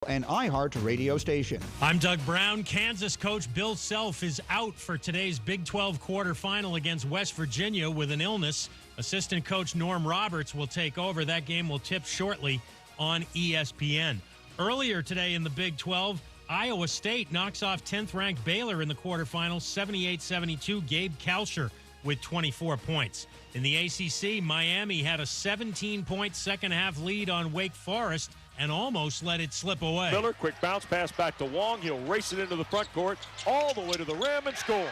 An iHeart radio station. I'm Doug Brown. Kansas coach Bill Self is out for today's Big 12 quarterfinal against West Virginia with an illness. Assistant coach Norm Roberts will take over. That game will tip shortly on ESPN. Earlier today in the Big 12, Iowa State knocks off 10th-ranked Baylor in the quarterfinals, 78-72. Gabe Kalsher with 24 points. In the ACC, Miami had a 17-point second-half lead on Wake Forest and almost let it slip away. Miller, quick bounce pass back to Wong. He'll race it into the front court, all the way to the rim and score.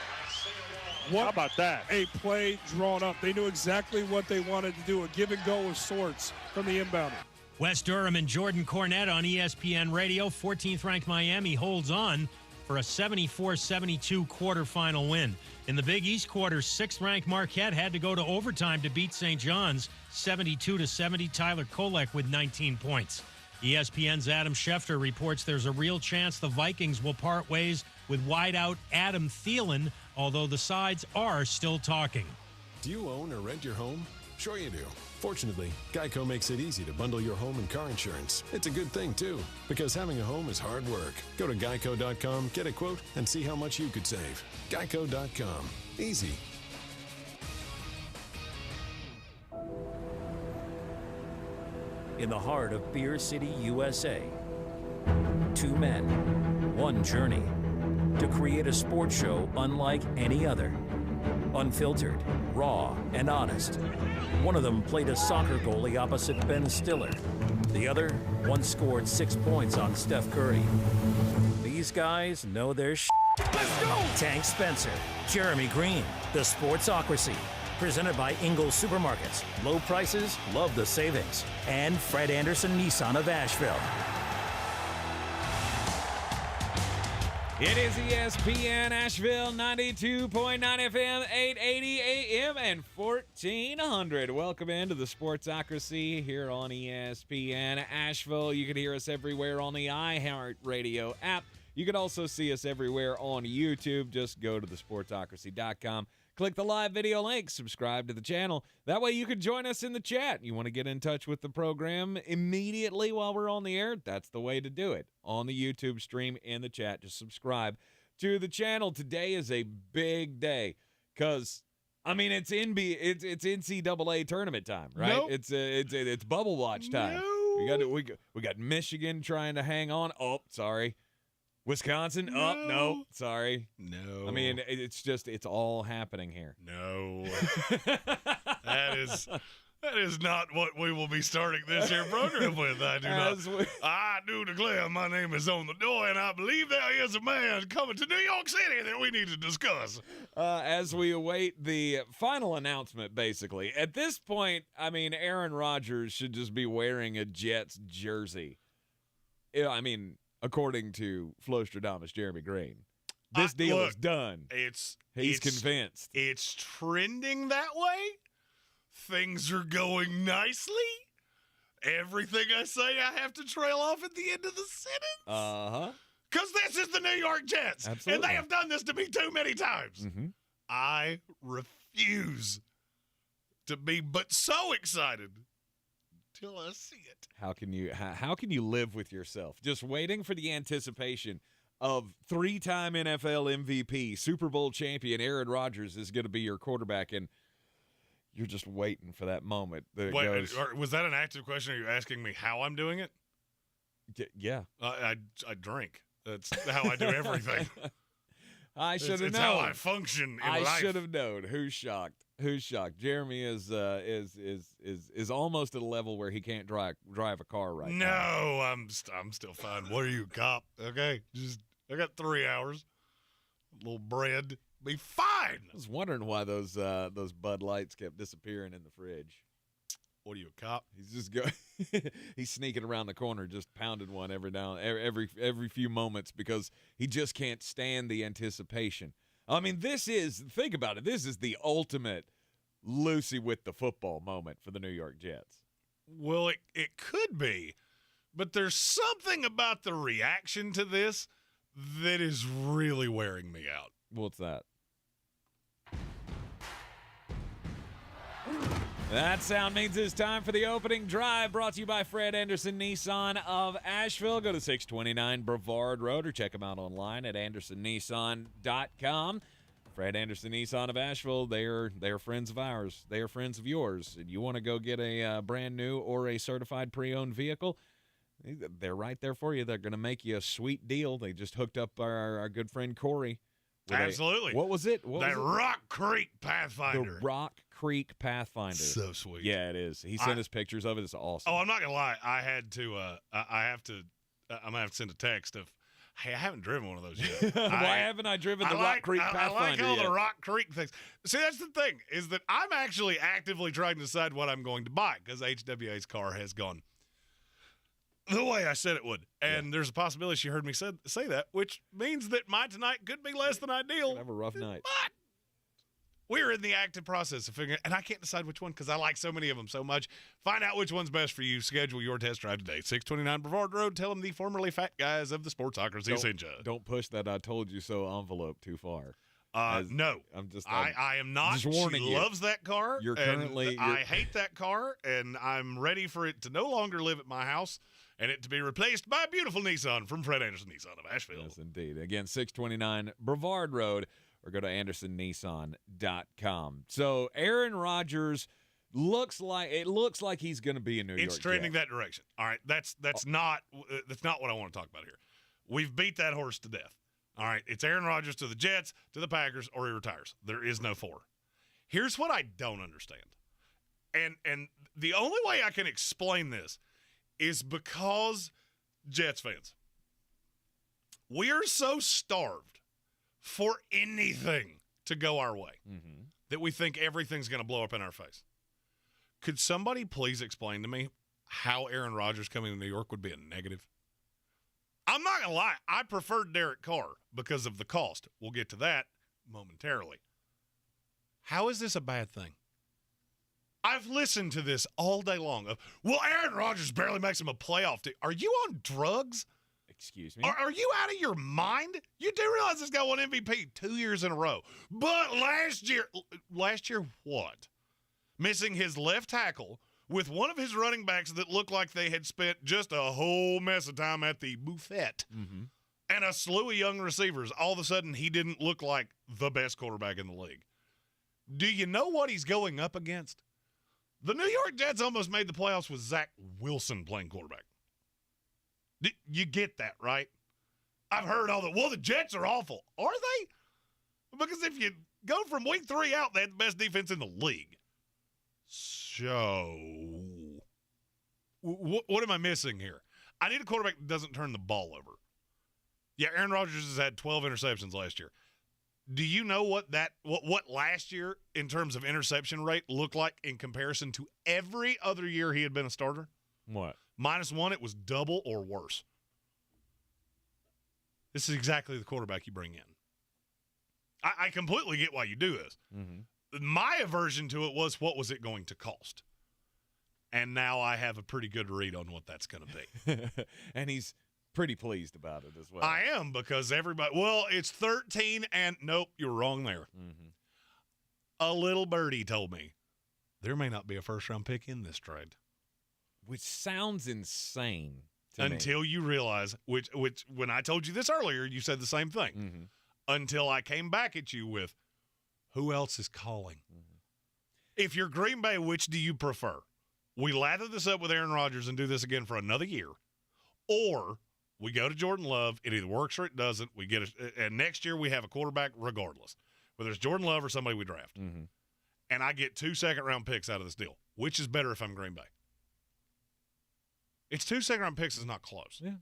How about that? A play drawn up. They knew exactly what they wanted to do, a give and go of sorts from the inbounder. West Durham and Jordan Cornette on ESPN Radio. 14th-ranked Miami holds on for a 74-72 quarterfinal win. In the Big East quarter, 6th-ranked Marquette had to go to overtime to beat St. John's 72-70. Tyler Kolek with 19 points. ESPN's Adam Schefter reports there's a real chance the Vikings will part ways with wideout Adam Thielen, although the sides are still talking. Do you own or rent your home? Sure you do. Fortunately, Geico makes it easy to bundle your home and car insurance. It's a good thing, too, because having a home is hard work. Go to geico.com, get a quote, and see how much you could save. Geico.com. Easy. In the heart of Beer City, USA, two men, one journey to create a sports show unlike any other. Unfiltered, raw, and honest. One of them played a soccer goalie opposite Ben Stiller. The other once scored 6 points on Steph Curry. These guys know their shit. Let's go! Tank Spencer, Jeremy Greene, the Sportsocracy. Presented by Ingles Supermarkets. Low prices, love the savings. And Fred Anderson Nissan of Asheville. It is ESPN Asheville, 92.9 FM, 880 AM, and 1400. Welcome into the Sportsocracy here on ESPN Asheville. You can hear us everywhere on the iHeart Radio app. You can also see us everywhere on YouTube. Just go to thesportsocracy.com. Click the live video link, subscribe to the channel. That way you can join us in the chat. You want to get in touch with the program immediately while we're on the air? That's the way to do it. On the YouTube stream, in the chat, just subscribe to the channel. Today is a big day because, I mean, it's NCAA tournament time, right? Nope. It's bubble watch time. No. We got Michigan trying to hang on. Oh, sorry. Wisconsin? No. Oh, no. Sorry. No. I mean, it's all happening here. No. That is not what we will be starting this here program with. I do declare my name is on the door, and I believe there is a man coming to New York City that we need to discuss. As we await the final announcement, basically. At this point, I mean, Aaron Rodgers should just be wearing a Jets jersey. I mean, according to Flostradamus Jeremy Greene. This deal is done. He's convinced. It's trending that way. Things are going nicely. Everything I say, I have to trail off at the end of the sentence. Uh-huh. Because this is the New York Jets. Absolutely. And they have done this to me too many times. Mm-hmm. I refuse to be but so excited till I see it. How can you live with yourself? Just waiting for the anticipation of 3-time NFL MVP, Super Bowl champion Aaron Rodgers is going to be your quarterback, and you're just waiting for that moment. That Wait, was that an active question? Are you asking me how I'm doing it? Yeah. I drink. That's how I do everything. I should have known. It's how I function in life. I should have known. Who's shocked? Jeremy is almost at a level where he can't drive a car right now. No, I'm still fine. What are you, cop? Okay, I got 3 hours. A little bread, be fine. I was wondering why those Bud Lights kept disappearing in the fridge. What are you, a cop? He's sneaking around the corner, just pounding one every few moments because he just can't stand the anticipation. I mean, think about it. This is the ultimate Lucy with the football moment for the New York Jets. Well, it could be, but there's something about the reaction to this that is really wearing me out. What's that? That sound means it's time for the opening drive, brought to you by Fred Anderson Nissan of Asheville. Go to 629 Brevard Road or check them out online at andersonnissan.com. Fred Anderson Nissan of Asheville, they're friends of ours. They are friends of yours. And you want to go get a brand new or a certified pre-owned vehicle, they're right there for you. They're going to make you a sweet deal. They just hooked up our good friend Corey. Absolutely. What was it? Rock Creek Pathfinder. The Rock Creek Pathfinder. So sweet. Yeah, it is. He sent us pictures of it. It's awesome. Oh, I'm not going to lie. I had to, I'm going to have to send a text of, hey, I haven't driven one of those yet. Why haven't I driven the Rock Creek Pathfinder I like all yet? the Rock Creek things. See, that's the thing, is that I'm actually actively trying to decide what I'm going to buy because HWA's car has gone the way I said it would. And there's a possibility she heard me say that, which means that my tonight could be less than ideal. Have a rough night. But we're in the active process of figuring, and I can't decide which one because I like so many of them so much. Find out which one's best for you. Schedule your test drive today. 629 Brevard Road. Tell them the formerly fat guys of the Sportsocracy sent you. Don't push that I told you so envelope too far. No. I am not. Just warning she you. loves that car. I hate that car, and I'm ready for it to no longer live at my house and it to be replaced by a beautiful Nissan from Fred Anderson Nissan of Asheville. Yes, indeed. Again, 629 Brevard Road, or go to andersonnissan.com. So Aaron Rodgers looks like he's going to be in New York. It's trending that direction. All right, that's not what I want to talk about here. We've beat that horse to death. All right, it's Aaron Rodgers to the Jets, to the Packers, or he retires. There is no four. Here's what I don't understand, and the only way I can explain this is because Jets fans, we are so starved for anything to go our way that we think everything's going to blow up in our face. Could somebody please explain to me how Aaron Rodgers coming to New York would be a negative? I'm not going to lie. I preferred Derek Carr because of the cost. We'll get to that momentarily. How is this a bad thing? I've listened to this all day long. Well, Aaron Rodgers barely makes him a playoff team. Are you on drugs? Excuse me? Are you out of your mind? You do realize this guy won MVP 2 years in a row. But last year what? Missing his left tackle with one of his running backs that looked like they had spent just a whole mess of time at the buffet and a slew of young receivers. All of a sudden, he didn't look like the best quarterback in the league. Do you know what he's going up against? The New York Jets almost made the playoffs with Zach Wilson playing quarterback. You get that, right? I've heard all the Jets are awful. Are they? Because if you go from week 3 out, they had the best defense in the league. So, what am I missing here? I need a quarterback that doesn't turn the ball over. Yeah, Aaron Rodgers has had 12 interceptions last year. Do you know what last year in terms of interception rate looked like in comparison to every other year he had been a starter? What? -1, it was double or worse. This is exactly the quarterback you bring in. I completely get why you do this. My aversion to it was, what was it going to cost? And now I have a pretty good read on what that's going to be. And he's pretty pleased about it as well. I am, because everybody, it's 13 and nope, you're wrong there. A little birdie told me there may not be a first-round pick in this trade. Which sounds insane to until me. You realize, which when I told you this earlier, you said the same thing. Until I came back at you with, who else is calling? If you're Green Bay, which do you prefer? We lather this up with Aaron Rodgers and do this again for another year, or we go to Jordan Love, it either works or it doesn't. We get and next year we have a quarterback regardless, whether it's Jordan Love or somebody we draft. And I get 2 second-round picks out of this deal. Which is better if I'm Green Bay? It's 2 second-round picks is not close. Yeah.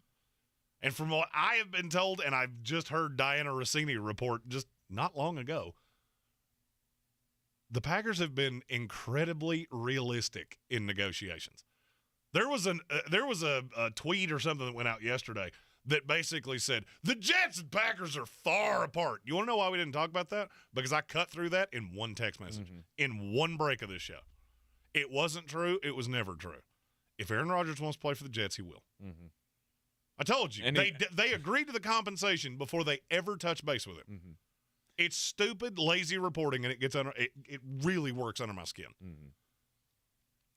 And from what I have been told, and I've just heard Diana Rossini report just not long ago, the Packers have been incredibly realistic in negotiations. There was a tweet or something that went out yesterday that basically said, the Jets and Packers are far apart. You want to know why we didn't talk about that? Because I cut through that in one text message, in one break of this show. It wasn't true. It was never true. If Aaron Rodgers wants to play for the Jets, he will. I told you. And they agreed to the compensation before they ever touch base with him. It's stupid, lazy reporting, and it really works under my skin.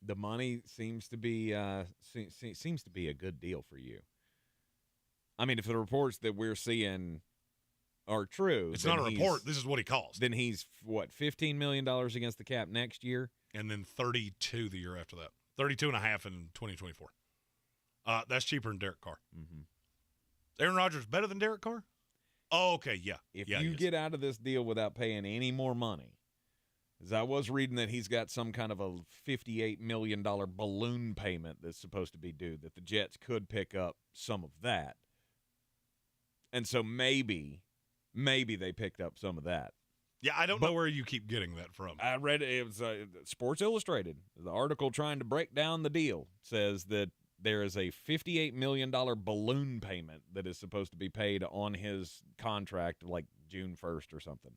The money seems to be a good deal for you. I mean, if the reports that we're seeing are true, it's not a report. This is what he cost. Then he's what, $15 million against the cap next year, and then 32 the year after that, 32.5 in 2024. That's cheaper than Derek Carr. Mm-hmm. Aaron Rodgers better than Derek Carr? Oh, okay, yeah. If you get out of this deal without paying any more money, as I was reading that he's got some kind of a $58 million balloon payment that's supposed to be due, that the Jets could pick up some of that. And so maybe they picked up some of that. Yeah, I don't know where you keep getting that from. I read it was Sports Illustrated. The article trying to break down the deal says that there is a $58 million balloon payment that is supposed to be paid on his contract like June 1st or something.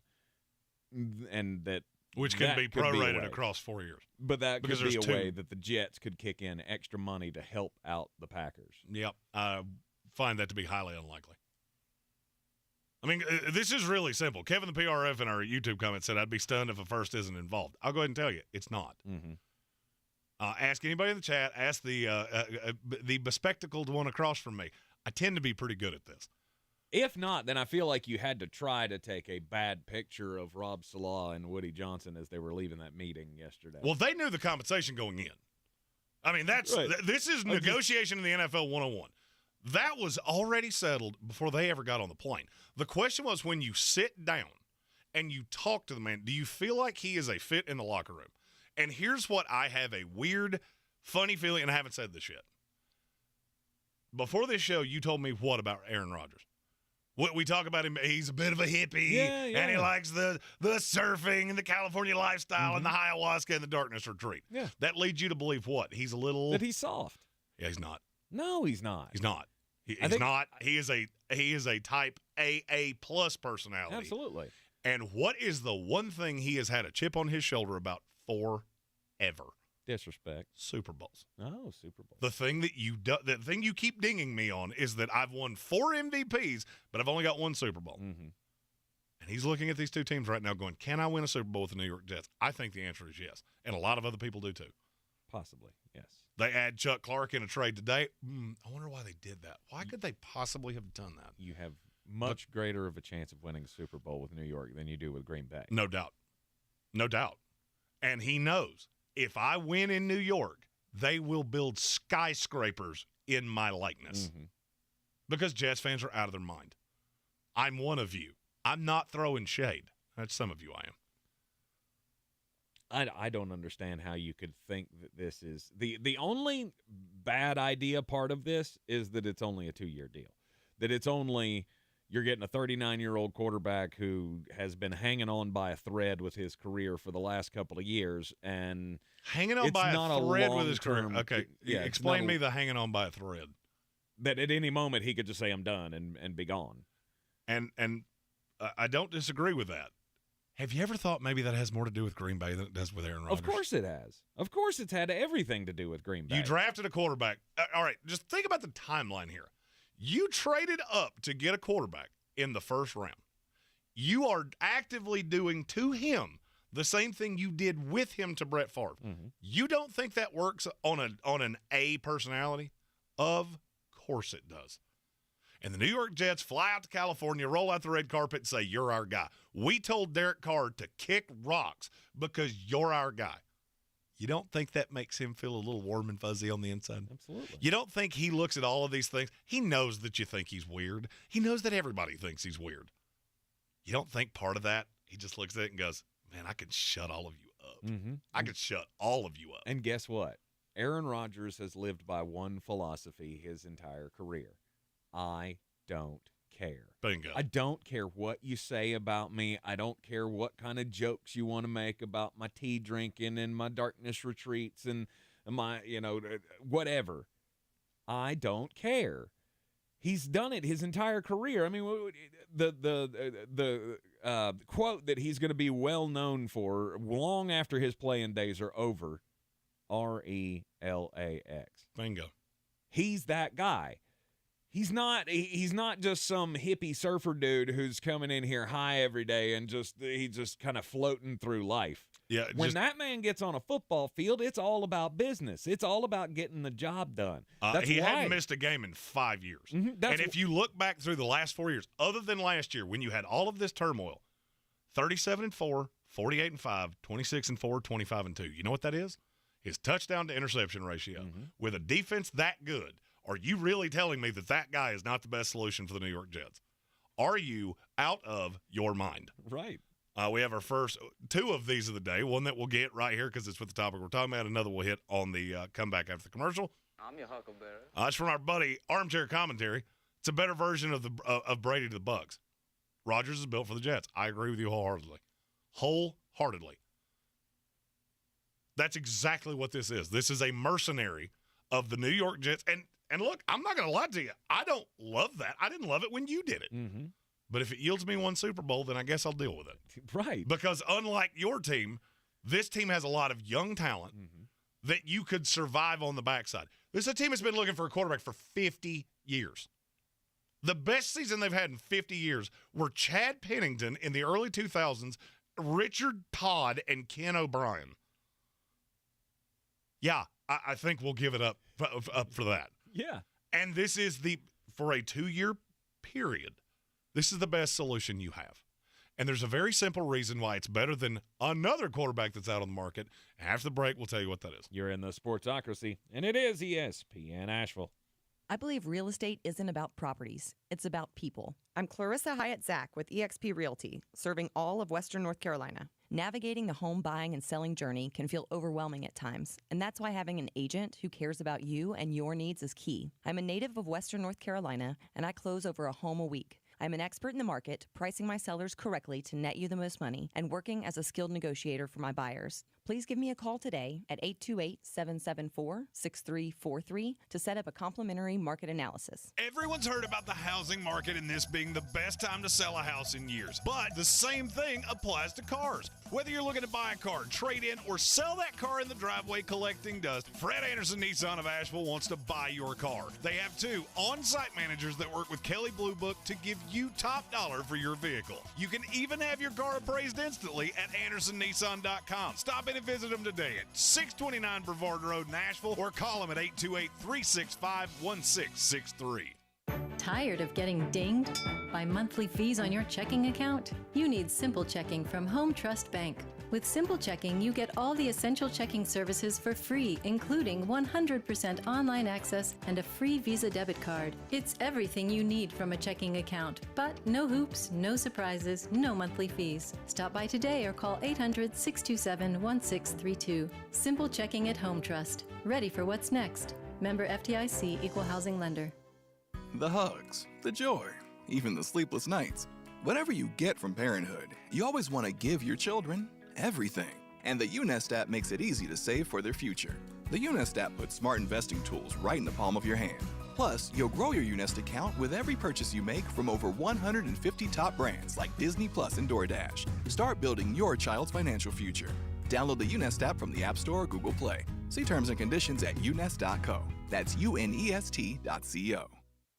And that which can be prorated across 4 years. But that could be a way that the Jets could kick in extra money to help out the Packers. Yep. I find that to be highly unlikely. I mean, this is really simple. Kevin the PRF in our YouTube comment said, I'd be stunned if a first isn't involved. I'll go ahead and tell you, it's not. Mm-hmm. Ask anybody in the chat. Ask the bespectacled one across from me. I tend to be pretty good at this. If not, then I feel like you had to try to take a bad picture of Rob Salah and Woody Johnson as they were leaving that meeting yesterday. Well, they knew the compensation going in. I mean, this is negotiation in the NFL 101. That was already settled before they ever got on the plane. The question was, when you sit down and you talk to the man, do you feel like he is a fit in the locker room? And here's what I have a weird, funny feeling, and I haven't said this yet. Before this show, you told me what about Aaron Rodgers? We talk about him, he's a bit of a hippie, and he likes the surfing and the California lifestyle and the ayahuasca and the darkness retreat. Yeah. That leads you to believe what? He's a little... That he's soft. Yeah, he's not. No, he's not. He's not. He's not. He is a type AA plus personality. Absolutely. And what is the one thing he has had a chip on his shoulder about forever? Disrespect. Super Bowls. Oh, Super Bowl. The thing that you keep dinging me on is that I've won 4 MVPs, but I've only got 1 Super Bowl. Mm-hmm. And he's looking at these two teams right now going, can I win a Super Bowl with the New York Jets? I think the answer is yes. And a lot of other people do too. Possibly, yes. They add Chuck Clark in a trade today. I wonder why they did that. Why could they possibly have done that? You have much greater of a chance of winning a Super Bowl with New York than you do with Green Bay. No doubt. No doubt. And he knows, if I win in New York, they will build skyscrapers in my likeness. Mm-hmm. Because Jets fans are out of their mind. I'm one of you. I'm not throwing shade. That's some of you I am. I don't understand how you could think that this is the only bad idea part of this is that it's only a 2-year deal. That it's only you're getting a 39-year-old quarterback who has been hanging on by a thread with his career for the last couple of years, and hanging on by a thread with his career. Okay, explain me the hanging on by a thread. That at any moment he could just say I'm done and be gone. And I don't disagree with that. Have you ever thought maybe that has more to do with Green Bay than it does with Aaron Rodgers? Of course it has. Of course it's had everything to do with Green Bay. You drafted a quarterback. All right, just think about the timeline here. You traded up to get a quarterback in the first round. You are actively doing to him the same thing you did with him to Brett Favre. Mm-hmm. You don't think that works on an A personality? Of course it does. And the New York Jets fly out to California, roll out the red carpet, and say, you're our guy. We told Derek Carr to kick rocks because you're our guy. You don't think that makes him feel a little warm and fuzzy on the inside? Absolutely. You don't think he looks at all of these things? He knows that you think he's weird. He knows that everybody thinks he's weird. You don't think part of that, he just looks at it and goes, man, I could shut all of you up. Mm-hmm. I could shut all of you up. And guess what? Aaron Rodgers has lived by one philosophy his entire career. I don't care. Bingo. I don't care what you say about me. I don't care what kind of jokes you want to make about my tea drinking and my darkness retreats and my, whatever. I don't care. He's done it his entire career. I mean, the quote that he's going to be well known for long after his playing days are over, RELAX. Bingo. He's that guy. He's not just some hippie surfer dude who's coming in here high every day and he's just kind of floating through life. Yeah, when that man gets on a football field, it's all about business. It's all about getting the job done. He hadn't missed a game in 5 years. Mm-hmm, and if you look back through the last 4 years, other than last year when you had all of this turmoil, 37-4, 48-5, 26-4, 25-2. You know what that is? His touchdown to interception ratio. Mm-hmm. With a defense that good, are you really telling me that guy is not the best solution for the New York Jets? Are you out of your mind? Right. We have our first two of these of the day. One that we'll get right here because it's with the topic we're talking about. Another we'll hit on the comeback after the commercial. I'm your huckleberry. It's from our buddy Armchair Commentary. It's a better version of Brady to the Bucs. Rodgers is built for the Jets. I agree with you wholeheartedly. Wholeheartedly. That's exactly what this is. This is a mercenary of the New York Jets. And look, I'm not going to lie to you. I don't love that. I didn't love it when you did it. Mm-hmm. But if it yields me one Super Bowl, then I guess I'll deal with it. Right. Because unlike your team, this team has a lot of young talent that you could survive on the backside. This is a team that's been looking for a quarterback for 50 years. The best season they've had in 50 years were Chad Pennington in the early 2000s, Richard Todd, and Ken O'Brien. Yeah, I think we'll give it up for that. Yeah. And this is for a 2-year period, this is the best solution you have. And there's a very simple reason why it's better than another quarterback that's out on the market. After the break, we'll tell you what that is. You're in the Sportsocracy, and it is ESPN Asheville. I believe real estate isn't about properties. It's about people. I'm Clarissa Hyatt-Zach with eXp Realty, serving all of Western North Carolina. Navigating the home buying and selling journey can feel overwhelming at times, and that's why having an agent who cares about you and your needs is key. I'm a native of Western North Carolina, and I close over a home a week. I'm an expert in the market, pricing my sellers correctly to net you the most money, and working as a skilled negotiator for my buyers. Please give me a call today at 828-774-6343 to set up a complimentary market analysis. Everyone's heard about the housing market and this being the best time to sell a house in years. But the same thing applies to cars. Whether you're looking to buy a car, trade in, or sell that car in the driveway collecting dust, Fred Anderson Nissan of Asheville wants to buy your car. They have 2 on-site managers that work with Kelly Blue Book to give you top dollar for your vehicle. You can even have your car appraised instantly at AndersonNissan.com. Stop in and visit them today at 629 Brevard Road in Asheville or call them at 828-365-1663. Tired of getting dinged by monthly fees on your checking account? You need Simple Checking from Home Trust Bank. With Simple Checking, you get all the essential checking services for free, including 100% online access and a free Visa debit card. It's everything you need from a checking account, but no hoops, no surprises, no monthly fees. Stop by today or call 800-627-1632. Simple Checking at Home Trust. Ready for what's next. Member FDIC Equal Housing Lender. The hugs, the joy, even the sleepless nights. Whatever you get from parenthood, you always want to give your children everything. And the UNest app makes it easy to save for their future. The UNest app puts smart investing tools right in the palm of your hand. Plus, you'll grow your UNest account with every purchase you make from over 150 top brands like Disney Plus and DoorDash. Start building your child's financial future. Download the UNest app from the App Store or Google Play. See terms and conditions at unest.co. That's UNEST.co.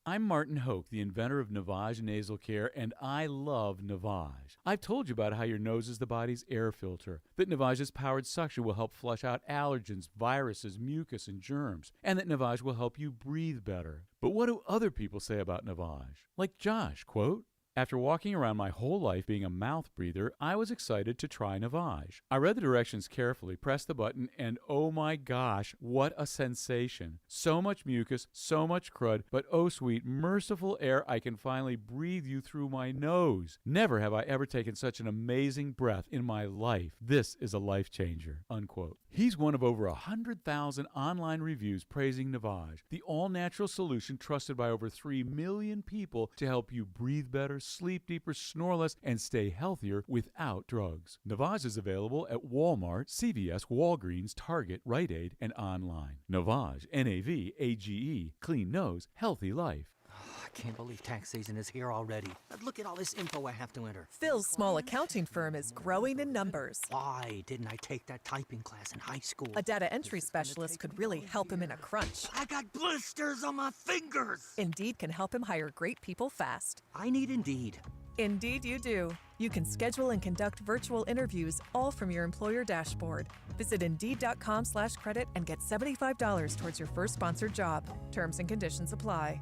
I'm Martin Hoke, the inventor of Navage Nasal Care, and I love Navage. I've told you about how your nose is the body's air filter, that Navage's powered suction will help flush out allergens, viruses, mucus, and germs, and that Navage will help you breathe better. But what do other people say about Navage? Like Josh, quote, "After walking around my whole life being a mouth breather, I was excited to try Navage. I read the directions carefully, pressed the button, and oh my gosh, what a sensation. So much mucus, so much crud, but oh sweet, merciful air, I can finally breathe you through my nose. Never have I ever taken such an amazing breath in my life. This is a life changer," unquote. He's one of over 100,000 online reviews praising Navage, the all-natural solution trusted by over 3 million people to help you breathe better, sleep deeper, snore less, and stay healthier without drugs. Navage is available at Walmart, CVS, Walgreens, Target, Rite Aid, and online. Navage, Navage, clean nose, healthy life. I can't believe tax season is here already. Look at all this info I have to enter. Phil's small accounting firm is growing in numbers. Why didn't I take that typing class in high school? A data entry specialist could really help him in a crunch. I got blisters on my fingers. Indeed can help him hire great people fast. I need Indeed. Indeed you do. You can schedule and conduct virtual interviews all from your employer dashboard. Visit Indeed.com/credit and get $75 towards your first sponsored job. Terms and conditions apply.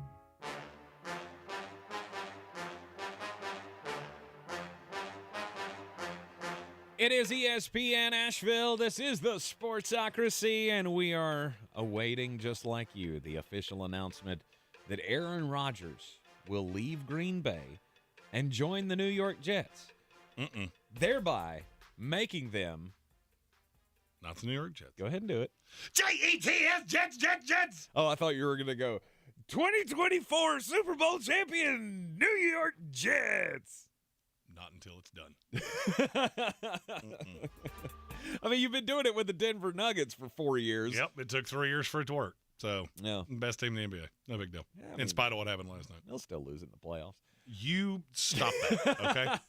It is ESPN Asheville. This is the Sportsocracy, and we are awaiting, just like you, the official announcement that Aaron Rodgers will leave Green Bay and join the New York Jets, thereby making them not the New York Jets. Go ahead and do it. Jets, Jets. Oh, I thought you were going to go 2024 Super Bowl champion New York Jets. Not until it's done. I mean, you've been doing it with the Denver Nuggets for 4 years. Yep, it took 3 years for it to work. So, yeah, best team in the NBA. No big deal. Yeah, in spite of what happened last night. They'll still lose in the playoffs. You stop that,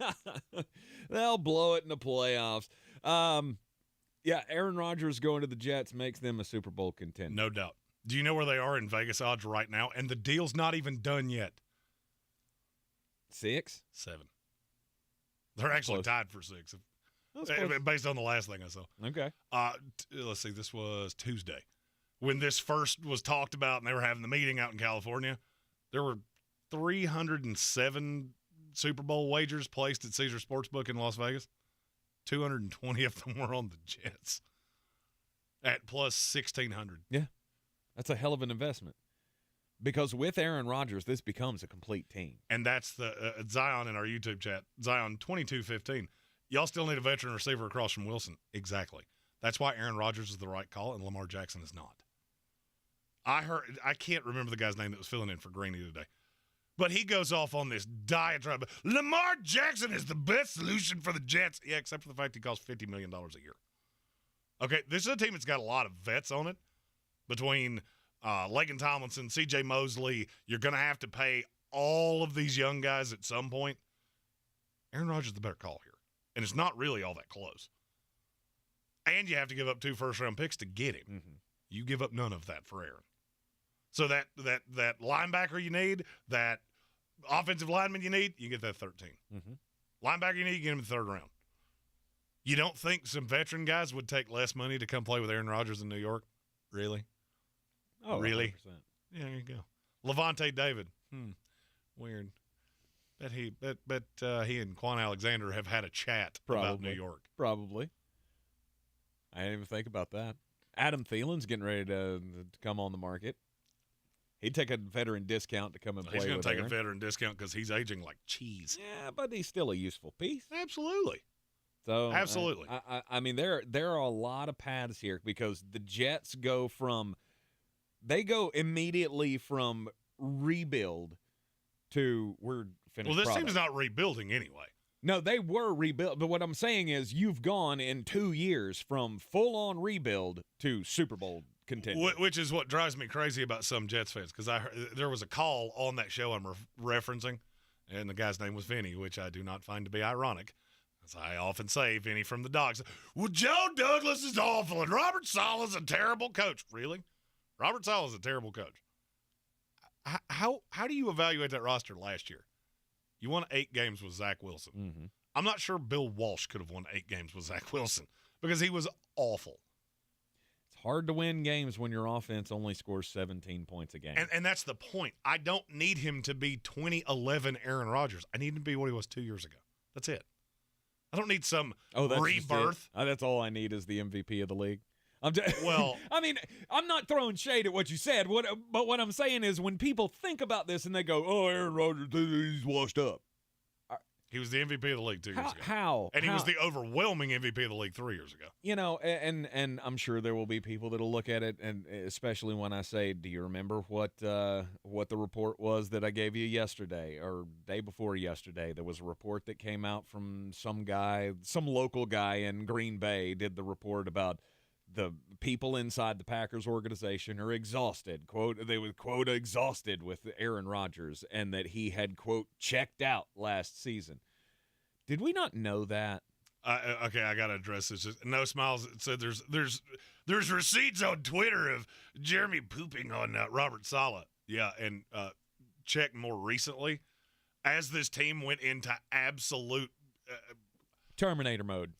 okay? They'll blow it in the playoffs. Yeah, Aaron Rodgers going to the Jets makes them a Super Bowl contender. No doubt. Do you know where they are in Vegas odds right now? And the deal's not even done yet. 6? 7. They're actually tied for 6, based on the last thing I saw. Okay. Let's see. This was Tuesday. When this first was talked about and they were having the meeting out in California, there were 307 Super Bowl wagers placed at Caesars Sportsbook in Las Vegas. 220 of them were on the Jets at plus 1,600. Yeah. That's a hell of an investment. Because with Aaron Rodgers, this becomes a complete team. And that's the Zion in our YouTube chat. Zion 2215. Y'all still need a veteran receiver across from Wilson. Exactly. That's why Aaron Rodgers is the right call and Lamar Jackson is not. I can't remember the guy's name that was filling in for Greene today. But he goes off on this diatribe. Lamar Jackson is the best solution for the Jets. Yeah, except for the fact he costs $50 million a year. Okay, this is a team that's got a lot of vets on it. Between Laken Tomlinson, C.J. Mosley, you're going to have to pay all of these young guys at some point. Aaron Rodgers is the better call here. And it's not really all that close. And you have to give up 2 first-round picks to get him. Mm-hmm. You give up none of that for Aaron. So that linebacker you need, that offensive lineman you need, you get that 13. Mm-hmm. Linebacker you need, you get him in the 3rd round. You don't think some veteran guys would take less money to come play with Aaron Rodgers in New York? Really? Oh, really? 100%. Yeah, there you go. Levante David. Weird. Bet he and Quan Alexander have had a chat about New York. Probably. I didn't even think about that. Adam Thielen's getting ready to come on the market. He'd take a veteran discount to come and play with Aaron. He's going to take a veteran discount because he's aging like cheese. Yeah, but he's still a useful piece. Absolutely. So absolutely. I mean, there are a lot of paths here because the Jets go immediately from rebuild to we're finished. Well, this team's not rebuilding anyway. No, they were rebuilt. But what I'm saying is you've gone in 2 years from full-on rebuild to Super Bowl contender. Which is what drives me crazy about some Jets fans because there was a call on that show I'm referencing, and the guy's name was Vinny, which I do not find to be ironic. As I often say, Vinny from the Dogs. Well, Joe Douglas is awful, and Robert Saleh's a terrible coach. Really? Robert Saleh's a terrible coach. How do you evaluate that roster last year? You won 8 games with Zach Wilson. Mm-hmm. I'm not sure Bill Walsh could have won 8 games with Zach Wilson because he was awful. It's hard to win games when your offense only scores 17 points a game. And that's the point. I don't need him to be 2011 Aaron Rodgers. I need him to be what he was 2 years ago. That's it. I don't need some rebirth. That's all I need is the MVP of the league. Well, I mean, I'm not throwing shade at what you said. But what I'm saying is when people think about this and they go, "Oh, Aaron Rodgers, he's washed up." He was the MVP of the league 2 years ago. How? And he was the overwhelming MVP of the league 3 years ago. You know, and I'm sure there will be people that'll look at it, and especially when I say, "Do you remember what the report was that I gave you yesterday or day before yesterday?" There was a report that came out from some local guy in Green Bay did the report about the people inside the Packers organization are exhausted. Quote, they would quote exhausted with Aaron Rodgers, and that he had quote checked out last season. Did we not know that? Okay, I gotta address this. No Smiles said there's receipts on Twitter of Jeremy pooping on Robert Saleh. Yeah, and checked more recently as this team went into absolute Terminator mode.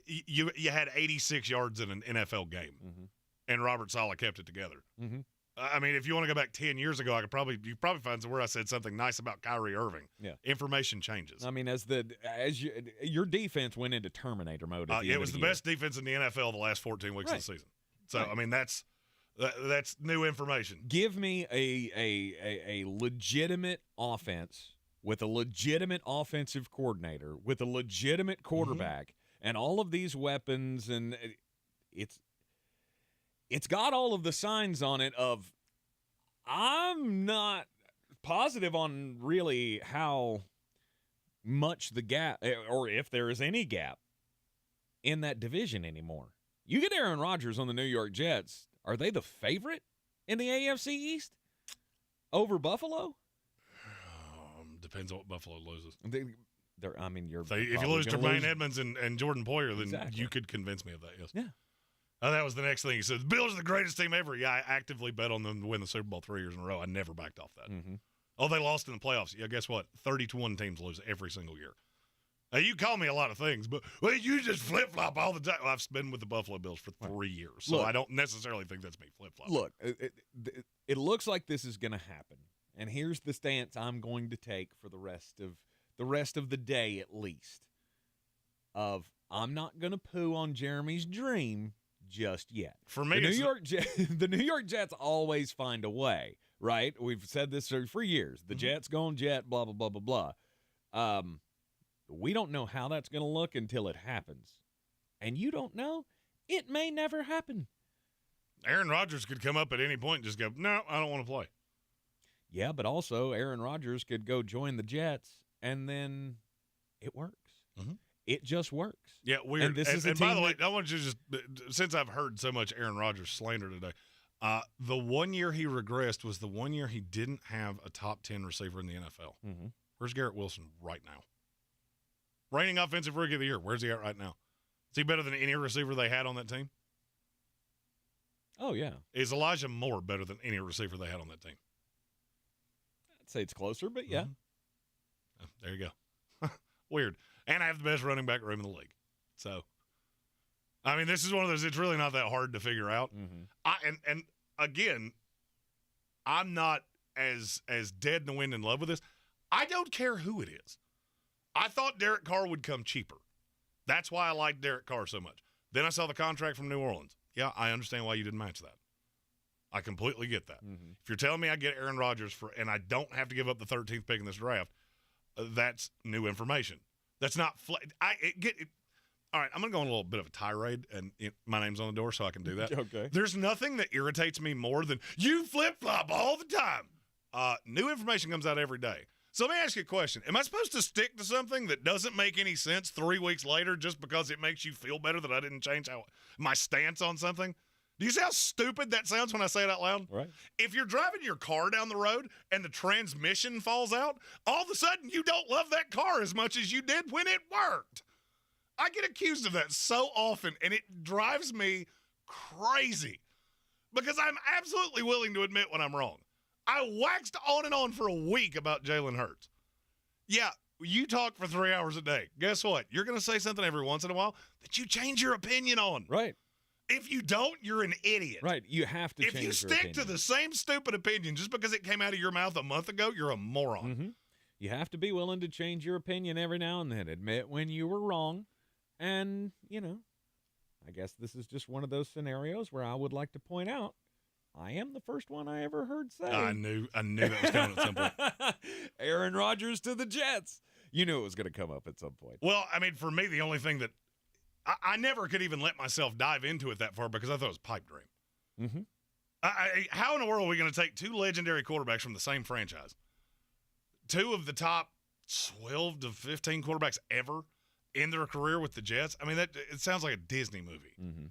You had 86 yards in an NFL game, and Robert Saleh kept it together. Mm-hmm. I mean, if you want to go back 10 years ago, you probably find somewhere I said something nice about Kyrie Irving. Yeah, information changes. I mean, your defense went into Terminator mode. It was the best defense in the NFL the last 14 weeks of the season. So I mean, that's new information. Give me a legitimate offense with a legitimate offensive coordinator with a legitimate quarterback and all of these weapons, and it's got all of the signs on it of I'm not positive on really how much the gap, or if there is any gap, in that division anymore. You get Aaron Rodgers on the New York Jets. Are they the favorite in the AFC East over Buffalo? Depends on what Buffalo loses. If you lose Tremaine Edmonds and Jordan Poyer, then you could convince me of that, yes. Yeah. That was the next thing. He said, the Bills are the greatest team ever. Yeah, I actively bet on them to win the Super Bowl 3 years in a row. I never backed off that. Mm-hmm. Oh, they lost in the playoffs. Yeah, guess what? 31 teams lose every single year. Now, you call me a lot of things, but you just flip-flop all the time. Well, I've been with the Buffalo Bills for 3 years, so I don't necessarily think that's me flip-flopping. Look, it looks like this is going to happen, and here's the stance I'm going to take for the rest of the day at least. I'm not going to poo on Jeremy's dream just yet. For me, the New York Jets always find a way, right? We've said this for years. The Jets going jet, blah, blah, blah, blah, blah. We don't know how that's going to look until it happens. And you don't know. It may never happen. Aaron Rodgers could come up at any point and just go, no, I don't want to play. Yeah, but also Aaron Rodgers could go join the Jets, and then it works. Mm-hmm. It just works. Yeah, weird. And by the way, I want you to since I've heard so much Aaron Rodgers slander today, the 1 year he regressed was the 1 year he didn't have a top 10 receiver in the NFL. Mm-hmm. Where's Garrett Wilson right now? Reigning Offensive Rookie of the Year. Where's he at right now? Is he better than any receiver they had on that team? Oh, yeah. Is Elijah Moore better than any receiver they had on that team? I'd say it's closer, but yeah. Mm-hmm. There you go. Weird. And I have the best running back room in the league. So, I mean, this is one of those, it's really not that hard to figure out. Mm-hmm. And again, I'm not as dead in the wind in love with this. I don't care who it is. I thought Derek Carr would come cheaper. That's why I like Derek Carr so much. Then I saw the contract from New Orleans. Yeah, I understand why you didn't match that. I completely get that. Mm-hmm. If you're telling me I get Aaron Rodgers and I don't have to give up the 13th pick in this draft, that's new information. That's not all right, I'm going to go on a little bit of a tirade, and my name's on the door, so I can do that. Okay. There's nothing that irritates me more than you flip-flop all the time. New information comes out every day. So let me ask you a question. Am I supposed to stick to something that doesn't make any sense 3 weeks later just because it makes you feel better that I didn't change my stance on something? Do you see how stupid that sounds when I say it out loud? Right. If you're driving your car down the road and the transmission falls out, all of a sudden you don't love that car as much as you did when it worked. I get accused of that so often, and it drives me crazy because I'm absolutely willing to admit when I'm wrong. I waxed on and on for a week about Jalen Hurts. Yeah, you talk for 3 hours a day. Guess what? You're going to say something every once in a while that you change your opinion on. Right. If you don't, you're an idiot. Right. You have to change your opinion. If you stick to the same stupid opinion just because it came out of your mouth a month ago, you're a moron. Mm-hmm. You have to be willing to change your opinion every now and then. Admit when you were wrong. And, I guess this is just one of those scenarios where I would like to point out I am the first one I ever heard say. I knew that was coming at some point. Aaron Rodgers to the Jets. You knew it was going to come up at some point. Well, I mean, for me, the only thing that I never could even let myself dive into it that far because I thought it was pipe dream. Mm-hmm. How in the world are we going to take two legendary quarterbacks from the same franchise? Two of the top 12 to 15 quarterbacks ever in their career with the Jets? I mean, it sounds like a Disney movie. Mm-hmm.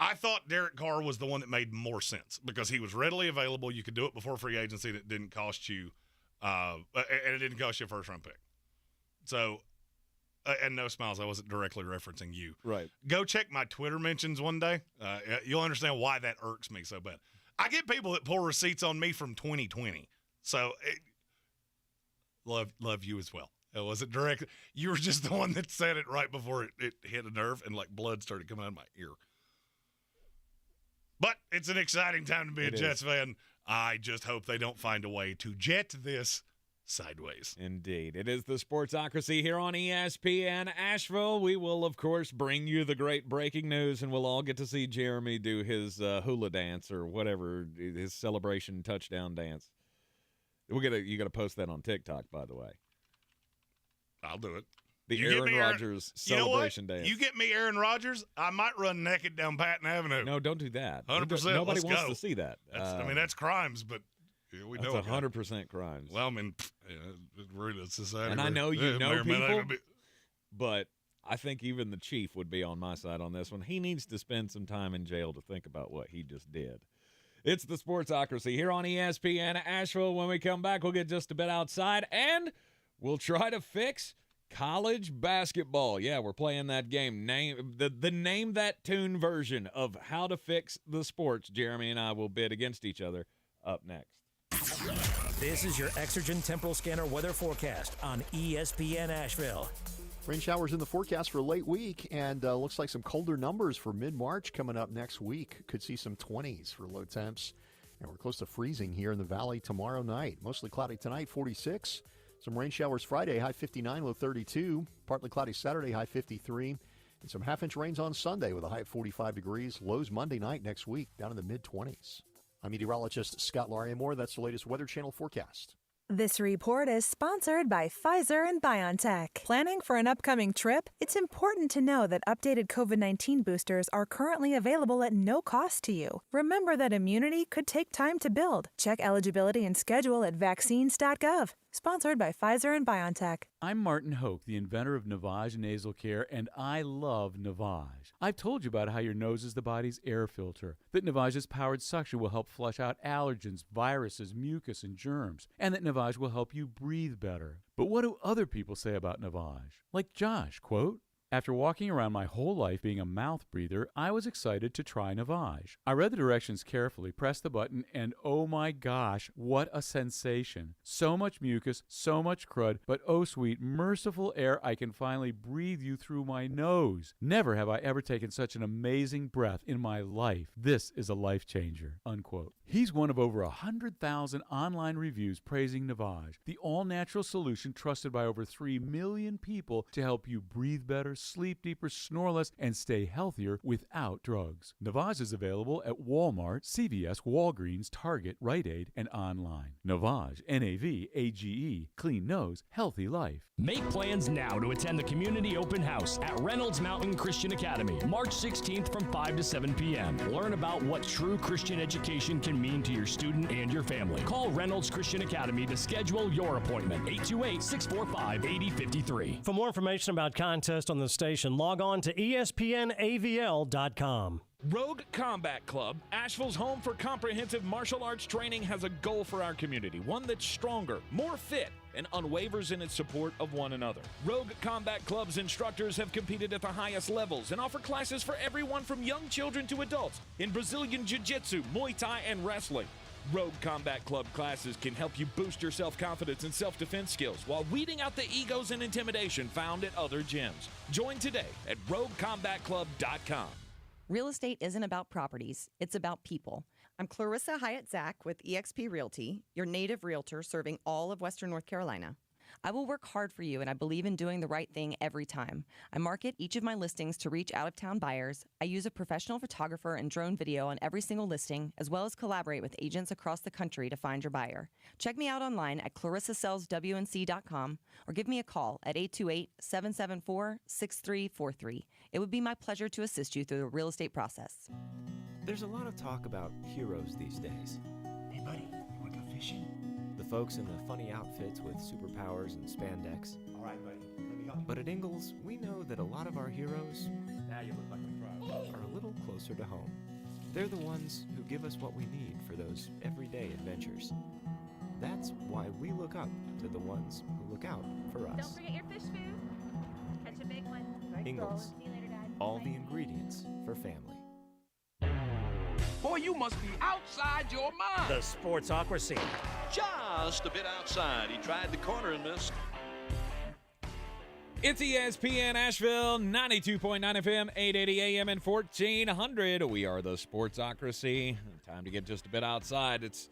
I thought Derek Carr was the one that made more sense because he was readily available. You could do it before free agency, and it didn't cost you, a first-round pick. So, and no smiles, I wasn't directly referencing you. Right. Go check my Twitter mentions one day. You'll understand why that irks me so bad. I get people that pull receipts on me from 2020. So, love you as well. It wasn't direct. You were just the one that said it right before it hit a nerve and like blood started coming out of my ear. But it's an exciting time to be a Jets fan. I just hope they don't find a way to jet this sideways. Indeed. It is the Sportsocracy here on ESPN Asheville. We will, of course, bring you the great breaking news, and we'll all get to see Jeremy do his hula dance or whatever, his celebration touchdown dance. You got to post that on TikTok, by the way. I'll do it. The Aaron Rodgers celebration dance. You get me Aaron Rodgers, I might run naked down Patton Avenue. No, don't do that. 100%. Nobody wants to see that. That's crimes, but we know it's 100% crimes. Well, I mean, we're in a society. And I know you know people, but I think even the chief would be on my side on this one. He needs to spend some time in jail to think about what he just did. It's the Sportsocracy here on ESPN Asheville. When we come back, we'll get just a bit outside, and we'll try to fix college basketball. Yeah, we're playing that game. Name that tune version of How to Fix the Sports. Jeremy and I will bid against each other up next. This is your Exergen Temporal Scanner weather forecast on ESPN Asheville. Rain showers in the forecast for a late week, and looks like some colder numbers for mid-March coming up next week. Could see some 20s for low temps, and we're close to freezing here in the valley tomorrow night. Mostly cloudy tonight, 46. Some rain showers Friday, high 59, low 32. Partly cloudy Saturday, high 53. And some half-inch rains on Sunday with a high of 45 degrees. Lows Monday night next week, down in the mid-20s. I'm meteorologist Scott Lauriamore. That's the latest Weather Channel forecast. This report is sponsored by Pfizer and BioNTech. Planning for an upcoming trip? It's important to know that updated COVID-19 boosters are currently available at no cost to you. Remember that immunity could take time to build. Check eligibility and schedule at vaccines.gov. Sponsored by Pfizer and BioNTech. I'm Martin Hoke, the inventor of Navage nasal care, and I love Navage. I've told you about how your nose is the body's air filter, that Navage's powered suction will help flush out allergens, viruses, mucus, and germs, and that Navage will help you breathe better. But what do other people say about Navage? Like Josh, quote, "After walking around my whole life being a mouth breather, I was excited to try Navage. I read the directions carefully, pressed the button, and oh my gosh, what a sensation. So much mucus, so much crud, but oh sweet, merciful air, I can finally breathe you through my nose. Never have I ever taken such an amazing breath in my life. This is a life changer," unquote. He's one of over 100,000 online reviews praising Navage, the all-natural solution trusted by over 3 million people to help you breathe better, sleep deeper, snore less, and stay healthier without drugs. Navage is available at Walmart, CVS, Walgreens, Target, Rite Aid, and online. Navage, Navage, clean nose, healthy life. Make plans now to attend the Community Open House at Reynolds Mountain Christian Academy, March 16th from 5 to 7 p.m. Learn about what true Christian education can mean to your student and your family. Call Reynolds Christian Academy to schedule your appointment, 828-645-8053. For more information about contests on the station, log on to espnavl.com. Rogue Combat Club, Asheville's home for comprehensive martial arts training, has a goal for our community, one that's stronger, more fit, and unwavers in its support of one another. Rogue Combat Club's instructors have competed at the highest levels and offer classes for everyone from young children to adults in Brazilian Jiu-Jitsu, Muay Thai, and wrestling. Rogue Combat Club classes can help you boost your self-confidence and self-defense skills while weeding out the egos and intimidation found at other gyms. Join today at roguecombatclub.com. Real estate isn't about properties, it's about people. I'm Clarissa Hyatt-Zach with eXp Realty, your native realtor serving all of Western North Carolina. I will work hard for you, and I believe in doing the right thing every time. I market each of my listings to reach out-of-town buyers. I use a professional photographer and drone video on every single listing, as well as collaborate with agents across the country to find your buyer. Check me out online at clarissasellswnc.com or give me a call at 828-774-6343. It would be my pleasure to assist you through the real estate process. There's a lot of talk about heroes these days. Hey, buddy, you want to go fishing? The folks in the funny outfits with superpowers and spandex. All right, buddy. Let me help you. But at Ingles, we know that a lot of our heroes Now you look like a pro. are a little closer to home. They're the ones who give us what we need for those everyday adventures. That's why we look up to the ones who look out for us. Don't forget your fish food. Catch a big one. Ingles, See you later, Dad. all the ingredients for family. Boy, you must be outside your mind. The Sportsocracy. Just a bit outside. He tried the corner and missed. It's ESPN Asheville, 92.9 FM, 880 AM, and 1400. We are the Sportsocracy. Time to get just a bit outside. It's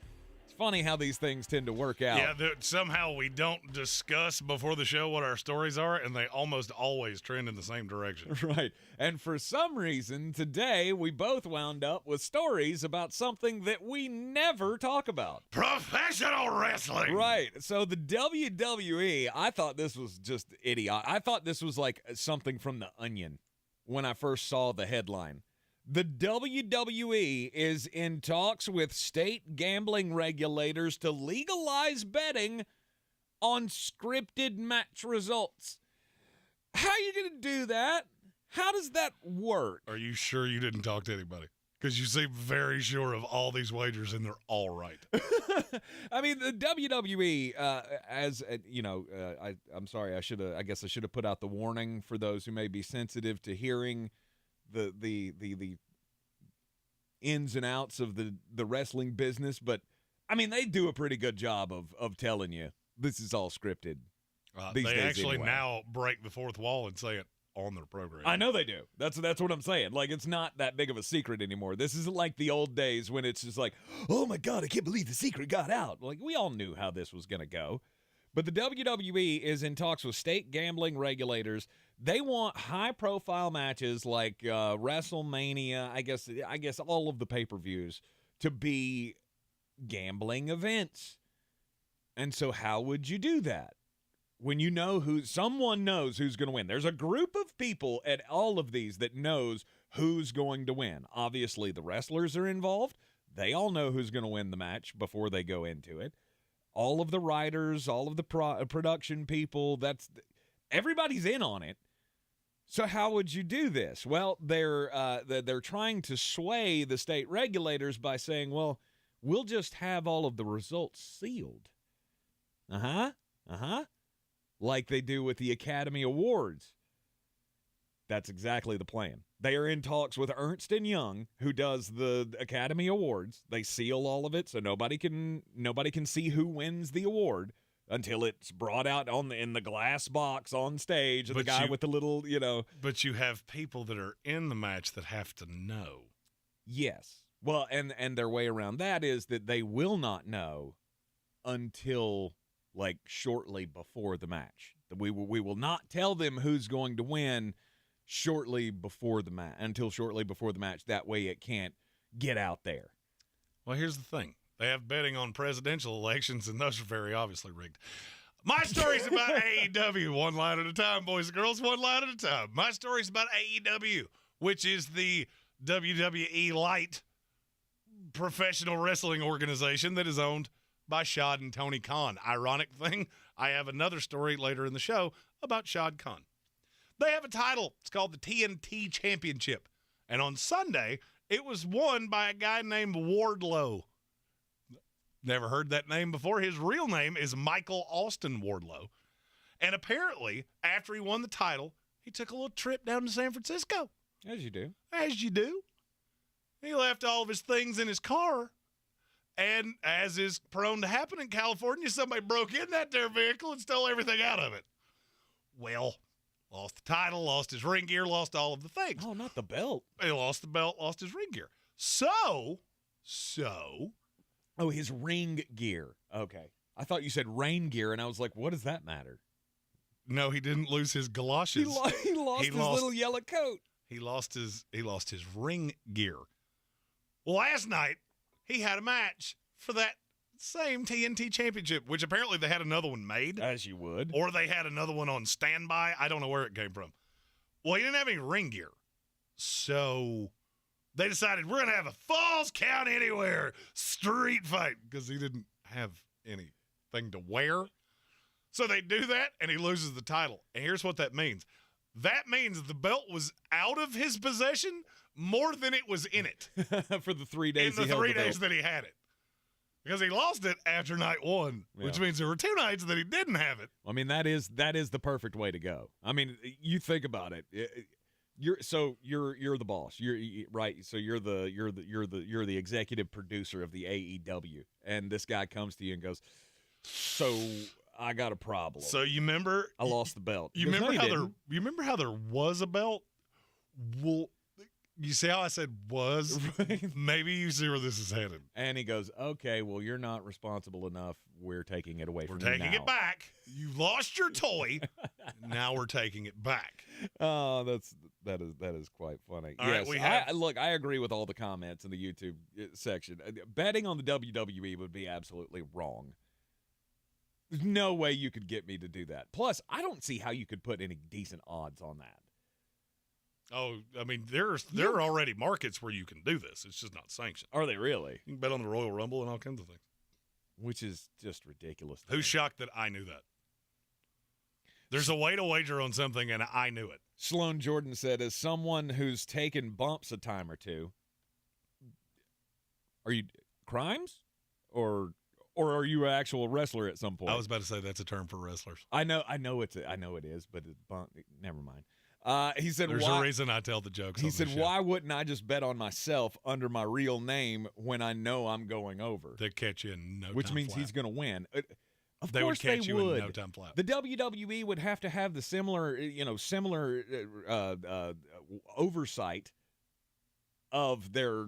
funny how these things tend to work out. Yeah, somehow we don't discuss before the show what our stories are, and they almost always trend in the same direction. Right. And for some reason, today we both wound up with stories about something that we never talk about. Professional wrestling! Right. So the WWE, I thought this was just idiotic. I thought this was like something from The Onion when I first saw the headline. The WWE is in talks with state gambling regulators to legalize betting on scripted match results. How are you going to do that? How does that work? Are you sure you didn't talk to anybody? Because you seem very sure of all these wagers, and they're all right. I mean, the WWE, I'm sorry, I guess I should have put out the warning for those who may be sensitive to hearing the ins and outs of the wrestling business, but I mean they do a pretty good job of telling you this is all scripted. They actually now break the fourth wall and say it on their program. I know they do. That's what I'm saying. Like, it's not that big of a secret anymore. This isn't like the old days when it's just like, oh my God, I can't believe the secret got out. Like, we all knew how this was going to go. But the WWE is in talks with state gambling regulators. They want high-profile matches like WrestleMania, I guess all of the pay-per-views, to be gambling events. And so how would you do that? When you know someone knows who's going to win. There's a group of people at all of these that knows who's going to win. Obviously, the wrestlers are involved. They all know who's going to win the match before they go into it. All of the writers, all of the production people, everybody's in on it. So how would you do this? Well, they're trying to sway the state regulators by saying, well, we'll just have all of the results sealed. Like they do with the Academy Awards. That's exactly the plan. They are in talks with Ernst & Young, who does the Academy Awards. They seal all of it so nobody can see who wins the award until it's brought out in the glass box on stage, and the guy with the little, But you have people that are in the match that have to know. Yes. Well, and their way around that is that they will not know until like shortly before the match. We will not tell them who's going to win until shortly before the match. That way it can't get out there. Well, here's the thing. They have betting on presidential elections, and those are very obviously rigged. My story's about AEW, one line at a time, boys and girls, one line at a time. My story's about AEW, which is the WWE Light professional wrestling organization that is owned by Shad and Tony Khan. Ironic thing, I have another story later in the show about Shad Khan. They have a title. It's called the TNT Championship. And on Sunday, it was won by a guy named Wardlow. Never heard that name before. His real name is Michael Austin Wardlow. And apparently, after he won the title, he took a little trip down to San Francisco. As you do. As you do. He left all of his things in his car. And as is prone to happen in California, somebody broke in that there vehicle and stole everything out of it. Well, lost the title, lost his ring gear, lost all of the things. Oh, not the belt. He lost the belt, lost his ring gear. So. Oh, his ring gear. Okay. I thought you said rain gear, and I was like, what does that matter? No, he didn't lose his galoshes. He lost his little yellow coat. He lost his ring gear. Well, last night, he had a match for that same TNT Championship, which apparently they had another one made. As you would. Or they had another one on standby. I don't know where it came from. Well, he didn't have any ring gear. So they decided we're going to have a Falls Count Anywhere street fight because he didn't have any. thing to wear. So they do that, and he loses the title. And here's what that means. That means the belt was out of his possession more than it was in it. For the 3 days in the 3 days that he had it. Because he lost it after night one, which means there were 2 nights that he didn't have it. I mean, that is the perfect way to go. I mean, you think about it. You're the boss. You're right. So you're the executive producer of the AEW, and this guy comes to you and goes, "So I got a problem." So you remember I lost the belt. You remember how there was a belt? Well, you see how I said was? Maybe you see where this is headed. And he goes, "Okay, well, you're not responsible enough. We're taking it away from you We're taking now." it back. You lost your toy. Now we're taking it back. Oh, that is quite funny. All yes, right, I agree with all the comments in the YouTube section. Betting on the WWE would be absolutely wrong. There's no way you could get me to do that. Plus, I don't see how you could put any decent odds on that. Oh, I mean, there are already markets where you can do this. It's just not sanctioned. Are they really? You can bet on the Royal Rumble and all kinds of things. Which is just ridiculous. Who's shocked that I knew that? There's a way to wager on something, and I knew it. Sloan Jordan said, as someone who's taken bumps a time or two, are you crimes? Or are you an actual wrestler at some point? I was about to say that's a term for wrestlers. I know it is, but never mind. He said, "There's a reason I tell the jokes." He said, "Why wouldn't I just bet on myself under my real name when I know I'm going over?" They catch you in no time which means flat. he's going to win. Of They course would catch they you would. in no time flat. The WWE would have to have the similar oversight of their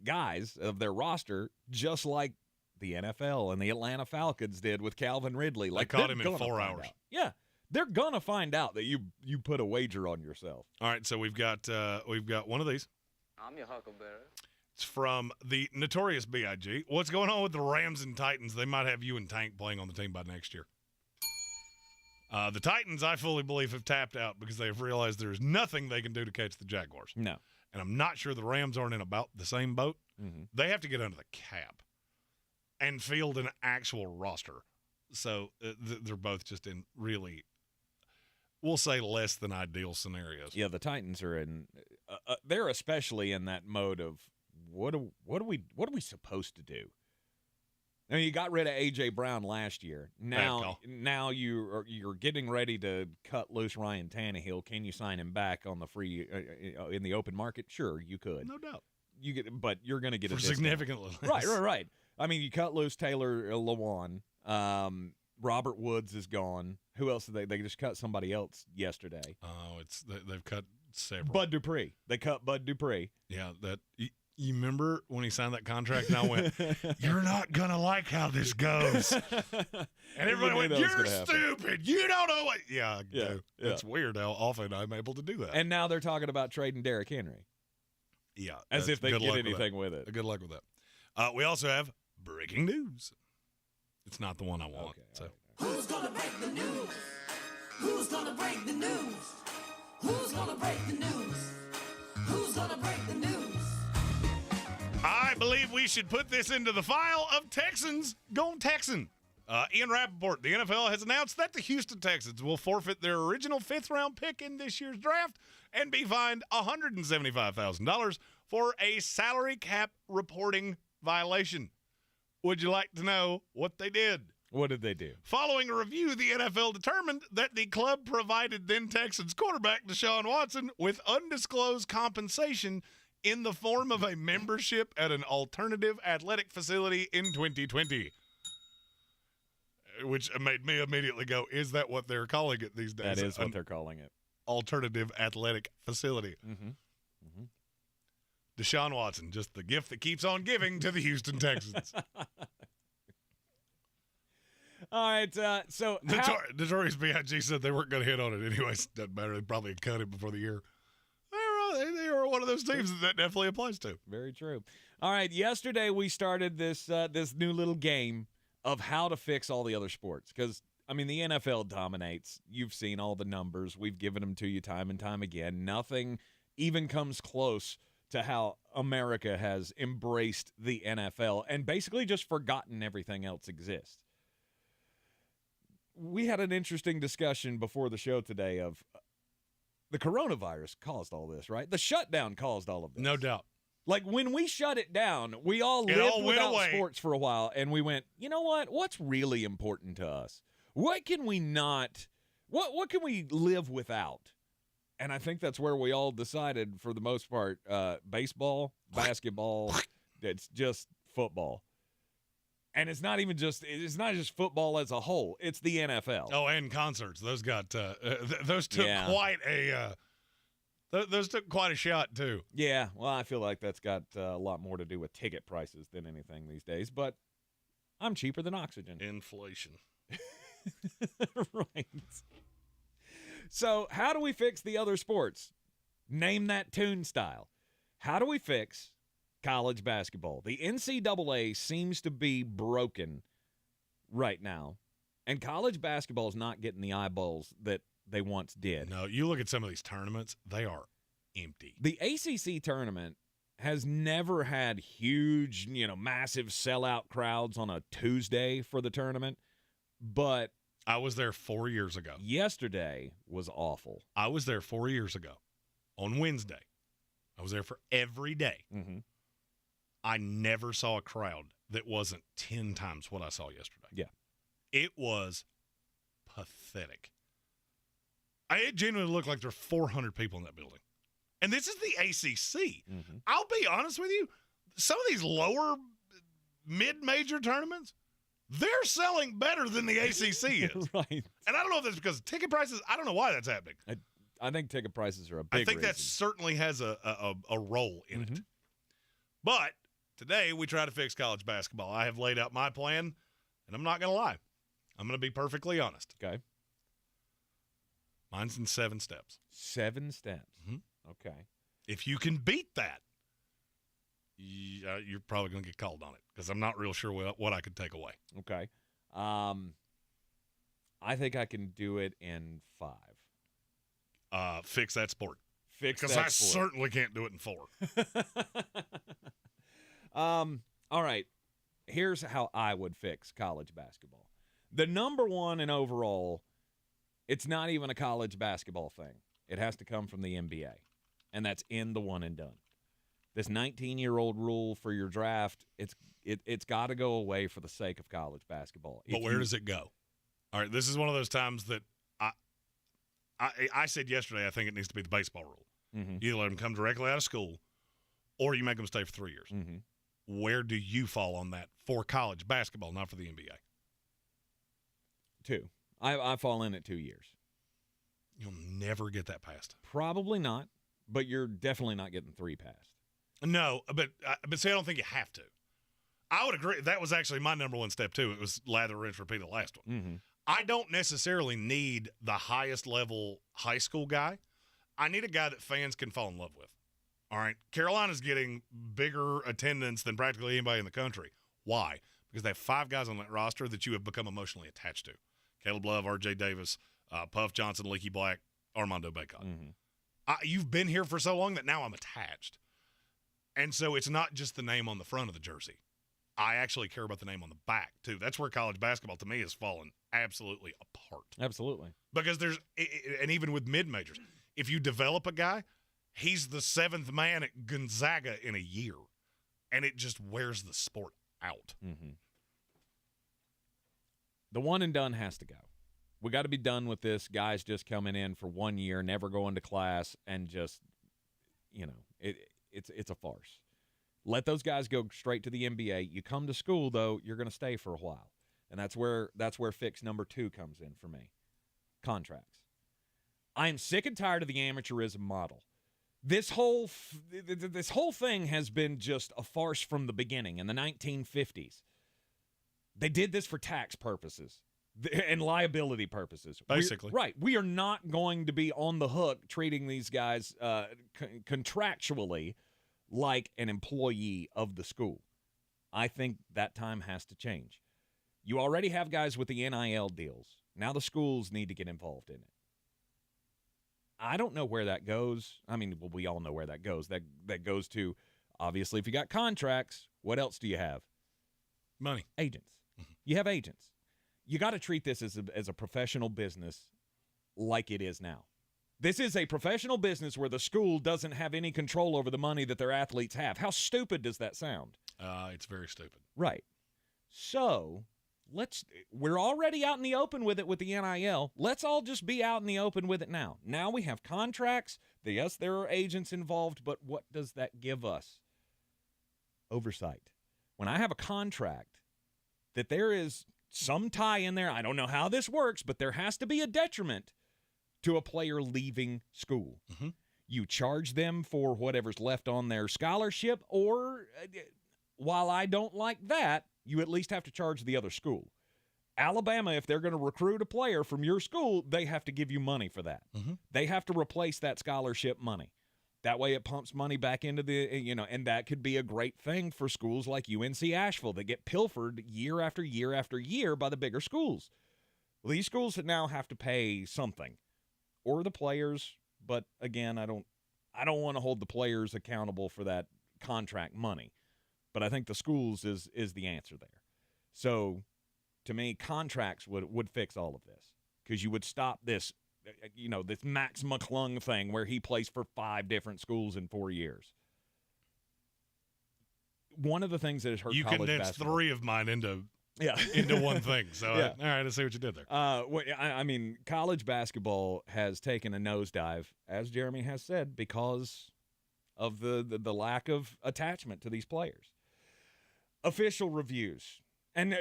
guys, of their roster, just like the NFL and the Atlanta Falcons did with Calvin Ridley. Like, they caught him in 4 hours. Yeah. They're gonna find out that you put a wager on yourself. All right, so we've got one of these. I'm your huckleberry. It's from the Notorious B.I.G. What's going on with the Rams and Titans? They might have you and Tank playing on the team by next year. The Titans, I fully believe, have tapped out because they have realized there is nothing they can do to catch the Jaguars. No. And I'm not sure the Rams aren't in about the same boat. Mm-hmm. They have to get under the cap and field an actual roster. So they're both just in really, we'll say, less than ideal scenarios. Yeah, the Titans are in. They're especially in that mode of what are we supposed to do? I mean, you got rid of A.J. Brown last year. Now you're getting ready to cut loose Ryan Tannehill. Can you sign him back on the free in the open market? Sure, you could. No doubt. But you're going to get for a discount. significantly less. Right. I mean, you cut loose Taylor Lewan. Robert Woods is gone. Who else did they just cut somebody else yesterday? Oh, they've cut several. Bud Dupree. They cut Bud Dupree. Yeah, that. You remember when he signed that contract and I went, "You're not going to like how this goes." And everybody went, "You're stupid. You don't know what." Yeah, I do. Yeah. It's weird how often I'm able to do that. And now they're talking about trading Derrick Henry. Yeah. As if they get anything with it. Good luck with that. We also have breaking news. It's not the one I want. Okay, so. Right. Who's going to break the news? Who's going to break the news? Who's going to break the news? Who's going to break the news? I believe we should put this into the file of Texans going Texan. Ian Rappaport, the NFL has announced that the Houston Texans will forfeit their original 5th-round pick in this year's draft and be fined $175,000 for a salary cap reporting violation. Would you like to know what they did? What did they do? Following a review, the NFL determined that the club provided then Texans quarterback Deshaun Watson with undisclosed compensation in the form of a membership at an alternative athletic facility in 2020. Which made me immediately go, is that what they're calling it these days? That is what they're calling it. Alternative athletic facility. Mm-hmm. Mm-hmm. Deshaun Watson, just the gift that keeps on giving to the Houston Texans. All right, so Notorious B.I.G. said they weren't going to hit on it anyways. Doesn't matter. They probably cut it before the year. They are one of those teams that definitely applies to. Very true. All right, yesterday we started this new little game of how to fix all the other sports because, I mean, the NFL dominates. You've seen all the numbers. We've given them to you time and time again. Nothing even comes close to how America has embraced the NFL and basically just forgotten everything else exists. we had an interesting discussion before the show today of the coronavirus caused all this, right? The shutdown caused all of this. No doubt. Like, when we shut it down, we all lived without sports for a while, and we went, you know what? What's really important to us? What can we not – what can we live without? And I think that's where we all decided, for the most part, baseball, basketball, it's just football. And it's not just football as a whole. It's the NFL. Oh, and concerts. Those got those took quite a those took quite a shot too. Yeah, well, I feel like that's got a lot more to do with ticket prices than anything these days. But I'm cheaper than oxygen. Inflation. Right. So how do we fix the other sports? Name that tune style. How do we fix college basketball? The NCAA seems to be broken right now, and college basketball is not getting the eyeballs that they once did. No, you look at some of these tournaments, they are empty. The ACC tournament has never had huge, massive sellout crowds on a Tuesday for the tournament, but I was there 4 years ago. Yesterday was awful. I was there 4 years ago on Wednesday. I was there for every day. Mm-hmm. I never saw a crowd that wasn't 10 times what I saw yesterday. Yeah. It was pathetic. It genuinely looked like there were 400 people in that building. And this is the ACC. Mm-hmm. I'll be honest with you, some of these lower mid-major tournaments, they're selling better than the ACC is. Right. And I don't know if that's because of ticket prices. I don't know why that's happening. I think ticket prices are a big I think reason. that certainly has a role in it. But today we try to fix college basketball. I have laid out my plan, and I'm not going to lie. I'm going to be perfectly honest. Okay. Mine's in 7 steps. 7 steps. Mm-hmm. Okay. If you can beat that, you're probably going to get called on it because I'm not real sure what I could take away. Okay. I think I can do it in 5. Fix that sport. Because I certainly can't do it in 4. All right. Here's how I would fix college basketball. The number one in overall, it's not even a college basketball thing. It has to come from the NBA, and that's in the one and done. This 19-year-old rule for your draft, it's got to go away for the sake of college basketball. But where does it go? All right, this is one of those times that I said yesterday I think it needs to be the baseball rule. Mm-hmm. You either let them come directly out of school or you make them stay for 3 years. Mm-hmm. Where do you fall on that for college basketball, not for the NBA? 2. I fall in at 2 years. You'll never get that passed. Probably not, but you're definitely not getting 3 passed. No, but see, I don't think you have to. I would agree. That was actually my number one step, too. It was lather, rinse, repeat the last one. Mm-hmm. I don't necessarily need the highest level high school guy. I need a guy that fans can fall in love with. All right. Carolina's getting bigger attendance than practically anybody in the country. Why? Because they have 5 guys on that roster that you have become emotionally attached to. Caleb Love, R.J. Davis, Puff Johnson, Leaky Black, Armando Bacot. Mm-hmm. You've been here for so long that now I'm attached. And so it's not just the name on the front of the jersey. I actually care about the name on the back, too. That's where college basketball, to me, has fallen absolutely apart. Absolutely. Because and even with mid-majors, if you develop a guy, he's the 7th man at Gonzaga in a year, and it just wears the sport out. Mm-hmm. The one and done has to go. We got to be done with this. Guys just coming in for 1 year, never going to class, and just, it's a farce. Let those guys go straight to the NBA. You come to school, though, you're going to stay for a while. And that's where fix number 2 comes in for me. Contracts. I am sick and tired of the amateurism model. This whole thing has been just a farce from the beginning in the 1950s. They did this for tax purposes and liability purposes. Basically. We are not going to be on the hook treating these guys contractually like an employee of the school. I think that time has to change. You already have guys with the NIL deals. Now the schools need to get involved in it. I don't know where that goes. I mean, well, we all know where that goes. That goes to, obviously, if you got contracts, what else do you have? Money. Agents. You have agents. you got to treat this as a professional business like it is now. This is a professional business where the school doesn't have any control over the money that their athletes have. How stupid does that sound? It's very stupid. Right. So we're already out in the open with it with the NIL. Let's all just be out in the open with it now. Now we have contracts. Yes, there are agents involved, but what does that give us? Oversight. When I have a contract that there is some tie in there, I don't know how this works, but there has to be a detriment to a player leaving school. Mm-hmm. You charge them for whatever's left on their scholarship, or while I don't like that, you at least have to charge the other school. Alabama, if they're going to recruit a player from your school, they have to give you money for that. Mm-hmm. They have to replace that scholarship money. That way it pumps money back into the, and that could be a great thing for schools like UNC Asheville that get pilfered year after year after year by the bigger schools. Well, these schools now have to pay something, or the players, but again, I don't want to hold the players accountable for that contract money. But I think the schools is the answer there. So, to me, contracts would fix all of this, because you would stop this, this Max McClung thing where he plays for 5 different schools in 4 years. One of the things that has hurt college condensed basketball, 3 of mine into one thing. So, yeah. All right, I see what you did there. I mean, college basketball has taken a nosedive, as Jeremy has said, because of the lack of attachment to these players. Official reviews. And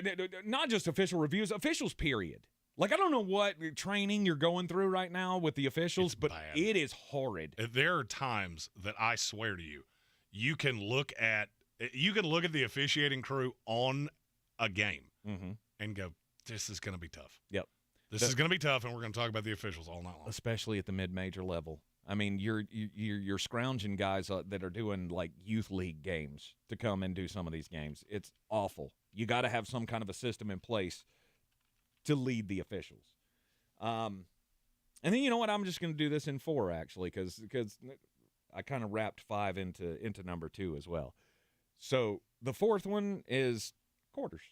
not just official reviews, officials, period. Like, I don't know what training you're going through right now with the officials, but it is horrid. There are times that I swear to you, you can look at the officiating crew on a game and go, this is going to be tough. Yep. This is going to be tough, and we're going to talk about the officials all night long. Especially at the mid-major level. I mean, you're scrounging guys that are doing, like, youth league games to come and do some of these games. It's awful. You got to have some kind of a system in place to lead the officials. And then, you know what? I'm just going to do this in 4, actually, because I kind of wrapped 5 into number 2 as well. So the 4th one is quarters.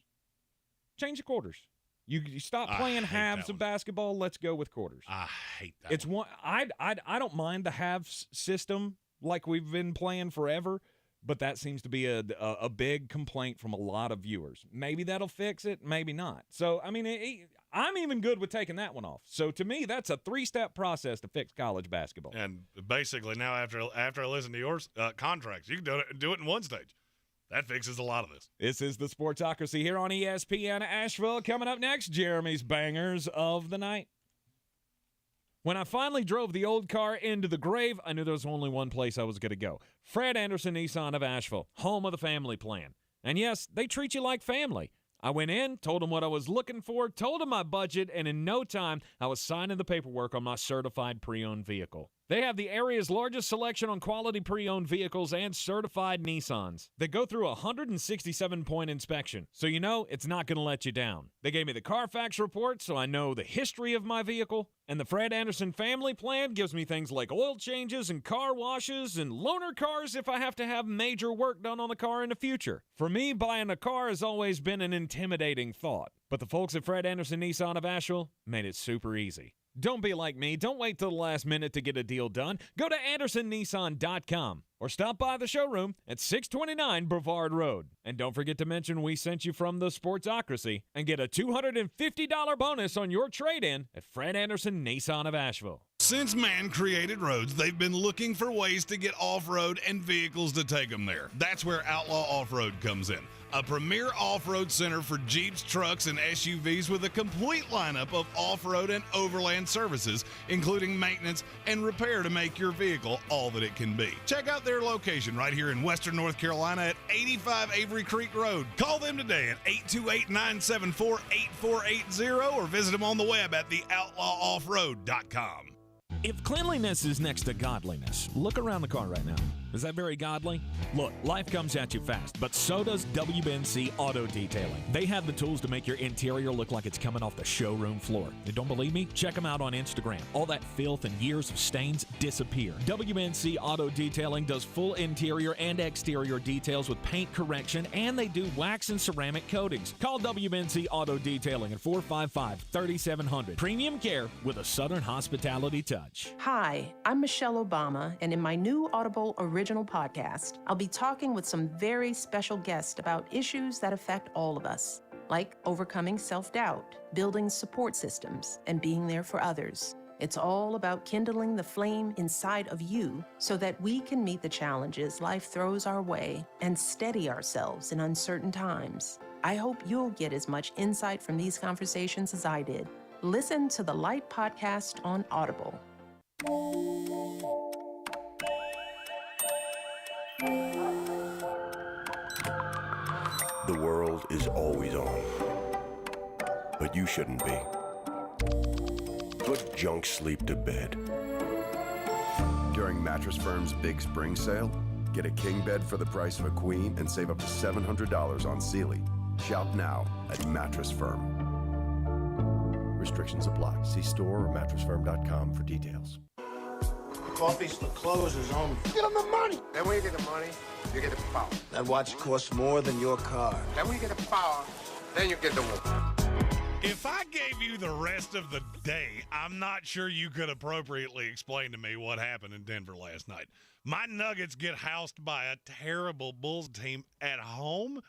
Change the quarters. You stop playing halves of basketball. Let's go with quarters. I hate that. It's one. I don't mind the halves system like we've been playing forever, but that seems to be a big complaint from a lot of viewers. Maybe that'll fix it. Maybe not. So I mean, I'm even good with taking that one off. So to me, that's a 3-step process to fix college basketball. And basically now after I listen to yours, contracts, you can do it in one stage. That fixes a lot of this. This is the Sportsocracy here on ESPN Asheville. Coming up next, Jeremy's Bangers of the Night. When I finally drove the old car into the grave, I knew there was only one place I was going to go. Fred Anderson Nissan of Asheville, home of the family plan. And yes, they treat you like family. I went in, told them what I was looking for, told them my budget, and in no time, I was signing the paperwork on my certified pre-owned vehicle. They have the area's largest selection on quality pre-owned vehicles and certified Nissans. They go through a 167-point inspection, so you know it's not going to let you down. They gave me the Carfax report, so I know the history of my vehicle. And the Fred Anderson family plan gives me things like oil changes and car washes and loaner cars if I have to have major work done on the car in the future. For me, buying a car has always been an intimidating thought. But the folks at Fred Anderson Nissan of Asheville made it super easy. Don't be like me. Don't wait till the last minute to get a deal done. Go to AndersonNissan.com or stop by the showroom at 629 Brevard Road. And don't forget to mention we sent you from the Sportsocracy and get a $250 bonus on your trade-in at Fred Anderson Nissan of Asheville. Since man created roads, they've been looking for ways to get off-road and vehicles to take them there. That's where Outlaw Off-Road comes in. A premier off-road center for Jeeps, trucks, and SUVs with a complete lineup of off-road and overland services, including maintenance and repair to make your vehicle all that it can be. Check out their location right here in Western North Carolina at 85 Avery Creek Road. Call them today at 828-974-8480 or visit them on the web at theoutlawoffroad.com. If cleanliness is next to godliness, look around the car right now. Is that very godly? Look, life comes at you fast, but so does WBNC Auto Detailing. They have the tools to make your interior look like it's coming off the showroom floor. You don't believe me? Check them out on Instagram. All that filth and years of stains disappear. WBNC Auto Detailing does full interior and exterior details with paint correction, and they do wax and ceramic coatings. Call WBNC Auto Detailing at 455-3700. Premium care with a Southern hospitality touch. Hi, I'm Michelle Obama, and in my new Audible original podcast, I'll be talking with some very special guests about issues that affect all of us, like overcoming self-doubt, building support systems, and being there for others. It's all about kindling the flame inside of you so that we can meet the challenges life throws our way and steady ourselves in uncertain times. I hope you'll get as much insight from these conversations as I did. Listen to the Light Podcast on Audible. The world is always on, but you shouldn't be. Put junk sleep to bed. During Mattress Firm's big spring sale, get a king bed for the price of a queen and save up to $700 on Sealy. Shop now at Mattress Firm. Restrictions apply. See store or mattressfirm.com for details. Coffee's for closers only. Get them the money. Then when you get the money, you get the power. That watch costs more than your car. Then when you get the power, then you get the woman. If I gave you the rest of the day, I'm not sure you could appropriately explain to me what happened in Denver last night. My Nuggets get housed by a terrible Bulls team at home,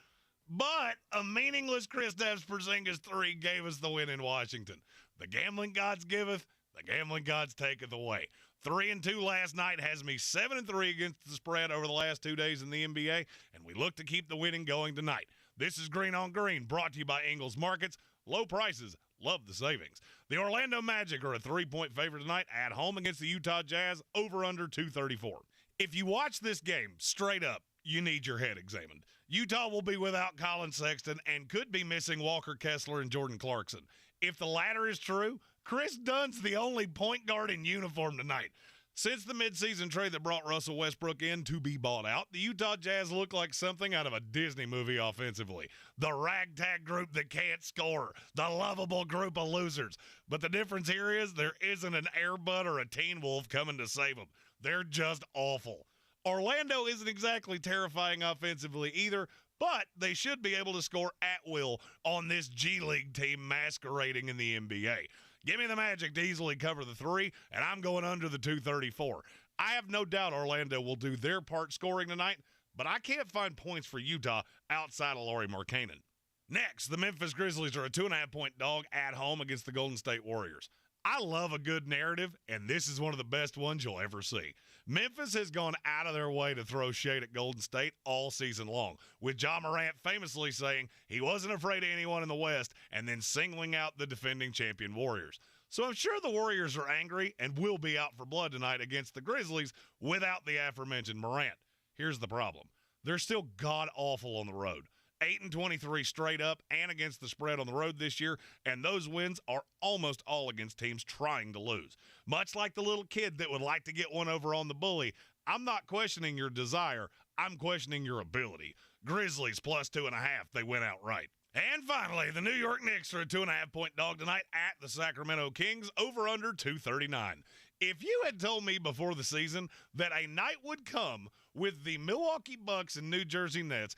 but a meaningless Kristaps Porzingis 3 gave us the win in Washington. The gambling gods giveth, the gambling gods taketh away. 3-2 last night has me 7-3 against the spread over the last 2 days in the NBA, and we look to keep the winning going tonight. This is Greene on Greene, brought to you by Ingles Markets. Low prices, love the savings. The Orlando Magic are a 3-point favorite tonight at home against the Utah Jazz, over under 234. If you watch this game straight up, you need your head examined. Utah will be without Colin Sexton and could be missing Walker Kessler and Jordan Clarkson. If the latter is true, Chris Dunn's the only point guard in uniform tonight. Since the midseason trade that brought Russell Westbrook in to be bought out, the Utah Jazz look like something out of a Disney movie offensively. The ragtag group that can't score. The lovable group of losers. But the difference here is there isn't an Air Bud or a Teen Wolf coming to save them. They're just awful. Orlando isn't exactly terrifying offensively either, but they should be able to score at will on this G League team masquerading in the NBA. Give me the Magic to easily cover the 3, and I'm going under the 234. I have no doubt Orlando will do their part scoring tonight, but I can't find points for Utah outside of Lauri Markkanen. Next, the Memphis Grizzlies are a 2.5-point dog at home against the Golden State Warriors. I love a good narrative, and this is one of the best ones you'll ever see. Memphis has gone out of their way to throw shade at Golden State all season long, with Ja Morant famously saying he wasn't afraid of anyone in the West and then singling out the defending champion Warriors. So I'm sure the Warriors are angry and will be out for blood tonight against the Grizzlies without the aforementioned Morant. Here's the problem. They're still god-awful on the road. 8-23 straight up and against the spread on the road this year, and those wins are almost all against teams trying to lose. Much like the little kid that would like to get one over on the bully, I'm not questioning your desire, I'm questioning your ability. Grizzlies plus 2.5, they win outright. And finally, the New York Knicks are a 2.5-point dog tonight at the Sacramento Kings, over under 239. If you had told me before the season that a night would come with the Milwaukee Bucks and New Jersey Nets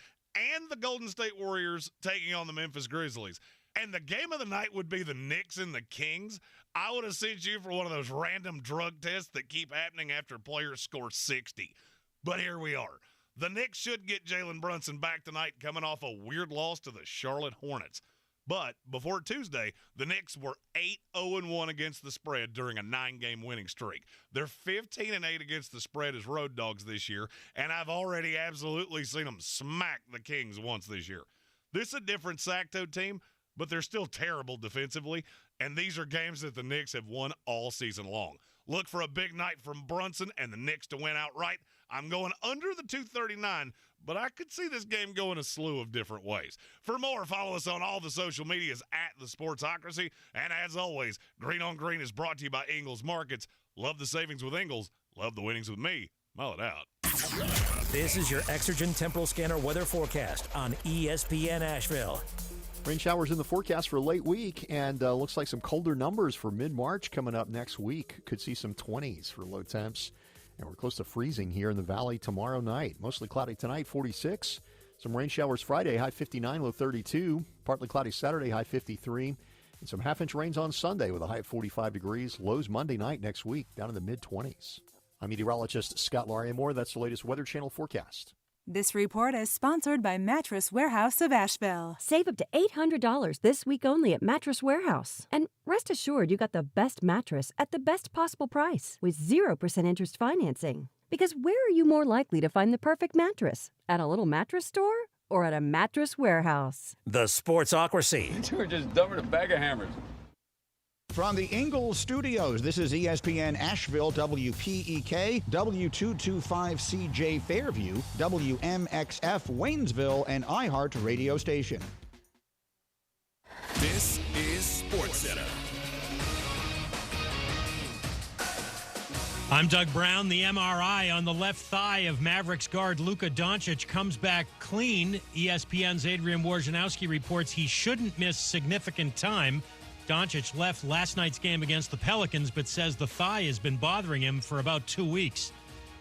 and the Golden State Warriors taking on the Memphis Grizzlies, and the game of the night would be the Knicks and the Kings, I would have sent you for one of those random drug tests that keep happening after players score 60. But here we are. The Knicks should get Jalen Brunson back tonight coming off a weird loss to the Charlotte Hornets. But before Tuesday, the Knicks were 8-0-1 against the spread during a 9-game winning streak. They're 15-8 against the spread as road dogs this year, and I've already absolutely seen them smack the Kings once this year. This is a different Sacto team, but they're still terrible defensively, and these are games that the Knicks have won all season long. Look for a big night from Brunson and the Knicks to win outright. I'm going under the 239, but I could see this game going a slew of different ways. For more, follow us on all the social medias at The Sportsocracy. And as always, Greene on Greene is brought to you by Ingles Markets. Love the savings with Ingles. Love the winnings with me. Mull it out. This is your Exergen Temporal Scanner weather forecast on ESPN Asheville. Rain showers in the forecast for a late week, and looks like some colder numbers for mid-March coming up next week. Could see some 20s for low temps, and we're close to freezing here in the valley tomorrow night. Mostly cloudy tonight, 46. Some rain showers Friday, high 59, low 32. Partly cloudy Saturday, high 53. And some half-inch rains on Sunday with a high of 45 degrees. Lows Monday night next week, down in the mid-20s. I'm meteorologist Scott Lauriamore. That's the latest Weather Channel forecast. This report is sponsored by Mattress Warehouse of Asheville. Save up to $800 this week only at Mattress Warehouse. And rest assured you got the best mattress at the best possible price with 0% interest financing. Because where are you more likely to find the perfect mattress? At a little mattress store or at a Mattress Warehouse? The Sportsocracy. You were just dumping a bag of hammers. From the Ingles Studios, this is ESPN Asheville, WPEK, W225CJ Fairview, WMXF Waynesville, and iHeart radio station. This is SportsCenter. I'm Doug Brown. The MRI on the left thigh of Mavericks guard Luka Doncic comes back clean. ESPN's Adrian Wojnarowski reports he shouldn't miss significant time. Doncic left last night's game against the Pelicans, but says the thigh has been bothering him for about 2 weeks.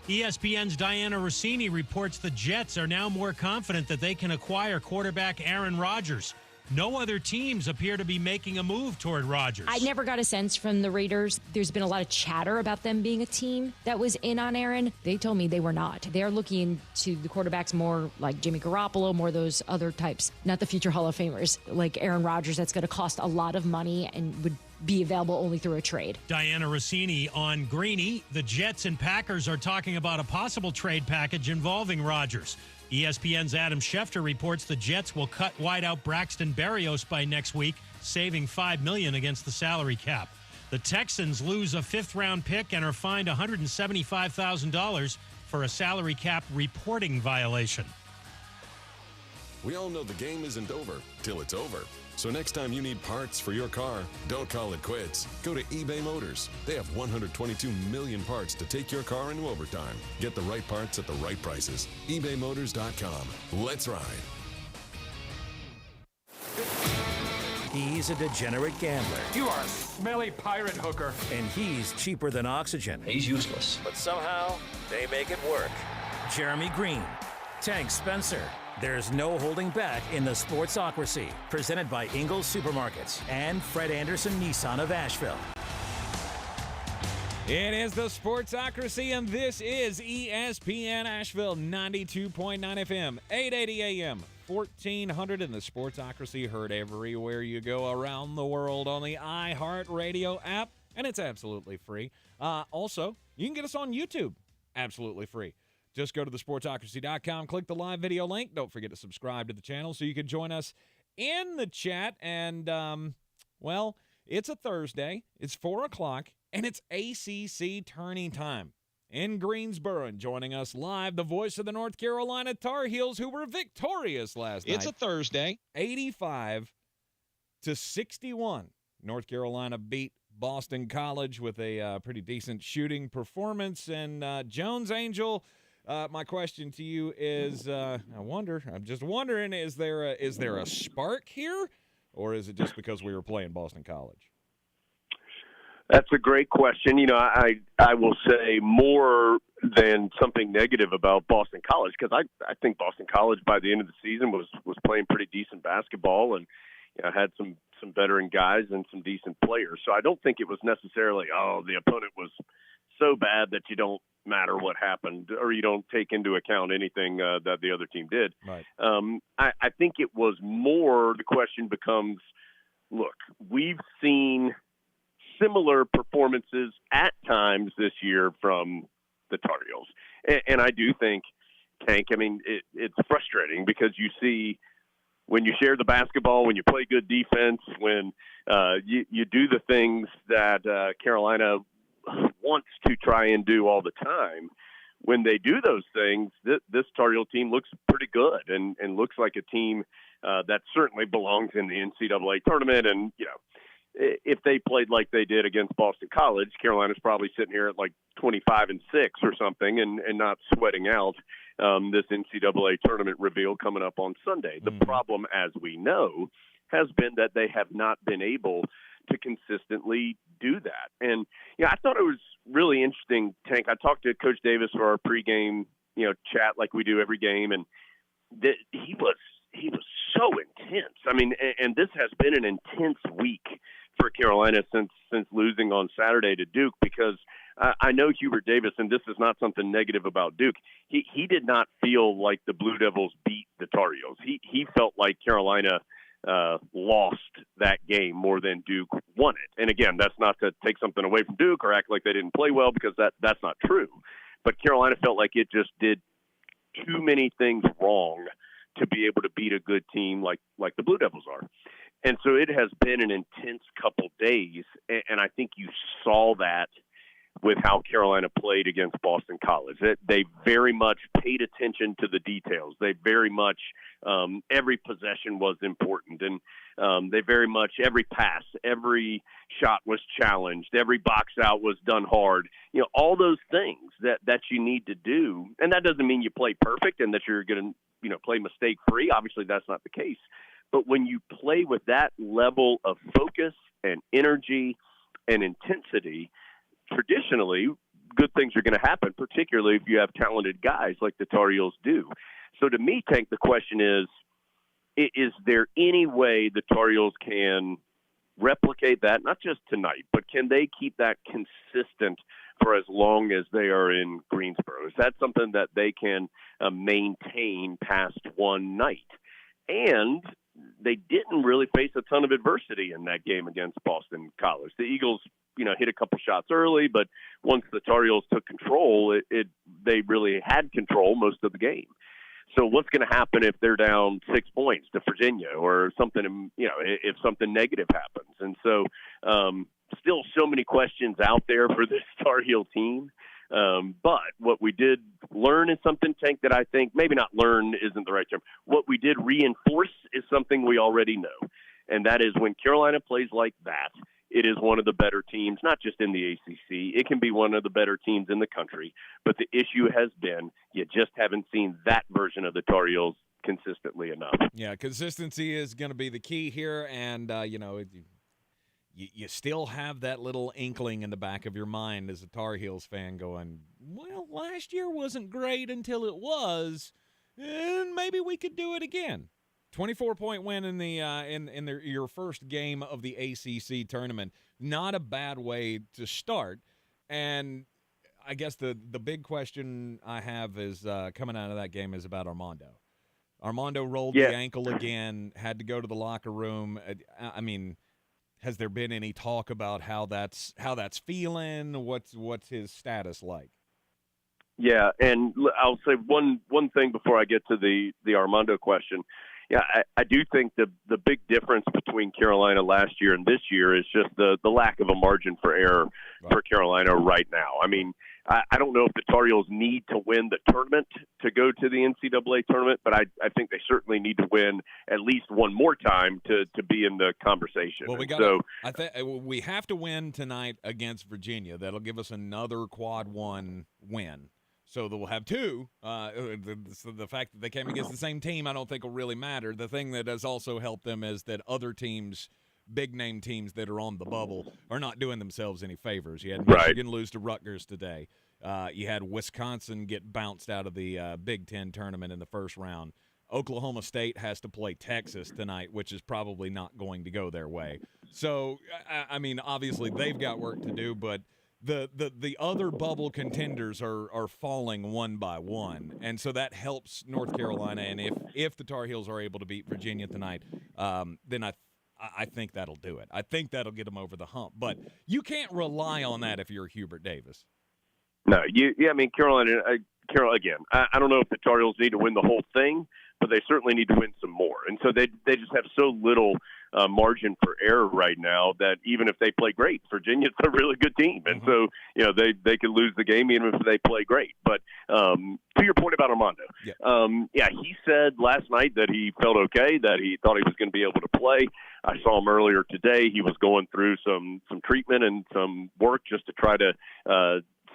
ESPN's Diana Rossini reports the Jets are now more confident that they can acquire quarterback Aaron Rodgers. No other teams appear to be making a move toward Rodgers. I never got a sense from the Raiders. There's been a lot of chatter about them being a team that was in on Aaron. They told me they were not. They're looking to the quarterbacks more like Jimmy Garoppolo, more those other types, not the future Hall of Famers like Aaron Rodgers. That's going to cost a lot of money and would be available only through a trade. Diana Rossini on Greene. The Jets and Packers are talking about a possible trade package involving Rodgers. ESPN's Adam Schefter reports the Jets will cut wideout Braxton Berrios by next week, saving $5 million against the salary cap. The Texans lose a fifth-round pick and are fined $175,000 for a salary cap reporting violation. We all know the game isn't over till it's over. So next time you need parts for your car, don't call it quits. Go to eBay Motors. They have 122 million parts to take your car into overtime. Get the right parts at the right prices. ebaymotors.com. Let's ride. He's a degenerate gambler. You are a smelly pirate hooker. And he's cheaper than oxygen. He's useless. But somehow, they make it work. Jeremy Greene, Tank Spencer. There's no holding back in the Sportsocracy, presented by Ingles Supermarkets and Fred Anderson Nissan of Asheville. It is the Sportsocracy, and this is ESPN Asheville, 92.9 FM, 880 AM, 1400, and the Sportsocracy heard everywhere you go around the world on the iHeart Radio app, and it's absolutely free. Also, you can get us on YouTube, absolutely free. Just go to thesportsocracy.com, click the live video link. Don't forget to subscribe to the channel so you can join us in the chat. And, well, it's a Thursday. It's 4 o'clock, and it's ACC tourney time in Greensboro. And joining us live, the voice of the North Carolina Tar Heels, who were victorious last night. It's a Thursday. 85-61. North Carolina beat Boston College with a pretty decent shooting performance. And Jones, Angell, my question to you is, I'm just wondering, is there a spark here, or is it just because we were playing Boston College? That's a great question. You know, I will say more than something negative about Boston College, because I think Boston College by the end of the season was playing pretty decent basketball and had some veteran guys and some decent players. So I don't think it was necessarily, the opponent was so bad that you don't matter what happened or you don't take into account anything that the other team did. Right. I think it was more, the question becomes, look, we've seen similar performances at times this year from the Tar Heels. And I do think, Tank, I mean, it's frustrating because you see when you share the basketball, when you play good defense, when you do the things that Carolina wants to try and do all the time, when they do those things, this Tar Heel team looks pretty good and looks like a team that certainly belongs in the NCAA tournament. And, if they played like they did against Boston College, Carolina's probably sitting here at like 25-6 or something and not sweating out this NCAA tournament reveal coming up on Sunday. The problem, as we know, has been that they have not been able to consistently do that. And, I thought it was really interesting, Tank. I talked to Coach Davis for our pregame, chat like we do every game, and he was so intense. I mean, and this has been an intense week for Carolina since losing on Saturday to Duke, because I know Hubert Davis, and this is not something negative about Duke. He did not feel like the Blue Devils beat the Tar Heels. He felt like Carolina lost that game more than Duke won it. And again, that's not to take something away from Duke or act like they didn't play well, because that's not true. But Carolina felt like it just did too many things wrong to be able to beat a good team like the Blue Devils are. And so it has been an intense couple days, and I think you saw that with how Carolina played against Boston College. They very much paid attention to the details. They very much, every possession was important, and they very much, every pass, every shot was challenged, every box out was done hard. All those things that you need to do, and that doesn't mean you play perfect and that you're going to, play mistake-free. Obviously, that's not the case. But when you play with that level of focus and energy and intensity, traditionally, good things are going to happen, particularly if you have talented guys like the Tar Heels do. So to me, Tank, the question is there any way the Tar Heels can replicate that, not just tonight, but can they keep that consistent for as long as they are in Greensboro? Is that something that they can maintain past one night? And they didn't really face a ton of adversity in that game against Boston College. The Eagles, hit a couple shots early, but once the Tar Heels took control, they really had control most of the game. So what's going to happen if they're down 6 points to Virginia or something, if something negative happens? And so still so many questions out there for this Tar Heel team. But what we did learn is something, Tank, that I think maybe not learn isn't the right term. What we did reinforce is something we already know. And that is when Carolina plays like that, it is one of the better teams, not just in the ACC. It can be one of the better teams in the country. But the issue has been you just haven't seen that version of the Tar Heels consistently enough. Yeah, consistency is going to be the key here. And, you still have that little inkling in the back of your mind as a Tar Heels fan going, well, last year wasn't great until it was, and maybe we could do it again. 24-point win in your first game of the ACC tournament. Not a bad way to start. And I guess the big question I have is coming out of that game is about Armando. Armando rolled the ankle again, had to go to the locker room. I mean, has there been any talk about how that's feeling? What's his status like? Yeah, and I'll say one thing before I get to the Armando question. Yeah, I do think the big difference between Carolina last year and this year is just the lack of a margin for error for Carolina right now. I mean, I don't know if the Tar Heels need to win the tournament to go to the NCAA tournament, but I think they certainly need to win at least one more time to be in the conversation. Well, we have to win tonight against Virginia. That'll give us another quad one win. So we'll have two. The fact that they came against the same team I don't think will really matter. The thing that has also helped them is that other teams, big-name teams that are on the bubble, are not doing themselves any favors. You had Michigan lose to Rutgers today. You had Wisconsin get bounced out of the Big Ten tournament in the first round. Oklahoma State has to play Texas tonight, which is probably not going to go their way. So, I mean, obviously they've got work to do, but the other bubble contenders are falling one by one, and so that helps North Carolina. And if the Tar Heels are able to beat Virginia tonight, then I think that'll do it. I think that'll get them over the hump. But you can't rely on that if you're Hubert Davis. No, I mean Carolina again. I don't know if the Tar Heels need to win the whole thing, but they certainly need to win some more. And so they just have so little margin for error right now that even if they play great, Virginia's a really good team. And so, they could lose the game even if they play great. But to your point about Armando, he said last night that he felt okay, that he thought he was going to be able to play. I saw him earlier today. He was going through some treatment and some work just to try to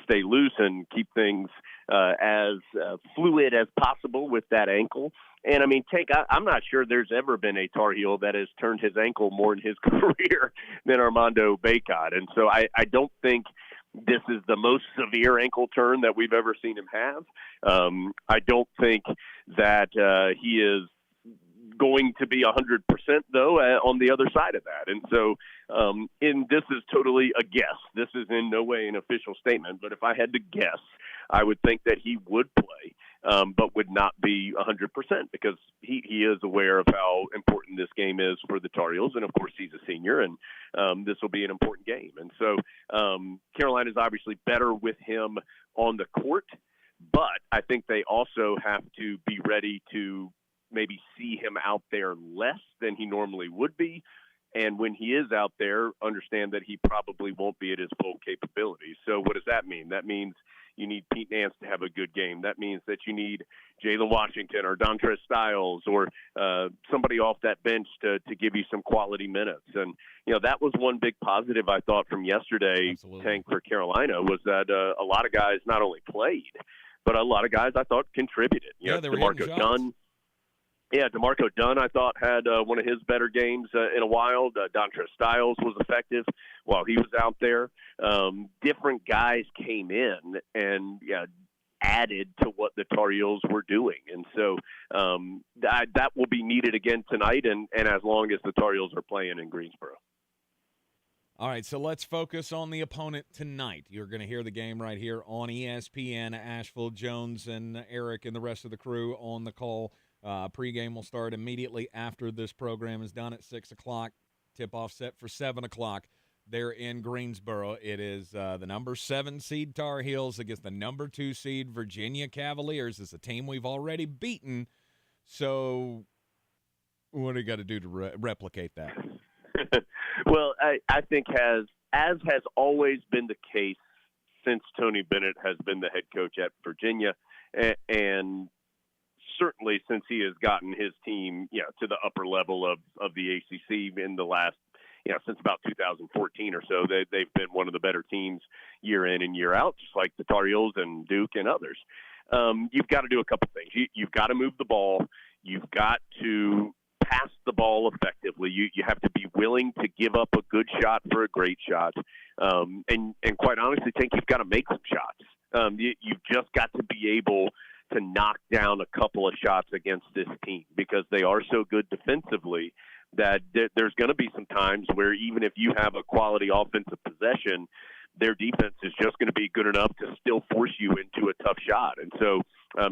stay loose and keep things as fluid as possible with that ankle. And, I mean, I'm not sure there's ever been a Tar Heel that has turned his ankle more in his career than Armando Bacot. And so I don't think this is the most severe ankle turn that we've ever seen him have. I don't think that he is going to be 100%, though, on the other side of that. And so this is totally a guess. This is in no way an official statement. But if I had to guess, I would think that he would play, but would not be 100% because he is aware of how important this game is for the Tar Heels. And, of course, he's a senior, and this will be an important game. And so Carolina's obviously better with him on the court, but I think they also have to be ready to maybe see him out there less than he normally would be. And when he is out there, understand that he probably won't be at his full capability. So what does that mean? That means you need Pete Nance to have a good game. That means that you need Jalen Washington or Dontrez Styles or somebody off that bench to give you some quality minutes. And, that was one big positive I thought from yesterday, Tank, for Carolina, was that a lot of guys not only played, but a lot of guys I thought contributed. They were DeMarco Dunn. Yeah, DeMarco Dunn, I thought, had one of his better games in a while. Dontrez Styles was effective while he was out there. Different guys came in and added to what the Tar Heels were doing. And so that will be needed again tonight and as long as the Tar Heels are playing in Greensboro. All right, so let's focus on the opponent tonight. You're going to hear the game right here on ESPN. Asheville, Jones, and Eric and the rest of the crew on the call. Pregame will start immediately after this program is done at 6 o'clock. Tip-off set for 7 o'clock. They're in Greensboro. It is the number 7 seed Tar Heels against the number 2 seed Virginia Cavaliers. It's a team we've already beaten. So what do you got to do to replicate that? Well, I think as has always been the case since Tony Bennett has been the head coach at Virginia, and certainly since he has gotten his team, to the upper level of the ACC in the last, since about 2014 or so, they've been one of the better teams year in and year out, just like the Tar Heels and Duke and others. You've got to do a couple things. You've got to move the ball. You've got to pass the ball effectively. You have to be willing to give up a good shot for a great shot. And quite honestly, Tank, you've got to make some shots. You've just got to be able to knock down a couple of shots against this team because they are so good defensively that there's going to be some times where even if you have a quality offensive possession, their defense is just going to be good enough to still force you into a tough shot. And so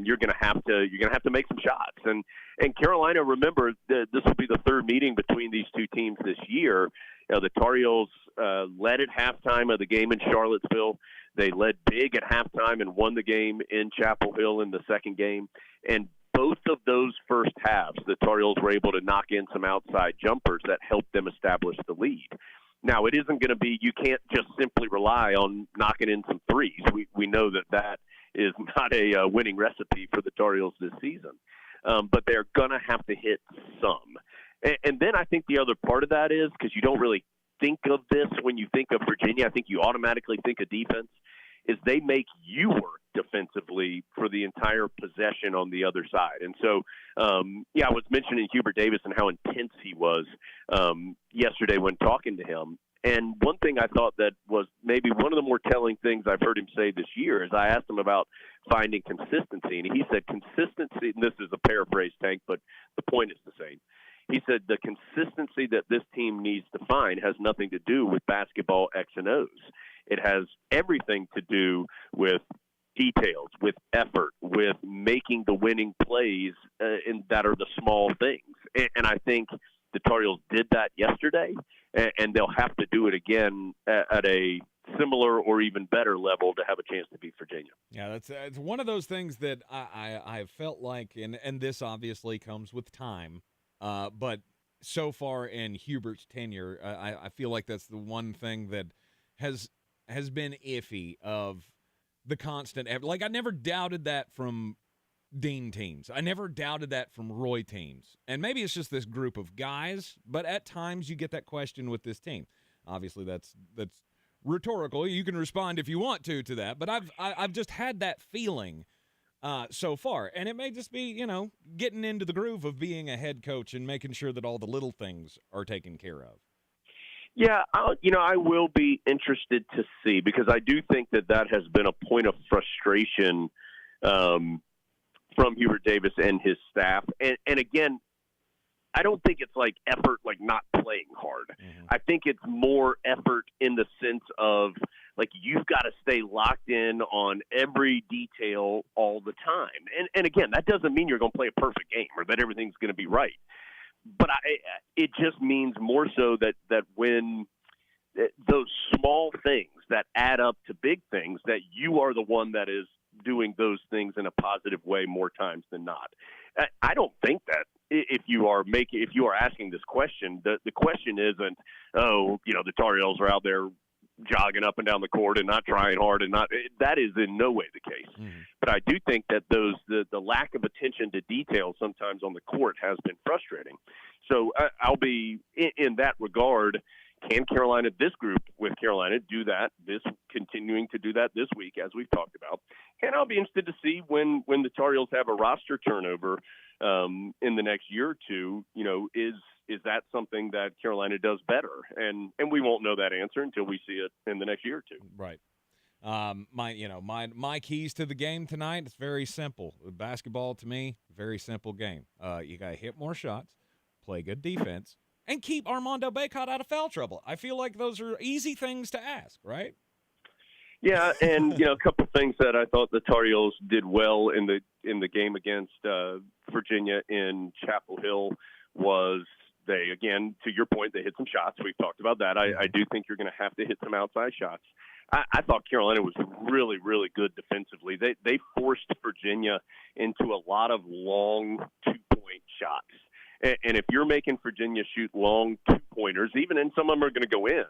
you're going to have to make some shots. And Carolina, remember, this will be the third meeting between these two teams this year. The Tar Heels led at halftime of the game in Charlottesville. They led big at halftime and won the game in Chapel Hill in the second game. And both of those first halves, the Tar Heels were able to knock in some outside jumpers that helped them establish the lead. Now, it isn't going to be – you can't just simply rely on knocking in some threes. We know that is not a winning recipe for the Tar Heels this season. But they're going to have to hit some. And then I think the other part of that is, because you don't really think of this when you think of Virginia, I think you automatically think of defense, is they make you work defensively for the entire possession on the other side. And so, I was mentioning Hubert Davis and how intense he was yesterday when talking to him. And one thing I thought that was maybe one of the more telling things I've heard him say this year is I asked him about finding consistency. And he said consistency, and this is a paraphrase, Tank, but the point is the same. He said the consistency that this team needs to find has nothing to do with basketball X and O's. It has everything to do with details, with effort, with making the winning plays that are the small things. And I think the Tar Heels did that yesterday, and they'll have to do it again at a similar or even better level to have a chance to beat Virginia. Yeah, it's one of those things that I felt like, and this obviously comes with time, but so far in Hubert's tenure, I feel like that's the one thing that has been iffy of the constant. Like, I never doubted that from Dean teams. I never doubted that from Roy teams. And maybe it's just this group of guys, but at times you get that question with this team. Obviously, that's rhetorical. You can respond if you want to that, but I've just had that feeling so far, and it may just be, getting into the groove of being a head coach and making sure that all the little things are taken care of. Yeah, I will be interested to see, because I do think that has been a point of frustration from Hubert Davis and his staff. And again, I don't think it's like effort, like not playing hard. Mm-hmm. I think it's more effort in the sense of, like, you've got to stay locked in on every detail all the time. And again, that doesn't mean you're going to play a perfect game or that everything's going to be right. But it just means more so that when those small things that add up to big things, that you are the one that is doing those things in a positive way more times than not. I don't think that if you are asking this question, the question isn't, the Tar Heels are out there jogging up and down the court and not trying hard that is in no way the case. Mm-hmm. But I do think that the lack of attention to detail sometimes on the court has been frustrating. So I'll be in that regard. Can Carolina, this group with Carolina, do that, continuing to do that this week, as we've talked about? And I'll be interested to see when the Tar Heels have a roster turnover in the next year or two, is that something that Carolina does better? And we won't know that answer until we see it in the next year or two. Right. My keys to the game tonight, it's very simple. Basketball, to me, very simple game. You got to hit more shots, play good defense, and keep Armando Bacot out of foul trouble. I feel like those are easy things to ask, right? Yeah, and a couple of things that I thought the Tar Heels did well in the game against Virginia in Chapel Hill was they, again, to your point, they hit some shots. We've talked about that. I do think you're going to have to hit some outside shots. I thought Carolina was really, really good defensively. They forced Virginia into a lot of long two-point shots. And if you're making Virginia shoot long two-pointers, even and some of them are going to go in,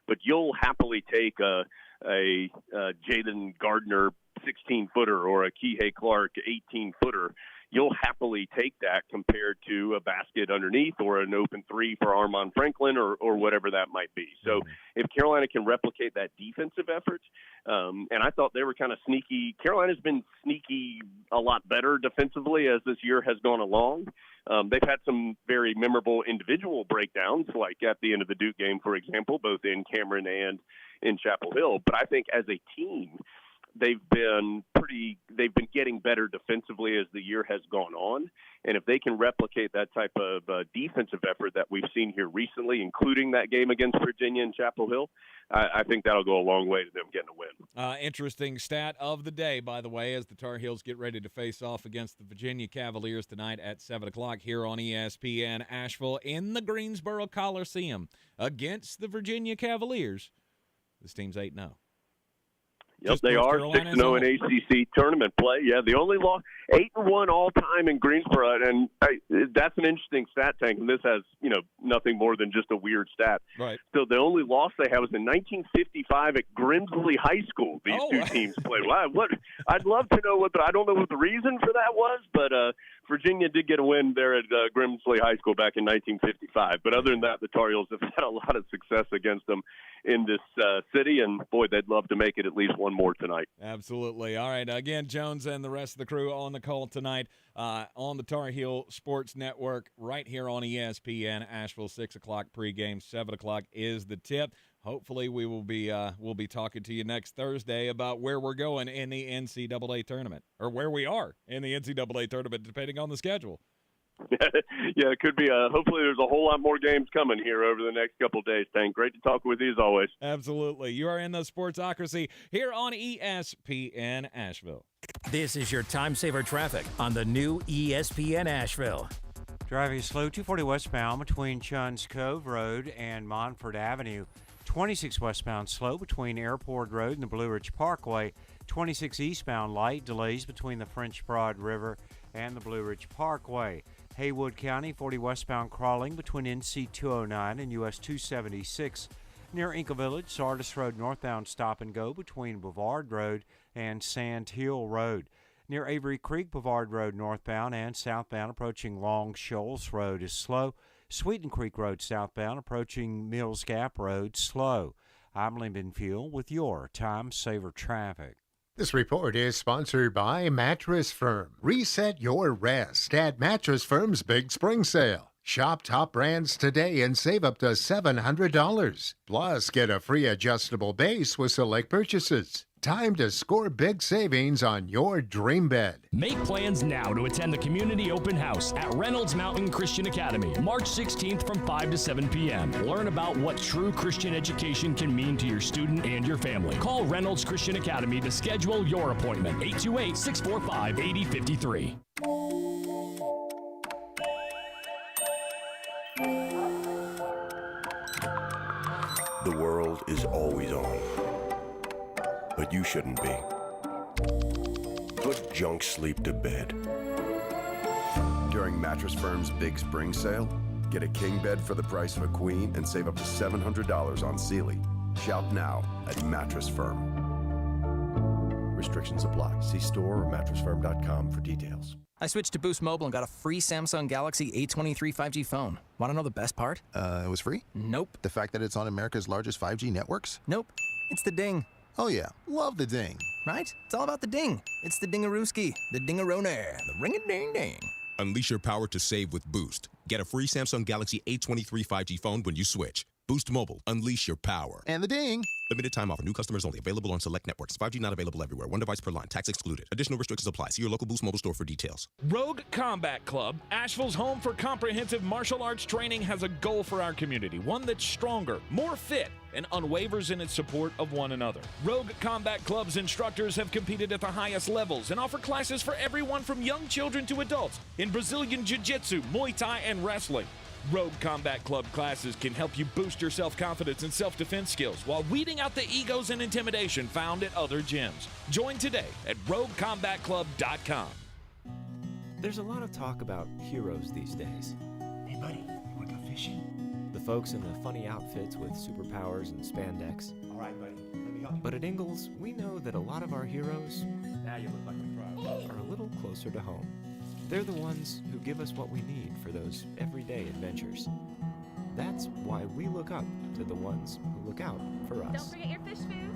but you'll happily take a Jaden Gardner 16-footer or a Kihei Clark 18-footer. You'll happily take that compared to a basket underneath or an open three for Armand Franklin or whatever that might be. So if Carolina can replicate that defensive effort, and I thought they were kind of sneaky. Carolina's been sneaky a lot better defensively as this year has gone along. They've had some very memorable individual breakdowns, like at the end of the Duke game, for example, both in Cameron and in Chapel Hill. But I think as a team, they've been getting better defensively as the year has gone on. And if they can replicate that type of defensive effort that we've seen here recently, including that game against Virginia and Chapel Hill, I think that'll go a long way to them getting a win. Interesting stat of the day, by the way, as the Tar Heels get ready to face off against the Virginia Cavaliers tonight at 7 o'clock here on ESPN Asheville in the Greensboro Coliseum against the Virginia Cavaliers. This team's 8-0. Yep, they are 6-0 in ACC tournament play. Yeah, the only loss, 8-1 all time in Greensboro, and that's an interesting stat, Tank. And this has nothing more than just a weird stat. Right. So the only loss they had was in 1955 at Grimsley High School. These two teams played. Wow, I'd love to know I don't know what the reason for that was, but Virginia did get a win there at Grimsley High School back in 1955. But other than that, the Tar Heels have had a lot of success against them in this city, and boy, they'd love to make it at least one more tonight. Absolutely. All right. Again, Jones and the rest of the crew on the call tonight on the Tar Heel Sports Network right here on ESPN Asheville. 6 o'clock pregame, 7 o'clock is the tip. Hopefully, we will be we'll be talking to you next Thursday about where we're going in the NCAA tournament, or where we are in the NCAA tournament, depending on the schedule. Yeah, it could be. Hopefully, there's a whole lot more games coming here over the next couple of days, Tank. Great to talk with you as always. Absolutely. You are in the Sportsocracy here on ESPN Asheville. This is your time saver traffic on the new ESPN Asheville. Driving slow, 240 westbound between Chun's Cove Road and Montford Avenue. 26 westbound slow between Airport Road and the Blue Ridge Parkway. 26 eastbound light delays between the French Broad River and the Blue Ridge Parkway. Haywood County, 40 westbound crawling between NC 209 and US 276. Near Inca Village, Sardis Road northbound stop and go between Brevard Road and Sand Hill Road. Near Avery Creek, Brevard Road northbound and southbound approaching Long Shoals Road is slow. Sweeten Creek Road southbound approaching Mills Gap Road slow. I'm Lyndon Fuel with your Time Saver traffic. This report is sponsored by Mattress Firm. Reset your rest at Mattress Firm's Big Spring Sale. Shop top brands today and save up to $700. Plus, get a free adjustable base with select purchases. Time to score big savings on your dream bed. Make plans now to attend the Community Open House at Reynolds Mountain Christian Academy, March 16th from 5 to 7 p.m. Learn about what true Christian education can mean to your student and your family. Call Reynolds Christian Academy to schedule your appointment, 828-645-8053. The world is always on. But you shouldn't be. Put junk sleep to bed. During Mattress Firm's big spring sale, get a king bed for the price of a queen and save up to $700 on Sealy. Shop now at Mattress Firm. Restrictions apply. See store or mattressfirm.com for details. I switched to Boost Mobile and got a free Samsung Galaxy A23 5G phone. Want to know the best part? It was free? Nope. The fact that it's on America's largest 5G networks? Nope. It's the ding. Oh yeah, love the ding. Right? It's all about the ding. It's the dingarooski, the dingaroner, the ring-a-ding-ding. Unleash your power to save with Boost. Get a free Samsung Galaxy A23 5G phone when you switch. Boost Mobile. Unleash your power. And the ding. Limited time offer. New customers only. Available on select networks. 5G not available everywhere. One device per line. Tax excluded. Additional restrictions apply. See your local Boost Mobile store for details. Rogue Combat Club, Asheville's home for comprehensive martial arts training, has a goal for our community, one that's stronger, more fit, and unwavers in its support of one another. Rogue Combat Club's instructors have competed at the highest levels and offer classes for everyone from young children to adults in Brazilian Jiu-Jitsu, Muay Thai, and wrestling. Rogue Combat Club classes can help you boost your self-confidence and self-defense skills while weeding out the egos and intimidation found at other gyms. Join today at roguecombatclub.com. There's a lot of talk about heroes these days. Hey, buddy, you want to go fishing? The folks in the funny outfits with superpowers and spandex. All right, buddy, let me help you. But at Ingles, we know that a lot of our heroes Now you look like a pro. are a little closer to home. They're the ones who give us what we need for those everyday adventures. That's why we look up to the ones who look out for us. Don't forget your fish food.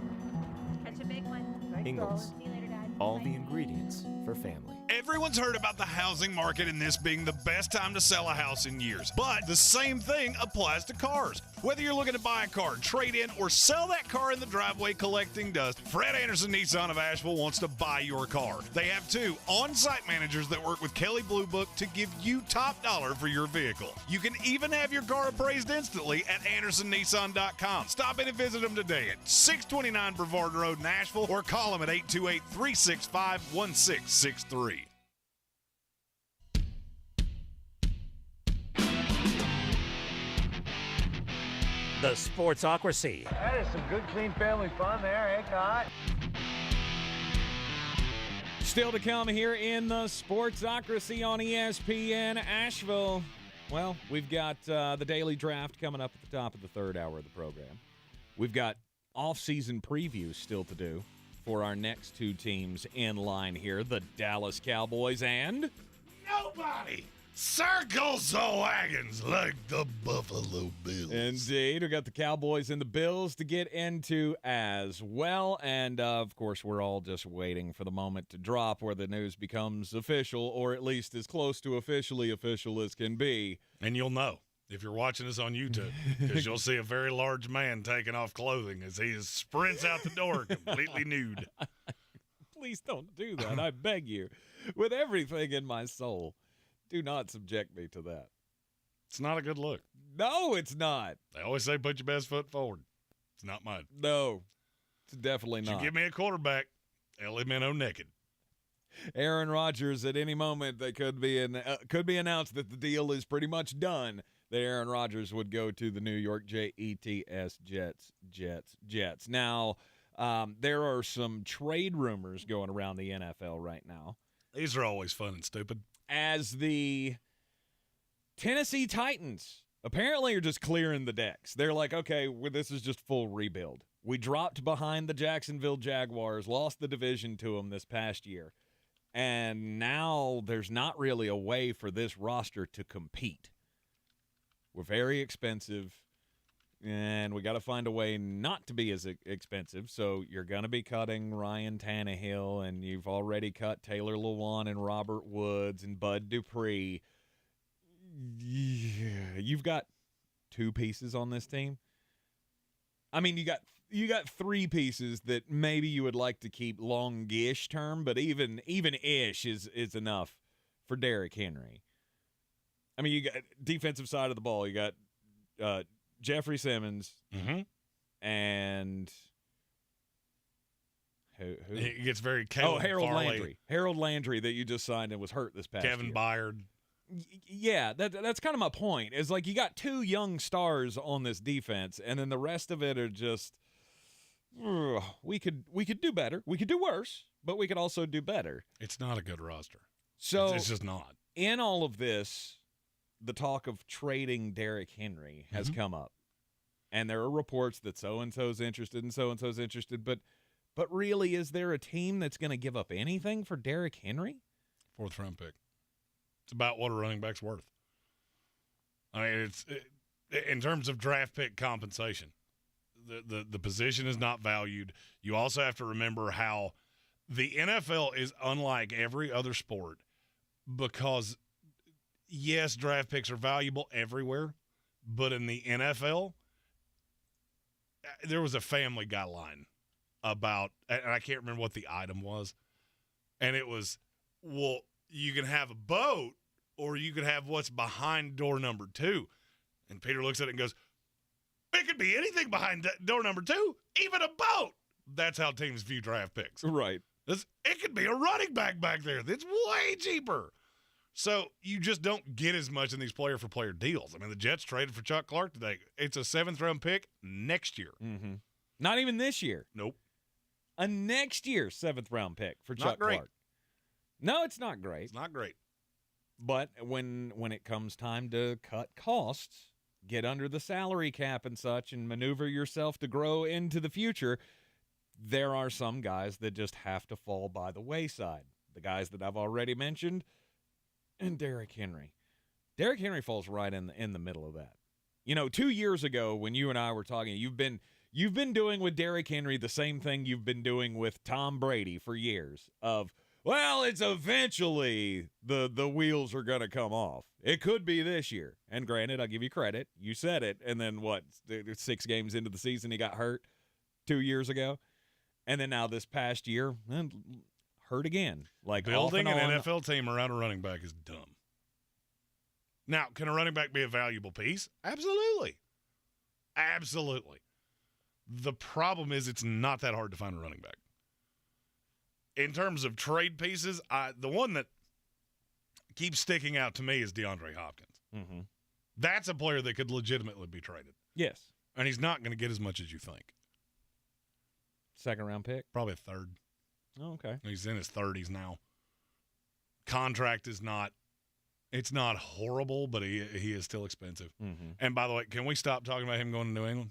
Catch a big one. Ingles. See you later, Dad. All the ingredients for family. Everyone's heard about the housing market and this being the best time to sell a house in years. But the same thing applies to cars. Whether you're looking to buy a car, trade in, or sell that car in the driveway collecting dust, Fred Anderson Nissan of Asheville wants to buy your car. They have 2 on-site managers that work with Kelly Blue Book to give you top dollar for your vehicle. You can even have your car appraised instantly at AndersonNissan.com. Stop in and visit them today at 629 Brevard Road in Asheville or call them at 828-365-1663. The Sportsocracy. That is some good, clean family fun there, eh, God? Still to come here in the Sportsocracy on ESPN Asheville. Well, we've got the daily draft coming up at the top of the third hour of the program. We've got off-season previews still to do for our next 2 teams in line here, the Dallas Cowboys and... Nobody circles the wagons like the Buffalo Bills. Indeed. We've got the Cowboys and the Bills to get into as well. And, of course, we're all just waiting for the moment to drop where the news becomes official, or at least as close to officially official as can be. And you'll know if you're watching us on YouTube, because you'll see a very large man taking off clothing as he sprints out the door completely nude. Please don't do that. I beg you. With everything in my soul, do not subject me to that. It's not a good look. No, it's not. They always say put your best foot forward. It's not mine. No, it's definitely not. You give me a quarterback, LMNO naked. Aaron Rodgers, at any moment, they could be announced that the deal is pretty much done, that Aaron Rodgers would go to the New York Jets. Now, there are some trade rumors going around the NFL right now. These are always fun and stupid. As the Tennessee Titans apparently are just clearing the decks. They're like, okay, well, this is just full rebuild. We dropped behind the Jacksonville Jaguars, lost the division to them this past year, and now there's not really a way for this roster to compete. We're very expensive, and we got to find a way not to be as expensive, so you're going to be cutting Ryan Tannehill, and you've already cut Taylor Lewan and Robert Woods and Bud Dupree. Yeah, you've got 2 pieces on this team. I mean, you got 3 pieces that maybe you would like to keep longish term, but even ish is enough for Derrick Henry. I mean, you got defensive side of the ball. You got Jeffrey Simmons and who? It gets very Harold Farley. Landry. Harold Landry that you just signed and was hurt this past Kevin year. Byard. Yeah, that's kind of my point. Is like you got 2 young stars on this defense, and then the rest of it are just we could do better. We could do worse, but we could also do better. It's not a good roster. So it's just not. In all of this, the talk of trading Derrick Henry has come up, and there are reports that so and so's interested and so and so's interested. But really, is there a team that's going to give up anything for Derrick Henry? 4th round pick. It's about what a running back's worth. I mean, in terms of draft pick compensation, the position is not valued. You also have to remember how the NFL is unlike every other sport because, yes, draft picks are valuable everywhere, but in the NFL, there was a Family Guy line about, and I can't remember what the item was, and it was, well, you can have a boat or you could have what's behind door number 2. And Peter looks at it and goes, it could be anything behind door number 2, even a boat. That's how teams view draft picks. Right. It could be a running back there. That's way cheaper. So you just don't get as much in these player-for-player deals. I mean, the Jets traded for Chuck Clark today. It's a 7th-round pick next year. Mm-hmm. Not even this year. Nope. A next year 7th-round pick for Chuck Clark. No, it's not great. It's not great. But when it comes time to cut costs, get under the salary cap and such, and maneuver yourself to grow into the future, there are some guys that just have to fall by the wayside. The guys that I've already mentioned, and Derrick Henry. Derrick Henry falls right in the middle of that. You know, 2 years ago when you and I were talking, you've been doing with Derrick Henry the same thing you've been doing with Tom Brady for years of, well, it's eventually the wheels are going to come off. It could be this year. And granted, I'll give you credit. You said it. And then 6 games into the season, he got hurt 2 years ago. And then now this past year, hurt again. Like building an NFL team around a running back is dumb. Now, can a running back be a valuable piece? Absolutely. Absolutely. The problem is it's not that hard to find a running back. In terms of trade pieces, the one that keeps sticking out to me is DeAndre Hopkins. Mm-hmm. That's a player that could legitimately be traded. Yes. And he's not going to get as much as you think. 2nd-round pick? Probably a 3rd. Oh, okay. He's in his 30s now. Contract is not – it's not horrible, but he is still expensive. Mm-hmm. And by the way, can we stop talking about him going to New England?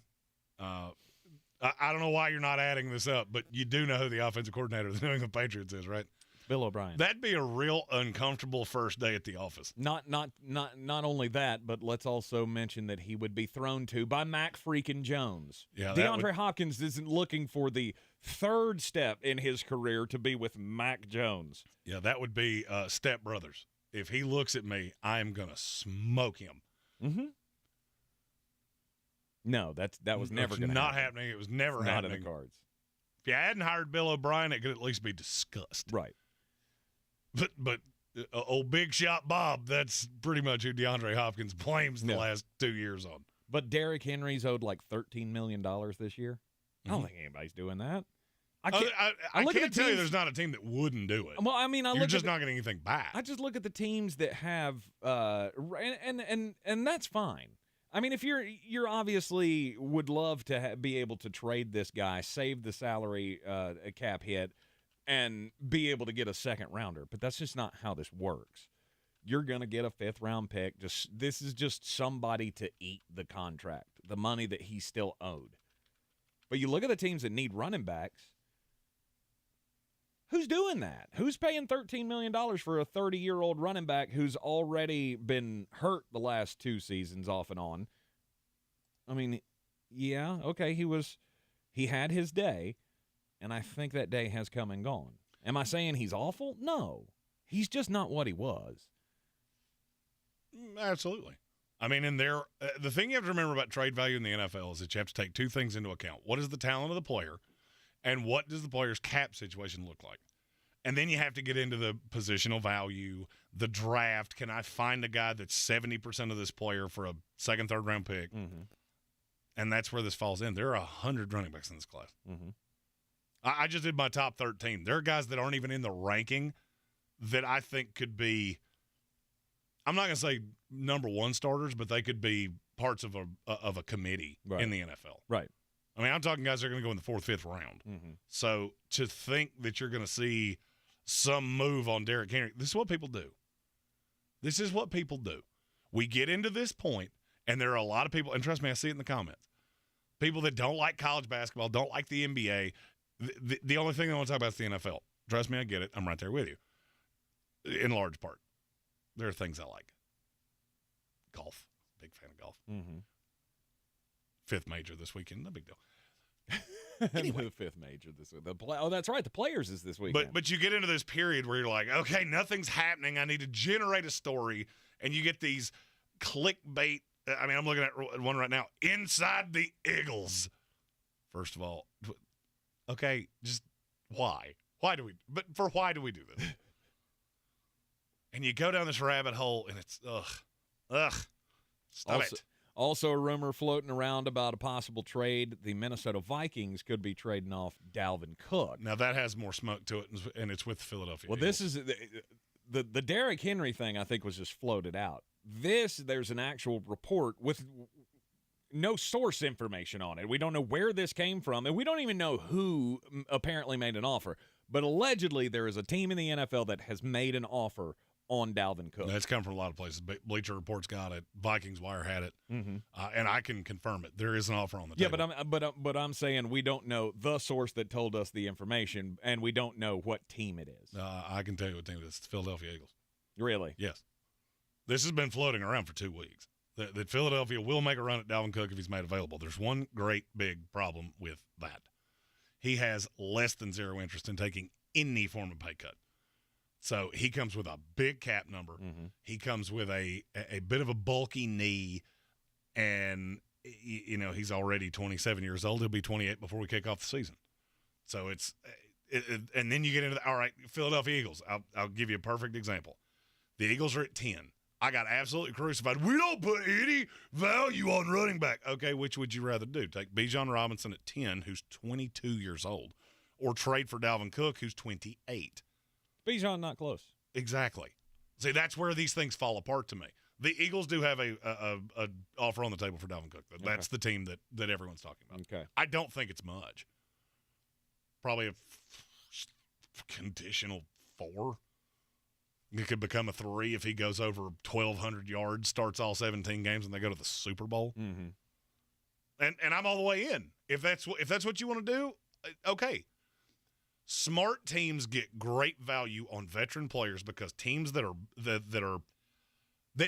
I don't know why you're not adding this up, but you do know who the offensive coordinator of the New England Patriots is, right? Bill O'Brien. That'd be a real uncomfortable first day at the office. Not only that, but let's also mention that he would be thrown to by Mac freaking Jones. Yeah, DeAndre Hopkins isn't looking for the 3rd step in his career to be with Mac Jones. Yeah, that would be Step Brothers. If he looks at me, I am going to smoke him. Mm-hmm. No, that was never going to happen. Not happening. It was never happening. Not in the cards. If you hadn't hired Bill O'Brien, it could at least be discussed. Right. But old Big Shot Bob, that's pretty much who DeAndre Hopkins blames the last 2 years on. But Derrick Henry's owed like $13 million this year. I don't think anybody's doing that. I can't tell you there's not a team that wouldn't do it. Well, I mean, you're just not getting anything back. I just look at the teams that have, and that's fine. I mean, if you're obviously would love to be able to trade this guy, save the salary cap hit, and be able to get a second rounder. But that's just not how this works. You're going to get a 5th-round pick. This is just somebody to eat the contract, the money that he's still owed. But you look at the teams that need running backs. Who's doing that? Who's paying $13 million for a 30-year-old running back who's already been hurt the last 2 seasons off and on? I mean, yeah, okay, he had his day, and I think that day has come and gone. Am I saying he's awful? No. He's just not what he was. Absolutely. I mean, the thing you have to remember about trade value in the NFL is that you have to take 2 things into account. What is the talent of the player, and what does the player's cap situation look like? And then you have to get into the positional value, the draft. Can I find a guy that's 70% of this player for a 2nd, 3rd round pick? Mm-hmm. And that's where this falls in. There are 100 running backs in this class. Mm-hmm. I just did my top 13. There are guys that aren't even in the ranking that I think could be, I'm not going to say number 1 starters, but they could be parts of a committee in the NFL. Right. I mean, I'm talking guys that are going to go in the 4th, 5th round. Mm-hmm. So to think that you're going to see some move on Derrick Henry, this is what people do. This is what people do. We get into this point, and there are a lot of people, and trust me, I see it in the comments, people that don't like college basketball, don't like the NBA. The only thing they want to talk about is the NFL. Trust me, I get it. I'm right there with you in large part. There are things I like. Golf. Big fan of golf. Mm-hmm. 5th major this weekend. No big deal. Anyway. The 5th major this week. Oh, that's right. The Players is this weekend. But you get into this period where you're like, okay, nothing's happening. I need to generate a story. And you get these clickbait. I mean, I'm looking at one right now. Inside the Eagles. First of all, okay, just why? Why do we do this? And you go down this rabbit hole, and it's, stop it. Also, a rumor floating around about a possible trade. The Minnesota Vikings could be trading off Dalvin Cook. Now, that has more smoke to it, and it's with Philadelphia Well, Eagles. This is the Derrick Henry thing, I think, was just floated out. There's an actual report with no source information on it. We don't know where this came from, and we don't even know who apparently made an offer. But allegedly, there is a team in the NFL that has made an offer on Dalvin Cook. That's come from a lot of places. Bleacher Report's got it. Vikings Wire had it, mm-hmm. And I can confirm it. There is an offer on the table. Yeah, but I'm saying we don't know the source that told us the information, and we don't know what team it is. I can tell you what team it is. It's the Philadelphia Eagles. Really? Yes. This has been floating around for 2 weeks. That Philadelphia will make a run at Dalvin Cook if he's made available. There's one great big problem with that. He has less than 0 interest in taking any form of pay cut. So he comes with a big cap number. Mm-hmm. He comes with a bit of a bulky knee, and he's already 27 years old. He'll be 28 before we kick off the season. So and then you get into all right, Philadelphia Eagles. I'll give you a perfect example. The Eagles are at 10. I got absolutely crucified. We don't put any value on running back. Okay, which would you rather do? Take Bijan Robinson at 10, who's 22 years old, or trade for Dalvin Cook, who's 28? Bijan not close. Exactly. See, that's where these things fall apart to me. The Eagles do have a offer on the table for Dalvin Cook. That's the team that everyone's talking about. Okay. I don't think it's much. Probably a conditional 4. It could become a 3 if he goes over 1,200 yards, starts all 17 games, and they go to the Super Bowl. Mm-hmm. And I'm all the way in. If that's what you want to do, okay. Smart teams get great value on veteran players because teams that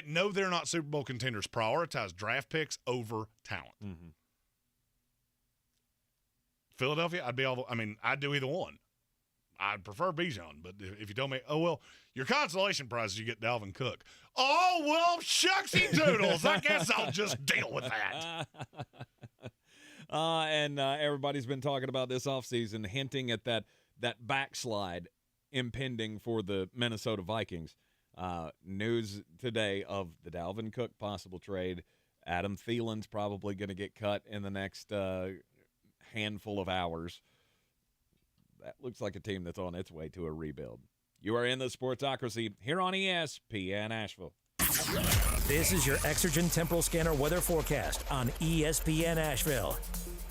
know they're not Super Bowl contenders prioritize draft picks over talent. Mm-hmm. Philadelphia, I'd do either one. I'd prefer Bijan, but if you told me, oh, well, your consolation prize is you get Dalvin Cook. Oh, well, shucksy doodles. I guess I'll just deal with that. And everybody's been talking about this offseason, hinting at that backslide impending for the Minnesota Vikings. News today of the Dalvin Cook possible trade. Adam Thielen's probably going to get cut in the next handful of hours. That looks like a team that's on its way to a rebuild. You are in the Sportsocracy here on ESPN Asheville. This is your Exergen Temporal Scanner weather forecast on ESPN Asheville.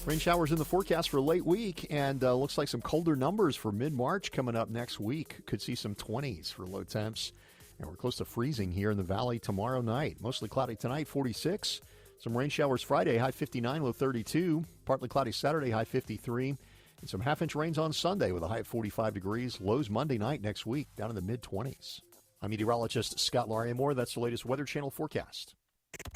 Rain showers in the forecast for a late week, and looks like some colder numbers for mid-March coming up next week. Could see some 20s for low temps, and we're close to freezing here in the valley tomorrow night. Mostly cloudy tonight, 46. Some rain showers Friday, high 59, low 32. Partly cloudy Saturday, high 53. And some half-inch rains on Sunday with a high of 45 degrees. Lows Monday night next week, down in the mid-20s. I'm meteorologist Scott Lauriamore. That's the latest Weather Channel forecast.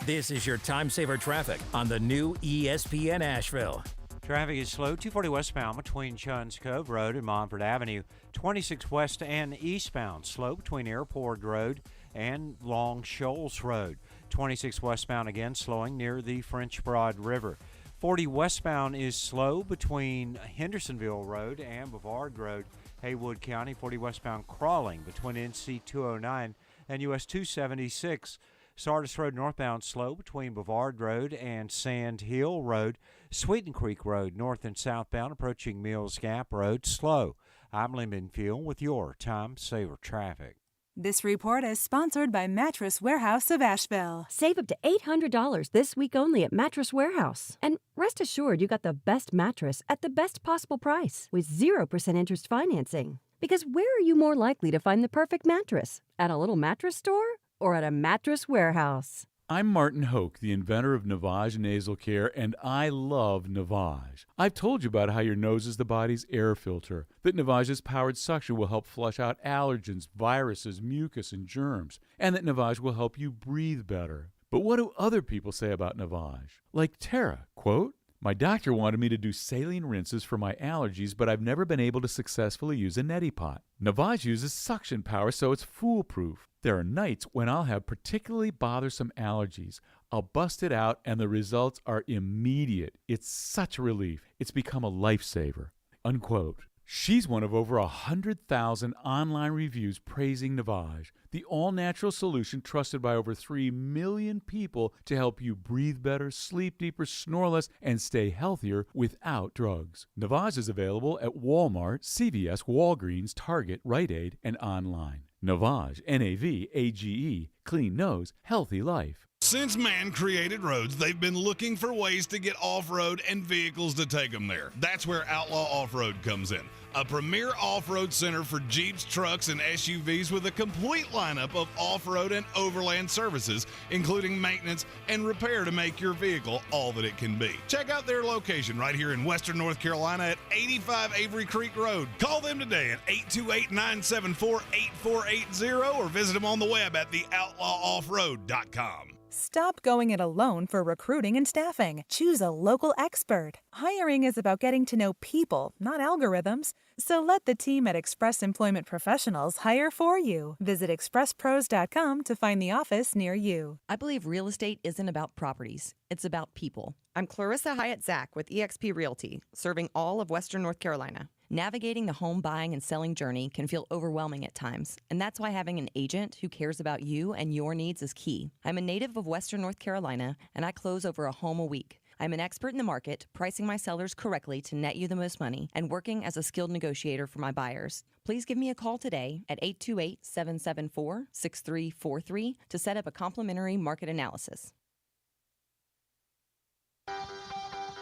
This is your time saver traffic on the new ESPN Asheville. Traffic is slow, 240 westbound between Chuns Cove Road and Montford Avenue. 26 west and eastbound, slow between Airport Road and Long Shoals Road. 26 westbound again, slowing near the French Broad River. 40 westbound is slow between Hendersonville Road and Brevard Road. Haywood County, 40 westbound crawling between NC 209 and US 276. Sardis Road northbound slow between Brevard Road and Sand Hill Road. Sweeten Creek Road north and southbound approaching Mills Gap Road slow. I'm Lyndon Field with your Time Saver Traffic. This report is sponsored by Mattress Warehouse of Asheville. Save up to $800 this week only at Mattress Warehouse. And rest assured you got the best mattress at the best possible price with 0% interest financing. Because where are you more likely to find the perfect mattress? At a little mattress store? Or at a Mattress Warehouse? I'm Martin Hoke, the inventor of Navage Nasal Care, and I love Navage. I've told you about how your nose is the body's air filter, that Navage's powered suction will help flush out allergens, viruses, mucus, and germs, and that Navage will help you breathe better. But what do other people say about Navage? Like Tara, quote, "My doctor wanted me to do saline rinses for my allergies, but I've never been able to successfully use a neti pot. Navage uses suction power, so it's foolproof. There are nights when I'll have particularly bothersome allergies. I'll bust it out, and the results are immediate. It's such a relief. It's become a lifesaver." Unquote. She's one of over 100,000 online reviews praising Navage, the all-natural solution trusted by over 3 million people to help you breathe better, sleep deeper, snore less, and stay healthier without drugs. Navage is available at Walmart, CVS, Walgreens, Target, Rite Aid, and online. Navage, N-A-V-A-G-E, clean nose, healthy life. Since man created roads, they've been looking for ways to get off-road and vehicles to take them there. That's where Outlaw Off-Road comes in. A premier off-road center for Jeeps, trucks, and SUVs with a complete lineup of off-road and overland services, including maintenance and repair to make your vehicle all that it can be. Check out their location right here in Western North Carolina at 85 Avery Creek Road. Call them today at 828-974-8480 or visit them on the web at theoutlawoffroad.com. Stop going it alone for recruiting and staffing. Choose a local expert. Hiring is about getting to know people, not algorithms. So let the team at Express Employment Professionals hire for you. Visit expresspros.com to find the office near you. I believe real estate isn't about properties. It's about people. I'm Clarissa Hyatt-Zach with eXp Realty, serving all of Western North Carolina. Navigating the home buying and selling journey can feel overwhelming at times, and that's why having an agent who cares about you and your needs is key. I'm a native of Western North Carolina, and I close over a home a week. I'm an expert in the market, pricing my sellers correctly to net you the most money, and working as a skilled negotiator for my buyers. Please give me a call today at 828-774-6343 to set up a complimentary market analysis.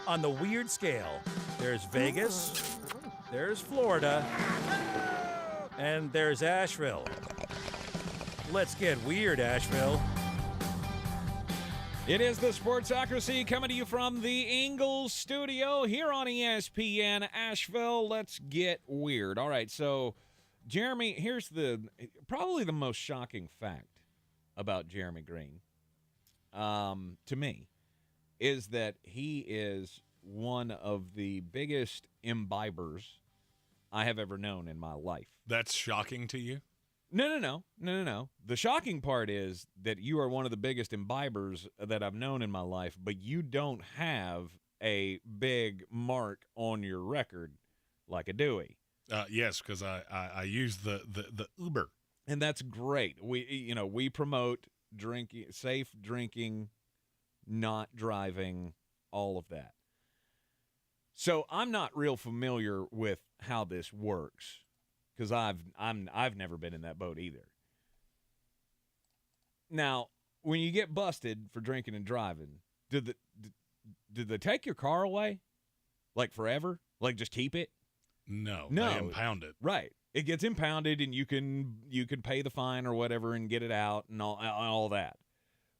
On the weird scale, there's Vegas, there's Florida, and there's Asheville. Let's get weird, Asheville. It is the Sportsocracy coming to you from the Ingles Studio here on ESPN Asheville. Let's get weird. All right, so Jeremy, here's probably the most shocking fact about Jeremy Greene, to me, is that he is one of the biggest imbibers I have ever known in my life. That's shocking to you? No. The shocking part is that you are one of the biggest imbibers that I've known in my life, but you don't have a big mark on your record like a Dewey. Yes, because I use the Uber. And that's great. We promote drinking, safe drinking, not driving, all of that. So I'm not real familiar with how this works because I've never been in that boat either. Now, when you get busted for drinking and driving, did they take your car away? Like forever? Like just keep it? No, they impound it. Right. It gets impounded, and you can pay the fine or whatever and get it out and all that.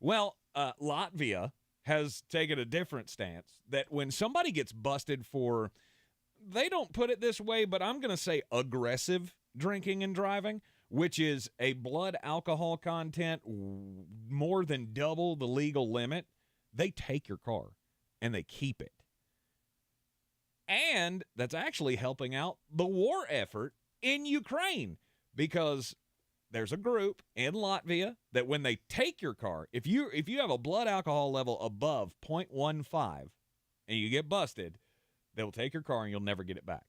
Well, Latvia has taken a different stance that when somebody gets busted for, they don't put it this way, but I'm going to say aggressive drinking and driving, which is a blood alcohol content more than double the legal limit, they take your car and they keep it. And that's actually helping out the war effort in Ukraine, because there's a group in Latvia that when they take your car, if you have a blood alcohol level above 0.15 and you get busted, they will take your car and you'll never get it back.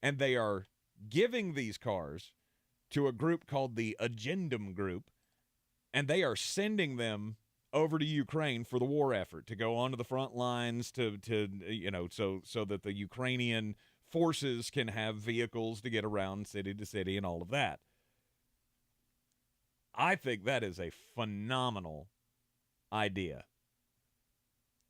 And they are giving these cars to a group called the Agendum Group, and they are sending them over to Ukraine for the war effort, to go onto the front lines, so that the Ukrainian forces can have vehicles to get around city to city and all of that. I think that is a phenomenal idea.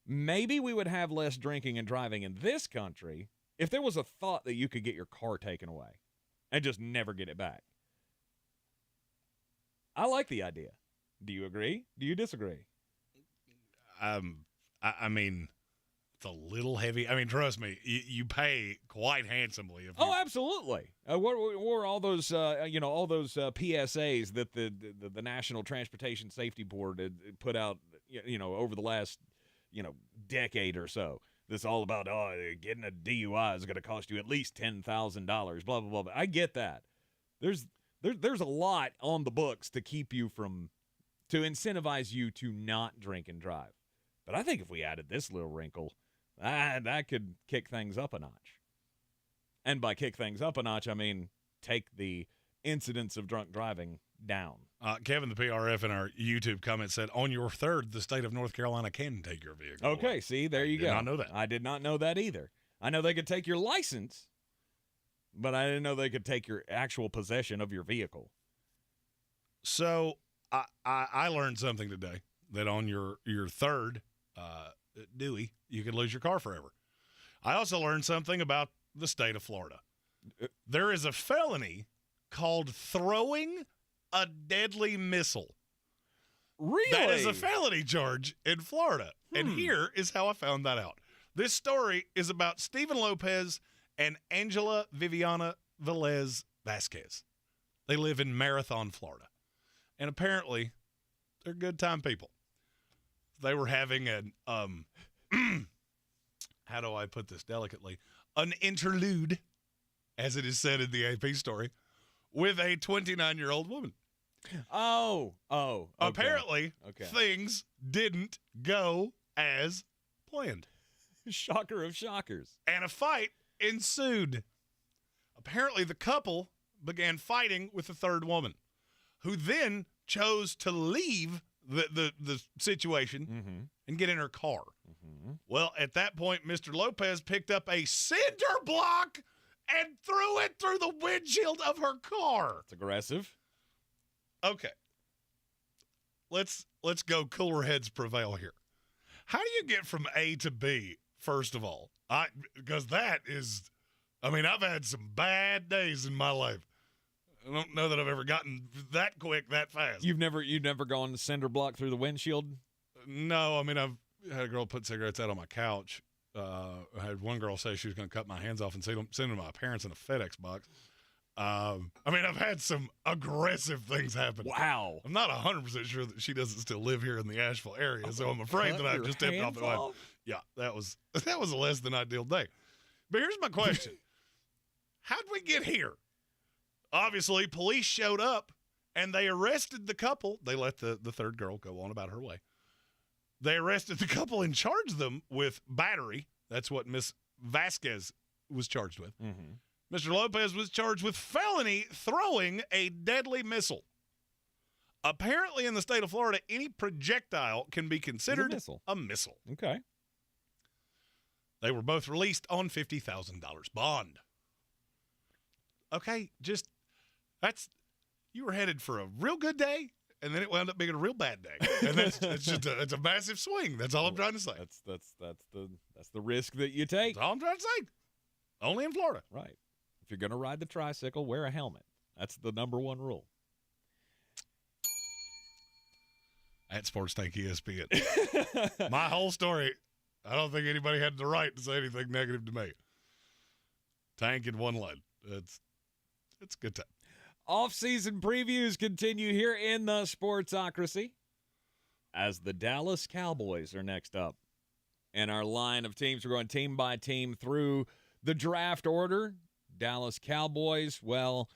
Maybe we would have less drinking and driving in this country if there was a thought that you could get your car taken away and just never get it back. I like the idea. Do you agree? Do you disagree? I mean, it's a little heavy. I mean, trust me, you pay quite handsomely. Absolutely. What were all those, PSAs that the National Transportation Safety Board had put out, over the last, decade or so? This all about, getting a DUI is going to cost you at least $10,000, blah, blah, blah. I get that. There's a lot on the books to keep you to incentivize you to not drink and drive. But I think if we added this little wrinkle, that could kick things up a notch. And by kick things up a notch, I mean take the incidence of drunk driving down. Kevin, the PRF, in our YouTube comment said, on your third, the state of North Carolina can take your vehicle Okay, away. See, there you go. I did not know that. I did not know that either. I know they could take your license, but I didn't know they could take your actual possession of your vehicle. So I learned something today, that on your third Dewey, you can lose your car forever. I also learned something about the state of Florida. There is a felony called throwing a deadly missile. Really? That is a felony charge in Florida. And here is how I found that out. This story is about Stephen Lopez and Angela Viviana Velez Vasquez. They live in Marathon, Florida. And apparently, they're good time people. They were having an, how do I put this delicately? An interlude, as it is said in the AP story, with a 29-year-old woman. Oh. Okay. Apparently, things didn't go as planned. Shocker of shockers. And a fight ensued. Apparently, the couple began fighting with the third woman, who then chose to leave the situation and get in her car. Well, at that point, Mr. Lopez picked up a cinder block and threw it through the windshield of her car. It's aggressive. Okay. Let's go cooler heads prevail here. How do you get from A to B, first of all? Because that is, I've had some bad days in my life. I don't know that I've ever gotten that quick, that fast. You've never gone to cinder block through the windshield? No, I've had a girl put cigarettes out on my couch. I had one girl say she was going to cut my hands off and send them to my parents in a FedEx box. I've had some aggressive things happen. Wow. I'm not 100% sure that she doesn't still live here in the Asheville area, so I'm afraid that I've just stepped off the line. Yeah, that was a less than ideal day. But here's my question. How'd we get here? Obviously, police showed up, and they arrested the couple. They let the third girl go on about her way. They arrested the couple and charged them with battery. That's what Miss Vasquez was charged with. Mr. Lopez was charged with felony throwing a deadly missile. Apparently, in the state of Florida, any projectile can be considered a missile. Okay. They were both released on $50,000 bond. Okay, you were headed for a real good day, and then it wound up being a real bad day. And it's a massive swing. That's all I'm trying to say. That's the risk that you take. That's all I'm trying to say. Only in Florida. Right. If you're going to ride the tricycle, wear a helmet. That's the number one rule. At Sports Tank ESPN. My whole story, I don't think anybody had the right to say anything negative to me. Tank in one line. It's a good time. Off-season previews continue here in the Sportsocracy as the Dallas Cowboys are next up. And our line of teams, we're going team by team through the draft order. Dallas Cowboys, well,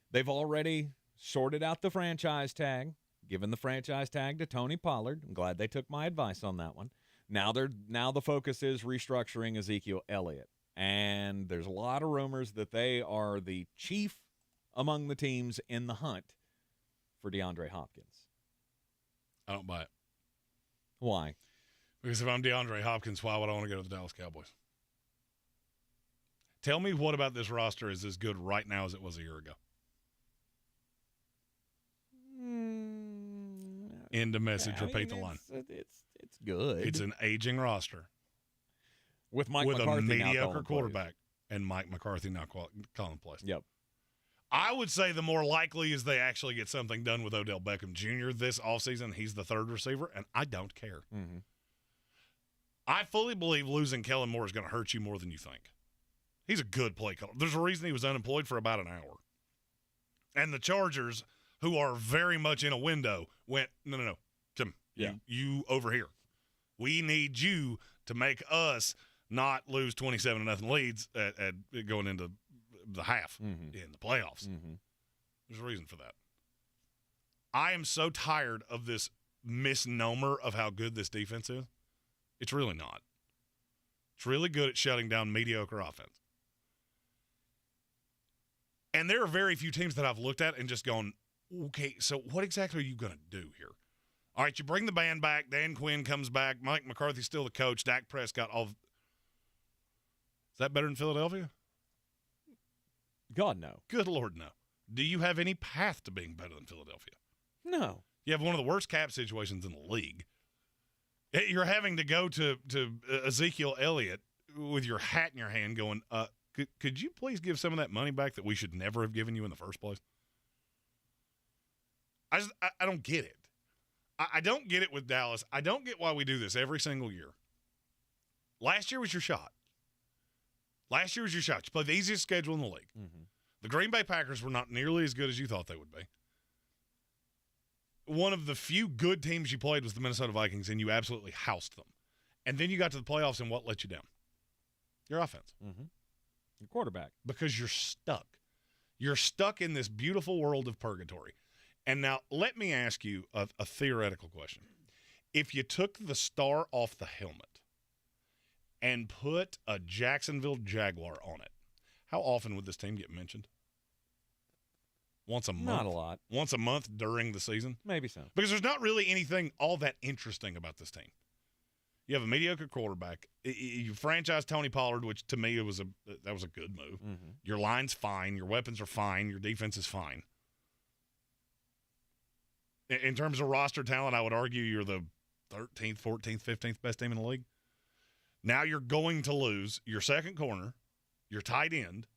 they've already sorted out the franchise tag, given the franchise tag to Tony Pollard. I'm glad they took my advice on that one. Now the focus is restructuring Ezekiel Elliott. And there's a lot of rumors that they are the chief among the teams in the hunt for DeAndre Hopkins. I don't buy it. Why? Because if I'm DeAndre Hopkins, why would I want to go to the Dallas Cowboys? Tell me what about this roster is as good right now as it was a year ago. End of message. Repeat the line. It's good. It's an aging roster with Mike with McCarthy a mediocre now quarterback and Mike McCarthy now calling plays. Yep. I would say the more likely is they actually get something done with Odell Beckham Jr. this offseason. He's the third receiver, and I don't care. Mm-hmm. I fully believe losing Kellen Moore is going to hurt you more than you think. He's a good play caller. There's a reason he was unemployed for about an hour. And the Chargers, who are very much in a window, went, no, Tim, you over here. We need you to make us not lose 27-0 leads at going into the half in the playoffs. Mm-hmm. There's a reason for that. I am so tired of this misnomer of how good this defense is. It's really not. It's really good at shutting down mediocre offense. And there are very few teams that I've looked at and just gone, okay, so what exactly are you going to do here? All right, you bring the band back. Dan Quinn comes back. Mike McCarthy's still the coach. Dak Prescott. Is that better than Philadelphia? God, no. Good Lord, no. Do you have any path to being better than Philadelphia? No. You have one of the worst cap situations in the league. You're having to go to Ezekiel Elliott with your hat in your hand going, could you please give some of that money back that we should never have given you in the first place? I don't get it. I don't get it with Dallas. I don't get why we do this every single year. Last year was your shot. You played the easiest schedule in the league. Mm-hmm. The Green Bay Packers were not nearly as good as you thought they would be. One of the few good teams you played was the Minnesota Vikings, and you absolutely housed them. And then you got to the playoffs, and what let you down? Your offense. Mm-hmm. Your quarterback. Because you're stuck. You're stuck in this beautiful world of purgatory. And now let me ask you a theoretical question. If you took the star off the helmet and put a Jacksonville Jaguar on it, how often would this team get mentioned? Once a month? Not a lot. Once a month during the season? Maybe so. Because there's not really anything all that interesting about this team. You have a mediocre quarterback. You franchise Tony Pollard, which to me that was a good move. Mm-hmm. Your line's fine. Your weapons are fine. Your defense is fine. In terms of roster talent, I would argue you're the 13th, 14th, 15th best team in the league. Now you're going to lose your second corner, your tight end,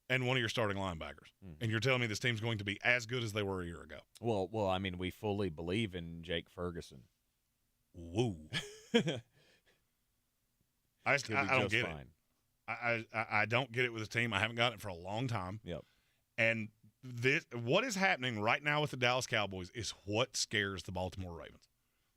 and one of your starting linebackers. Mm-hmm. And you're telling me this team's going to be as good as they were a year ago. Well, I mean, we fully believe in Jake Ferguson. Woo. I don't get it. I don't get it with this team. I haven't gotten it for a long time. Yep. And what is happening right now with the Dallas Cowboys is what scares the Baltimore Ravens.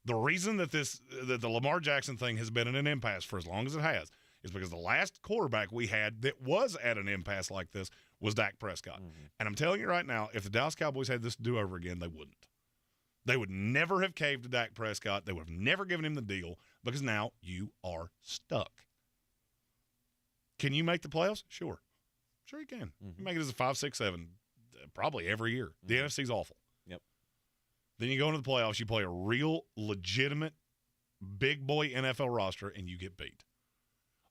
The reason that the Lamar Jackson thing has been in an impasse for as long as it has is because the last quarterback we had that was at an impasse like this was Dak Prescott. Mm-hmm. And I'm telling you right now, if the Dallas Cowboys had this to do over again, they wouldn't. They would never have caved to Dak Prescott. They would have never given him the deal because now you are stuck. Can you make the playoffs? Sure. Sure you can. Mm-hmm. You make it as a 5, 6, 7, probably every year. The NFC's awful. Yep. Then you go into the playoffs, you play a real, legitimate, big boy NFL roster, and you get beat.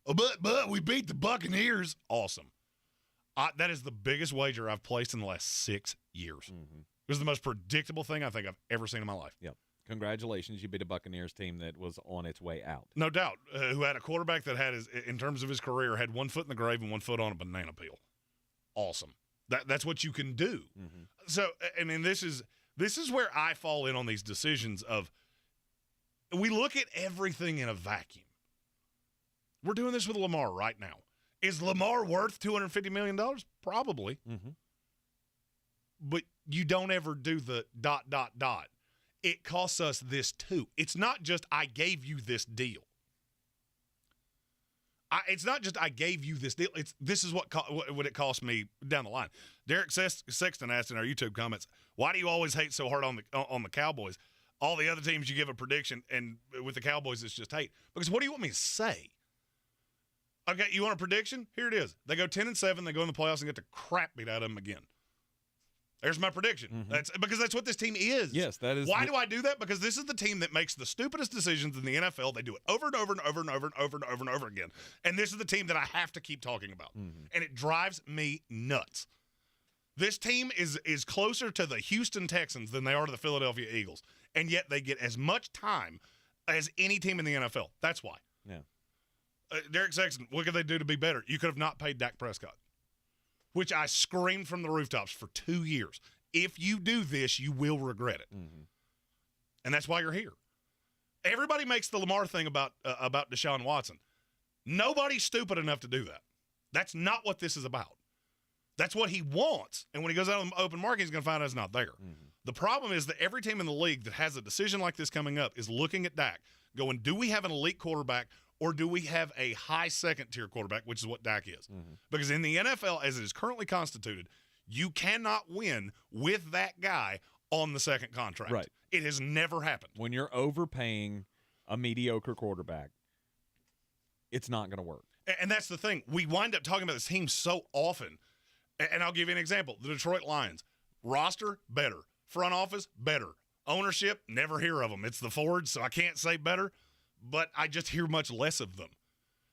Oh, but we beat the Buccaneers. Awesome. That is the biggest wager I've placed in the last 6 years. Mm-hmm. It was the most predictable thing I think I've ever seen in my life. Yep. Congratulations. You beat a Buccaneers team that was on its way out. No doubt. Who had a quarterback that had, in terms of his career, had 1 foot in the grave and 1 foot on a banana peel. Awesome. That's what you can do. Mm-hmm. So, I mean, this is where I fall in on these decisions of we look at everything in a vacuum. We're doing this with Lamar right now. Is Lamar worth $250 million? Probably. Mm-hmm. But you don't ever do the ... It costs us this too. It's not just I gave you this deal. It's not just I gave you this deal. This is what it cost me down the line. Derek Sexton asked in our YouTube comments, "Why do you always hate so hard on the Cowboys? All the other teams you give a prediction, and with the Cowboys it's just hate." Because what do you want me to say? Okay, you want a prediction? Here it is. They go 10-7. They go in the playoffs and get the crap beat out of them again. There's my prediction. Mm-hmm. That's what this team is. Yes, that is. Why do I do that? Because this is the team that makes the stupidest decisions in the NFL. They do it over and over and over and over and over and over and over again. And this is the team that I have to keep talking about. Mm-hmm. And it drives me nuts. This team is closer to the Houston Texans than they are to the Philadelphia Eagles. And yet they get as much time as any team in the NFL. That's why. Yeah. Derek Sexton, what could they do to be better? You could have not paid Dak Prescott, which I screamed from the rooftops for 2 years. If you do this, you will regret it. Mm-hmm. And that's why you're here. Everybody makes the Lamar thing about Deshaun Watson. Nobody's stupid enough to do that. That's not what this is about. That's what he wants. And when he goes out on the open market, he's going to find out it's not there. Mm-hmm. The problem is that every team in the league that has a decision like this coming up is looking at Dak, going, do we have an elite quarterback or do we have a high second-tier quarterback, which is what Dak is? Mm-hmm. Because in the NFL, as it is currently constituted, you cannot win with that guy on the second contract. Right. It has never happened. When you're overpaying a mediocre quarterback, it's not going to work. And that's the thing. We wind up talking about this team so often. And I'll give you an example. The Detroit Lions. Roster, better. Front office, better. Ownership, never hear of them. It's the Fords, so I can't say better, but I just hear much less of them.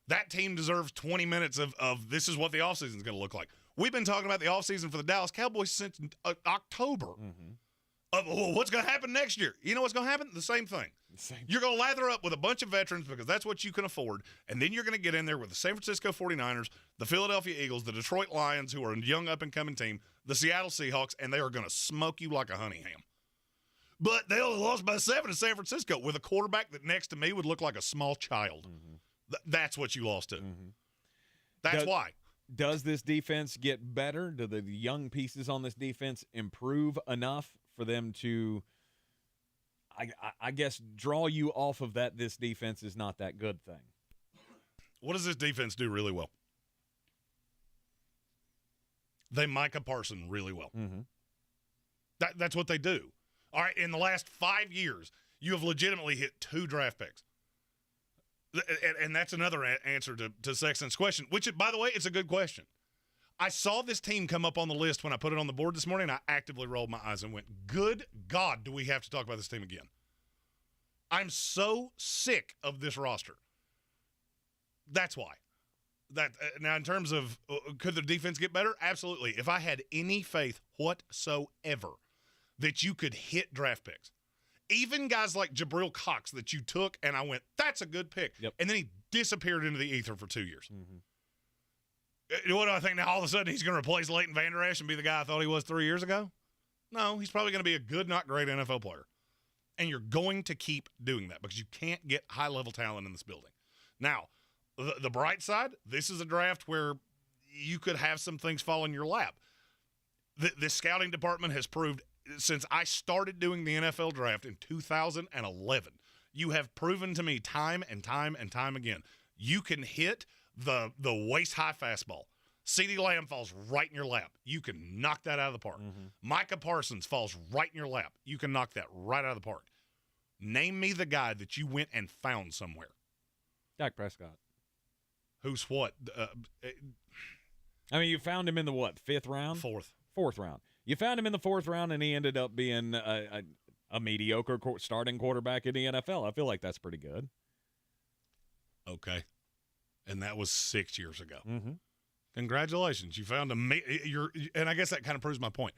That team deserves 20 minutes of this is what the offseason is going to look like. We've been talking about the offseason for the Dallas Cowboys since October. Mm-hmm. What's going to happen next year? You know what's going to happen? The same thing. You're going to lather up with a bunch of veterans because that's what you can afford, and then you're going to get in there with the San Francisco 49ers, the Philadelphia Eagles, the Detroit Lions, who are a young up-and-coming team, the Seattle Seahawks, and they are going to smoke you like a honey ham. But they only lost by 7 to San Francisco with a quarterback that next to me would look like a small child. Mm-hmm. That's what you lost to. Mm-hmm. That's why. Does this defense get better? Do the young pieces on this defense improve enough for them to, I guess, draw you off of that this defense is not that good thing? What does this defense do really well? They Micah Parsons really well. Mm-hmm. That's what they do. All right, in the last 5 years, you have legitimately hit 2 draft picks. And that's another answer to Sexton's question, which, by the way, it's a good question. I saw this team come up on the list when I put it on the board this morning, and I actively rolled my eyes and went, good God, do we have to talk about this team again? I'm so sick of this roster. That's why. Now, in terms of could the defense get better? Absolutely. If I had any faith whatsoever that you could hit draft picks, even guys like Jabril Cox that you took, and I went, that's a good pick. Yep. And then he disappeared into the ether for 2 years. Mm-hmm. What do I think now? All of a sudden he's going to replace Leighton Vander Esch and be the guy I thought he was 3 years ago? No, he's probably going to be a good, not great NFL player. And you're going to keep doing that because you can't get high-level talent in this building. Now, the bright side, this is a draft where you could have some things fall in your lap. The scouting department has proved since I started doing the NFL draft in 2011, you have proven to me time and time and time again, you can hit the waist-high fastball. CeeDee Lamb falls right in your lap. You can knock that out of the park. Mm-hmm. Micah Parsons falls right in your lap. You can knock that right out of the park. Name me the guy that you went and found somewhere. Dak Prescott. Who's what? I mean, you found him in the what, 5th round? Fourth round. You found him in the 4th round, and he ended up being a mediocre starting quarterback in the NFL. I feel like that's pretty good. Okay. And that was 6 years ago. Mm-hmm. Congratulations. You found and I guess that kind of proves my point.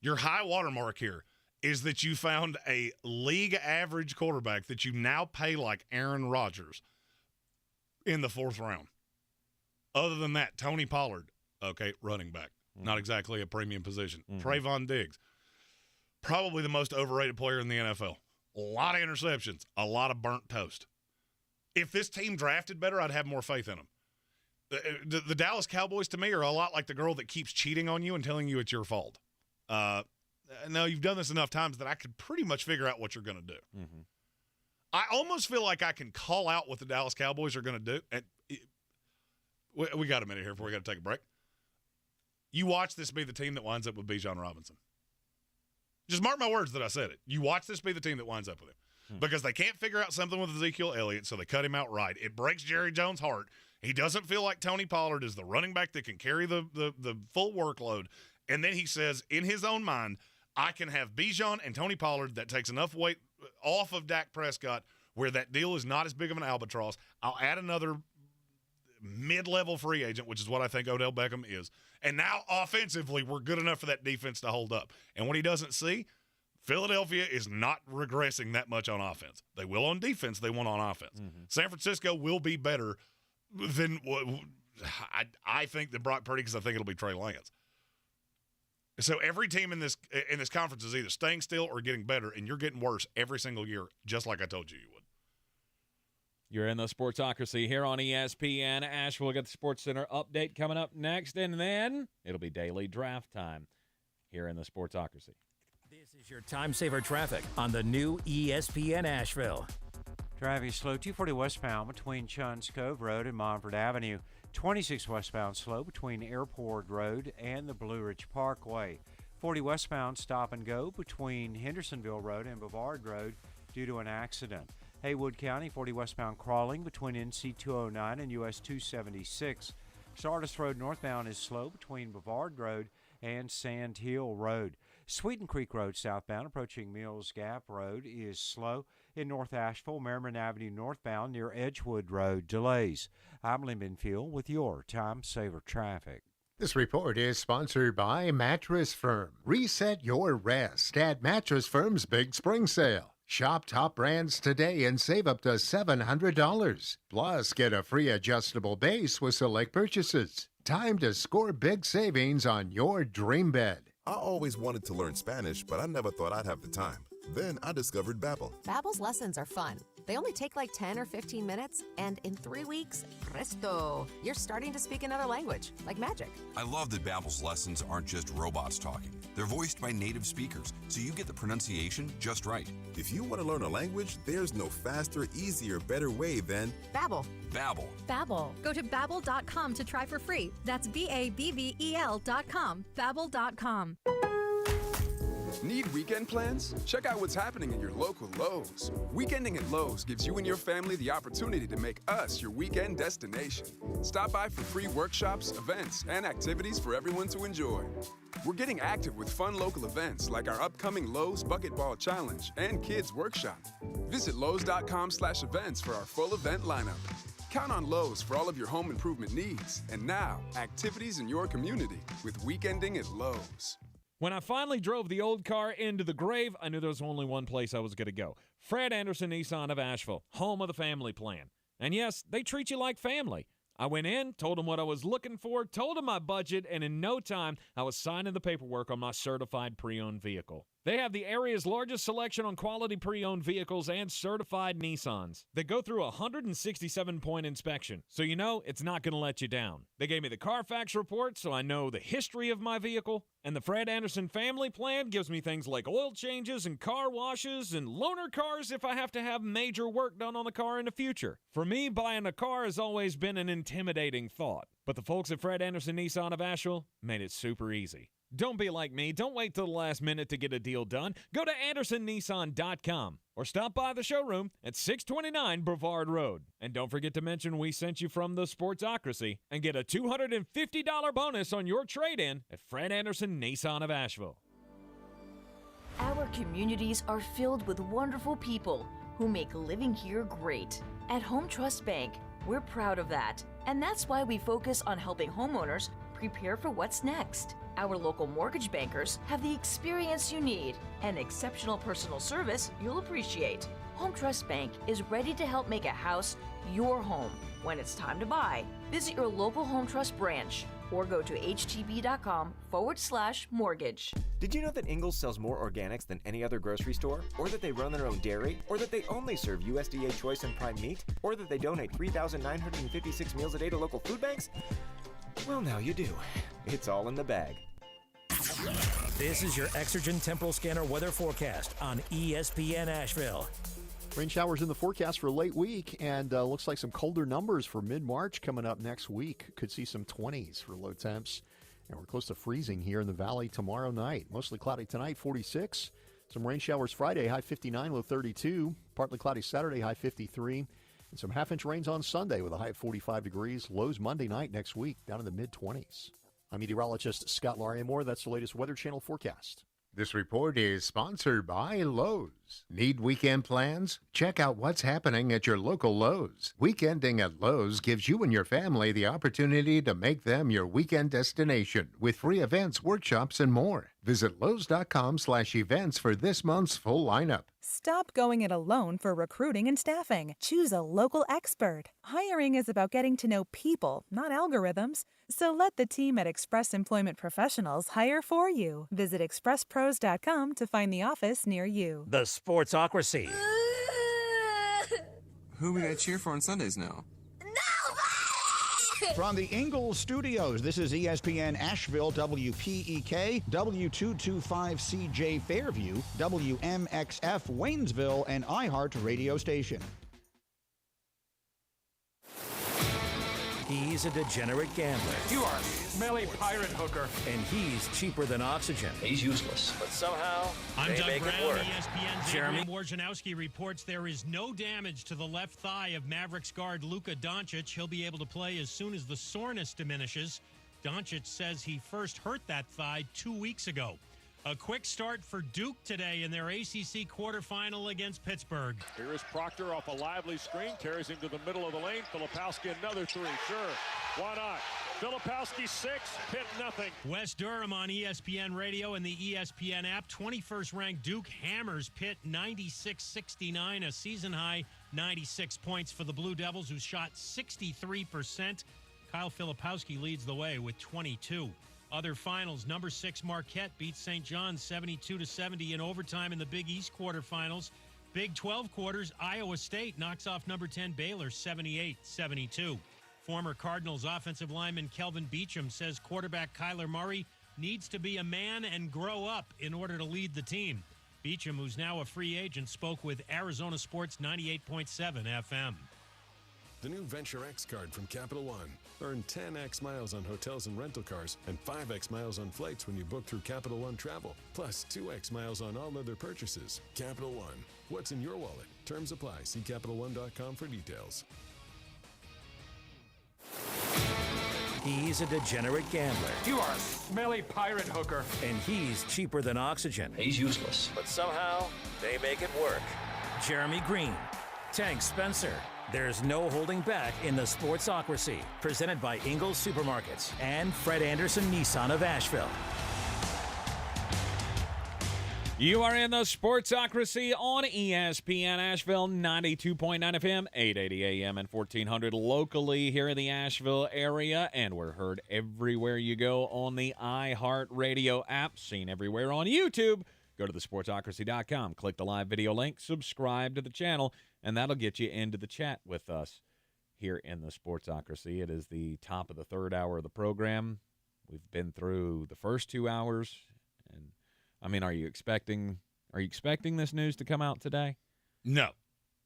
Your high watermark here is that you found a league average quarterback that you now pay like Aaron Rodgers in the 4th round. Other than that, Tony Pollard, okay, running back. Not exactly a premium position. Trayvon Diggs, probably the most overrated player in the NFL. A lot of interceptions, a lot of burnt toast. If this team drafted better, I'd have more faith in them. The Dallas Cowboys, to me, are a lot like the girl that keeps cheating on you and telling you it's your fault. Now, you've done this enough times that I could pretty much figure out what you're going to do. I almost feel like I can call out what the Dallas Cowboys are going to do. And we got a minute here before we got to take a break. You watch this be the team that winds up with Bijan Robinson. Just mark my words that I said it. You watch this be the team that winds up with him. Because they can't figure out something with Ezekiel Elliott, so they cut him outright. It breaks Jerry Jones' heart. He doesn't feel like Tony Pollard is the running back that can carry the full workload. And then he says, in his own mind, I can have Bijan and Tony Pollard that takes enough weight off of Dak Prescott where that deal is not as big of an albatross. I'll add another mid-level free agent, which is what I think Odell Beckham is. And now offensively, we're good enough for that defense to hold up. And what he doesn't see, Philadelphia is not regressing that much on offense. They will on defense. They won't on offense. San Francisco will be better than I think than Brock Purdy because I think it'll be Trey Lance. So every team in this conference is either staying still or getting better, and you're getting worse every single year, just like I told you would. You're in the Sportsocracy here on ESPN Asheville. We'll get the Sports Center update coming up next, and then it'll be daily draft time here in the Sportsocracy. This is your time saver traffic on the new ESPN Asheville. Driving slow, 240 westbound between Chuns Cove Road and Montford Avenue. 26 westbound slow between Airport Road and the Blue Ridge Parkway. 40 westbound stop and go between Hendersonville Road and Bavard Road due to an accident. Haywood County, 40 westbound crawling between NC 209 and US 276. Sardis Road northbound is slow between Bavard Road and Sand Hill Road. Sweeten Creek Road southbound approaching Mills Gap Road is slow. In North Asheville, Merriman Avenue northbound near Edgewood Road delays. I'm Lyndon Field with your Time Saver Traffic. This report is sponsored by Mattress Firm. Reset your rest at Mattress Firm's Big Spring Sale. Shop top brands today and save up to $700. Plus, get a free adjustable base with select purchases. Time to score big savings on your dream bed. I always wanted to learn Spanish, but I never thought I'd have the time. Then I discovered Babbel. Babbel's lessons are fun. They only take like 10 or 15 minutes, and in 3 weeks, presto, you're starting to speak another language, like magic. I love that Babbel's lessons aren't just robots talking. They're voiced by native speakers, so you get the pronunciation just right. If you want to learn a language, there's no faster, easier, better way than Babbel. Babbel. Babbel. Go to Babbel.com to try for free. That's BABBEL.com. Babbel.com. Need weekend plans? Check out what's happening at your local Lowe's. Weekending at Lowe's gives you and your family the opportunity to make us your weekend destination. Stop by for free workshops, events, and activities for everyone to enjoy. We're getting active with fun local events like our upcoming Lowe's Bucket Ball Challenge and Kids Workshop. Visit Lowe's.com/events for our full event lineup. Count on Lowe's for all of your home improvement needs. And now, activities in your community with Weekending at Lowe's. When I finally drove the old car into the grave, I knew there was only one place I was going to go. Fred Anderson Nissan of Asheville, home of the family plan. And yes, they treat you like family. I went in, told them what I was looking for, told them my budget, and in no time, I was signing the paperwork on my certified pre-owned vehicle. They have the area's largest selection on quality pre-owned vehicles and certified Nissans. They go through a 167-point inspection, so you know it's not going to let you down. They gave me the Carfax report, so I know the history of my vehicle. And the Fred Anderson family plan gives me things like oil changes and car washes and loaner cars if I have to have major work done on the car in the future. For me, buying a car has always been an intimidating thought. But the folks at Fred Anderson Nissan of Asheville made it super easy. Don't be like me. Don't wait till the last minute to get a deal done. Go to AndersonNissan.com or stop by the showroom at 629 Brevard Road. And don't forget to mention we sent you from the Sportsocracy and get a $250 bonus on your trade-in at Fred Anderson Nissan of Asheville. Our communities are filled with wonderful people who make living here great. At Home Trust Bank, we're proud of that. And that's why we focus on helping homeowners prepare for what's next. Our local mortgage bankers have the experience you need and exceptional personal service you'll appreciate. Home Trust Bank is ready to help make a house your home. When it's time to buy, visit your local Home Trust branch or go to htb.com/mortgage. Did you know that Ingles sells more organics than any other grocery store? Or that they run their own dairy? Or that they only serve USDA choice and prime meat? Or that they donate 3,956 meals a day to local food banks? Well, now you do. It's all in the bag. This is your Exergen Temporal Scanner weather forecast on ESPN Asheville. Rain showers in the forecast for late week, and looks like some colder numbers for mid-March coming up next week. Could see some 20s for low temps, and we're close to freezing here in the valley tomorrow night. Mostly cloudy tonight, 46. Some rain showers Friday, high 59, low 32. Partly cloudy Saturday, high 53. And some half-inch rains on Sunday with a high of 45 degrees. Lows Monday night next week, down in the mid-20s. I'm meteorologist Scott Lauriamore. That's the latest Weather Channel forecast. This report is sponsored by Lowe's. Need weekend plans? Check out what's happening at your local Lowe's. Weekending at Lowe's gives you and your family the opportunity to make them your weekend destination with free events, workshops, and more. Visit Lowe's.com/events for this month's full lineup. Stop going it alone for recruiting and staffing. Choose a local expert. Hiring is about getting to know people, not algorithms. So let the team at Express Employment Professionals hire for you. Visit expresspros.com to find the office near you. The Sportsocracy. Who are we going to cheer for on Sundays now? From the Ingles Studios, this is ESPN Asheville, WPEK, W225CJ Fairview, WMXF Waynesville, and iHeart radio station. He's a degenerate gambler. You are a smelly pirate hooker. And he's cheaper than oxygen. He's useless. But somehow, I'm they Doug make Brown, it work. ESPN's Jeremy Adrian Wojnarowski reports there is no damage to the left thigh of Mavericks guard Luka Doncic. He'll be able to play as soon as the soreness diminishes. Doncic says he first hurt that thigh 2 weeks ago. A quick start for Duke today in their ACC quarterfinal against Pittsburgh. Here is Proctor off a lively screen, carries him to the middle of the lane. Filipowski another three, sure. Why not? Filipowski 6, Pitt nothing. Wes Durham on ESPN Radio and the ESPN app. 21st ranked Duke hammers Pitt 96-69, a season high 96 points for the Blue Devils, who shot 63%. Kyle Filipowski leads the way with 22. Other finals, number 6 Marquette beats St. John's 72-70 in overtime in the Big East quarterfinals. Big 12 quarters, Iowa State knocks off number 10 Baylor 78-72. Former Cardinals offensive lineman Kelvin Beachum says quarterback Kyler Murray needs to be a man and grow up in order to lead the team. Beachum, who's now a free agent, spoke with Arizona Sports 98.7 FM. The new Venture X card from Capital One. Earn 10x miles on hotels and rental cars and 5x miles on flights when you book through Capital One Travel. Plus 2x miles on all other purchases. Capital One. What's in your wallet? Terms apply. See CapitalOne.com for details. He's a degenerate gambler. You are a smelly pirate hooker. And he's cheaper than oxygen. He's useless. But somehow, they make it work. Jeremy Greene, Tank Spencer. There's no holding back in the Sportsocracy. Presented by Ingles Supermarkets and Fred Anderson Nissan of Asheville. You are in the Sportsocracy on ESPN Asheville, 92.9 FM, 880 AM, and 1400 locally here in the Asheville area. And we're heard everywhere you go on the iHeart Radio app, seen everywhere on YouTube. Go to thesportsocracy.com, click the live video link, subscribe to the channel, and that'll get you into the chat with us here in the Sportsocracy. It is the top of the third hour of the program. We've been through the first 2 hours, and I mean, are you expecting this news to come out today? No.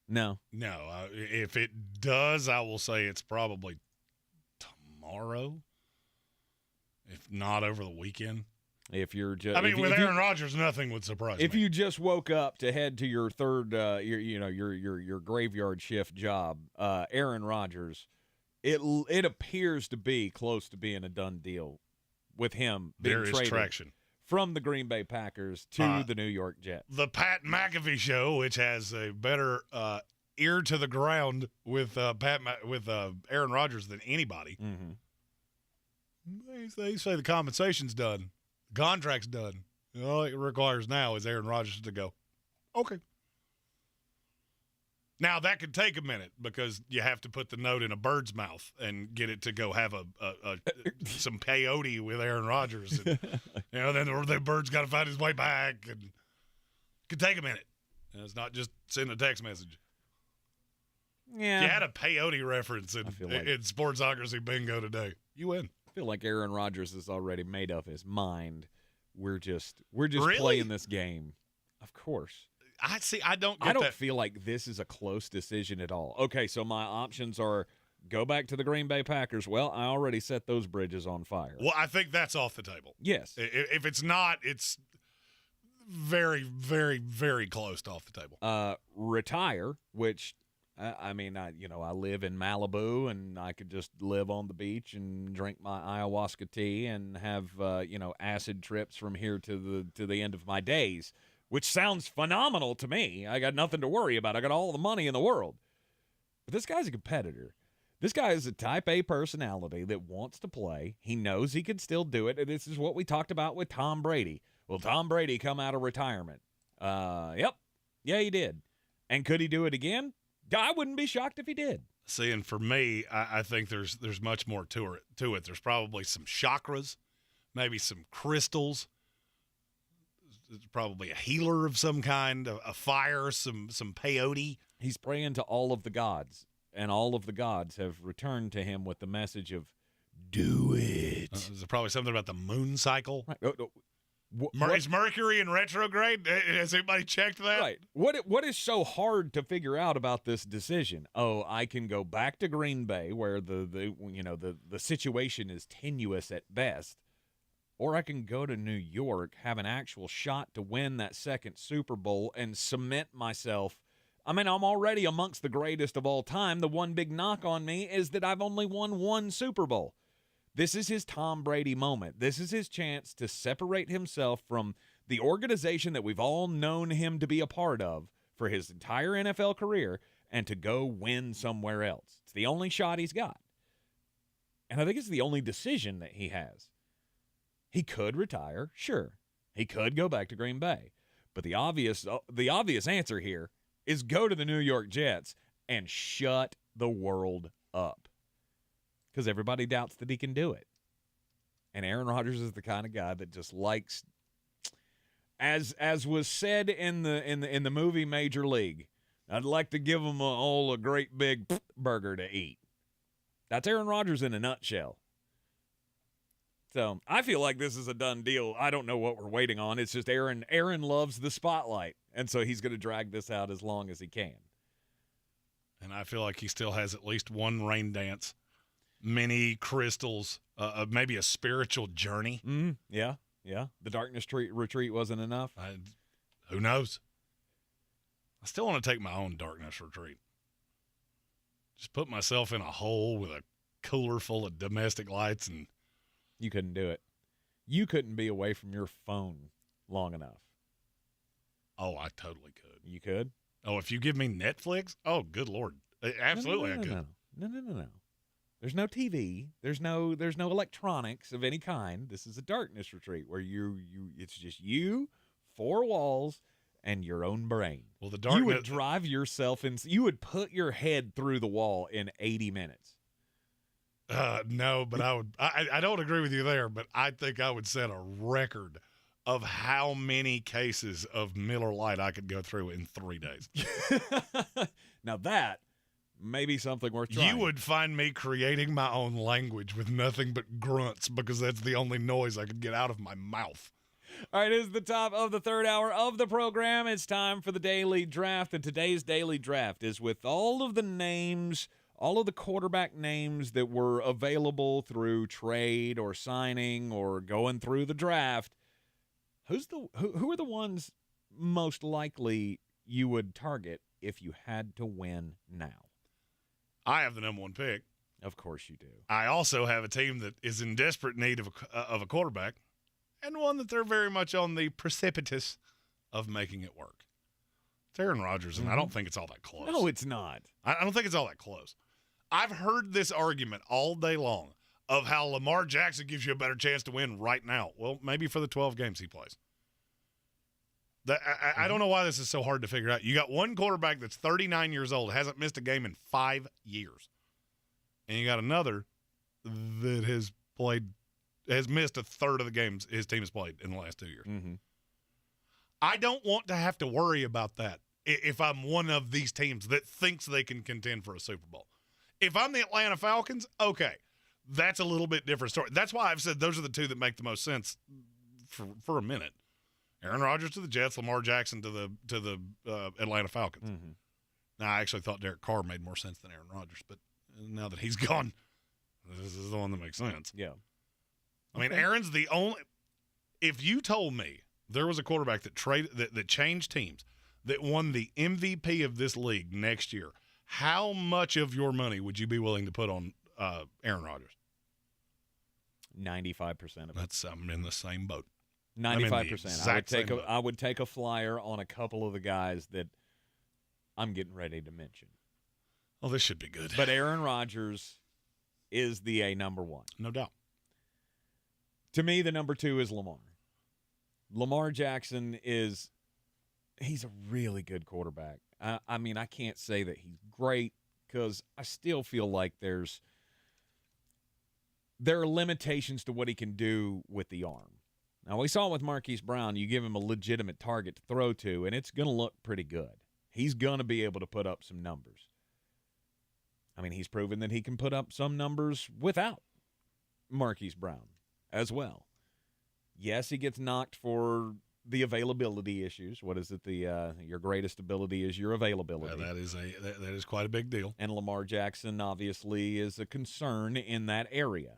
If it does, I will say it's probably tomorrow, if not over the weekend. If you're just, with Aaron Rodgers, nothing would surprise me. If you just woke up to head to your third, your graveyard shift job, Aaron Rodgers, it appears to be close to being a done deal with him being there is traded traction from the Green Bay Packers to the New York Jets. The Pat McAfee show, which has a better ear to the ground with Aaron Rodgers than anybody. Mm-hmm. They say the compensation's done. The contract's done. All it requires now is Aaron Rodgers to go, okay. Now, that could take a minute because you have to put the note in a bird's mouth and get it to go have some peyote with Aaron Rodgers. And, then the bird's got to find his way back. And it could take a minute. And it's not just send a text message. Yeah. You had a peyote reference in Sportsocracy Bingo today. You win. I feel like Aaron Rodgers has already made up his mind. We're just Really? playing this game. Of course. I don't feel like this is a close decision at all. Okay, so my options are go back to the Green Bay Packers. Well, I already set those bridges on fire. Well, I think that's off the table. Yes. If it's not, it's very, very, very close to off the table. Retire, which I live in Malibu and I could just live on the beach and drink my ayahuasca tea and have acid trips from here to the end of my days, which sounds phenomenal to me. I got nothing to worry about. I got all the money in the world. But this guy's a competitor. This guy is a type A personality that wants to play. He knows he can still do it. And this is what we talked about with Tom Brady. Will Tom Brady come out of retirement? Yep. Yeah, he did. And could he do it again? I wouldn't be shocked if he did. See, and for me, I think there's much more to it. There's probably some chakras, maybe some crystals. There's probably a healer of some kind, a fire, some peyote. He's praying to all of the gods, and all of the gods have returned to him with the message of, do it. There's probably something about the moon cycle. Right. Is Mercury in retrograde? Has anybody checked that? Right. What is so hard to figure out about this decision? Oh, I can go back to Green Bay where the situation is tenuous at best, or I can go to New York, have an actual shot to win that second Super Bowl and cement myself. I mean, I'm already amongst the greatest of all time. The one big knock on me is that I've only won one Super Bowl. This is his Tom Brady moment. This is his chance to separate himself from the organization that we've all known him to be a part of for his entire NFL career and to go win somewhere else. It's the only shot he's got. And I think it's the only decision that he has. He could retire, sure. He could go back to Green Bay. But the obvious answer here is go to the New York Jets and shut the world up. Because everybody doubts that he can do it. And Aaron Rodgers is the kind of guy that just likes, as was said in the movie Major League, I'd like to give him a great big burger to eat. That's Aaron Rodgers in a nutshell. So I feel like this is a done deal. I don't know what we're waiting on. It's just Aaron loves the spotlight, and so he's going to drag this out as long as he can. And I feel like he still has at least one rain dance, many crystals, maybe a spiritual journey. Yeah. The darkness retreat wasn't enough. Who knows? I still want to take my own darkness retreat. Just put myself in a hole with a cooler full of domestic lights and. You couldn't do it. You couldn't be away from your phone long enough. Oh, I totally could. You could? Oh, if you give me Netflix? Oh, good Lord. Absolutely, I could. No. There's no TV. There's no electronics of any kind. This is a darkness retreat where it's just you, four walls, and your own brain. Well, the darkness. You would drive yourself in. You would put your head through the wall in 80 minutes. No, but I don't agree with you there, but I think I would set a record of how many cases of Miller Lite I could go through in 3 days. Now that may be something worth trying. You would find me creating my own language with nothing but grunts because that's the only noise I could get out of my mouth. All right, it is the top of the third hour of the program. It's time for the daily draft, and today's daily draft is with all of the names, all of the quarterback names that were available through trade or signing or going through the draft. Who are the ones most likely you would target if you had to win now? I have the number one pick. Of course you do. I also have a team that is in desperate need of a quarterback, and one that they're very much on the precipice of making it work. It's Aaron Rodgers, and I don't think it's all that close. No, it's not. I don't think it's all that close. I've heard this argument all day long of how Lamar Jackson gives you a better chance to win right now. Well, maybe for the 12 games he plays. I don't know why this is so hard to figure out. You got one quarterback that's 39 years old, hasn't missed a game in 5 years. And you got another that has missed a third of the games his team has played in the last 2 years. Mm-hmm. I don't want to have to worry about that if I'm one of these teams that thinks they can contend for a Super Bowl. If I'm the Atlanta Falcons, okay, that's a little bit different story. That's why I've said those are the two that make the most sense for a minute. Aaron Rodgers to the Jets, Lamar Jackson to the Atlanta Falcons. Mm-hmm. Now, I actually thought Derek Carr made more sense than Aaron Rodgers, but now that he's gone, this is the one that makes sense. Yeah. I mean, Aaron's the only – if you told me there was a quarterback that changed teams, that won the MVP of this league next year, how much of your money would you be willing to put on Aaron Rodgers? 95% of it. I'm in the same boat. 95%. I would take a flyer on a couple of the guys that I'm getting ready to mention. Oh, this should be good. But Aaron Rodgers is the number one. No doubt. To me, the number two is Lamar. Lamar Jackson he's a really good quarterback. I mean, I can't say that he's great because I still feel like there are limitations to what he can do with the arm. Now, we saw with Marquise Brown, you give him a legitimate target to throw to, and it's going to look pretty good. He's going to be able to put up some numbers. I mean, he's proven that he can put up some numbers without Marquise Brown as well. Yes, he gets knocked for the availability issues. What is it? Your greatest ability is your availability. Yeah, that is quite a big deal. And Lamar Jackson obviously is a concern in that area.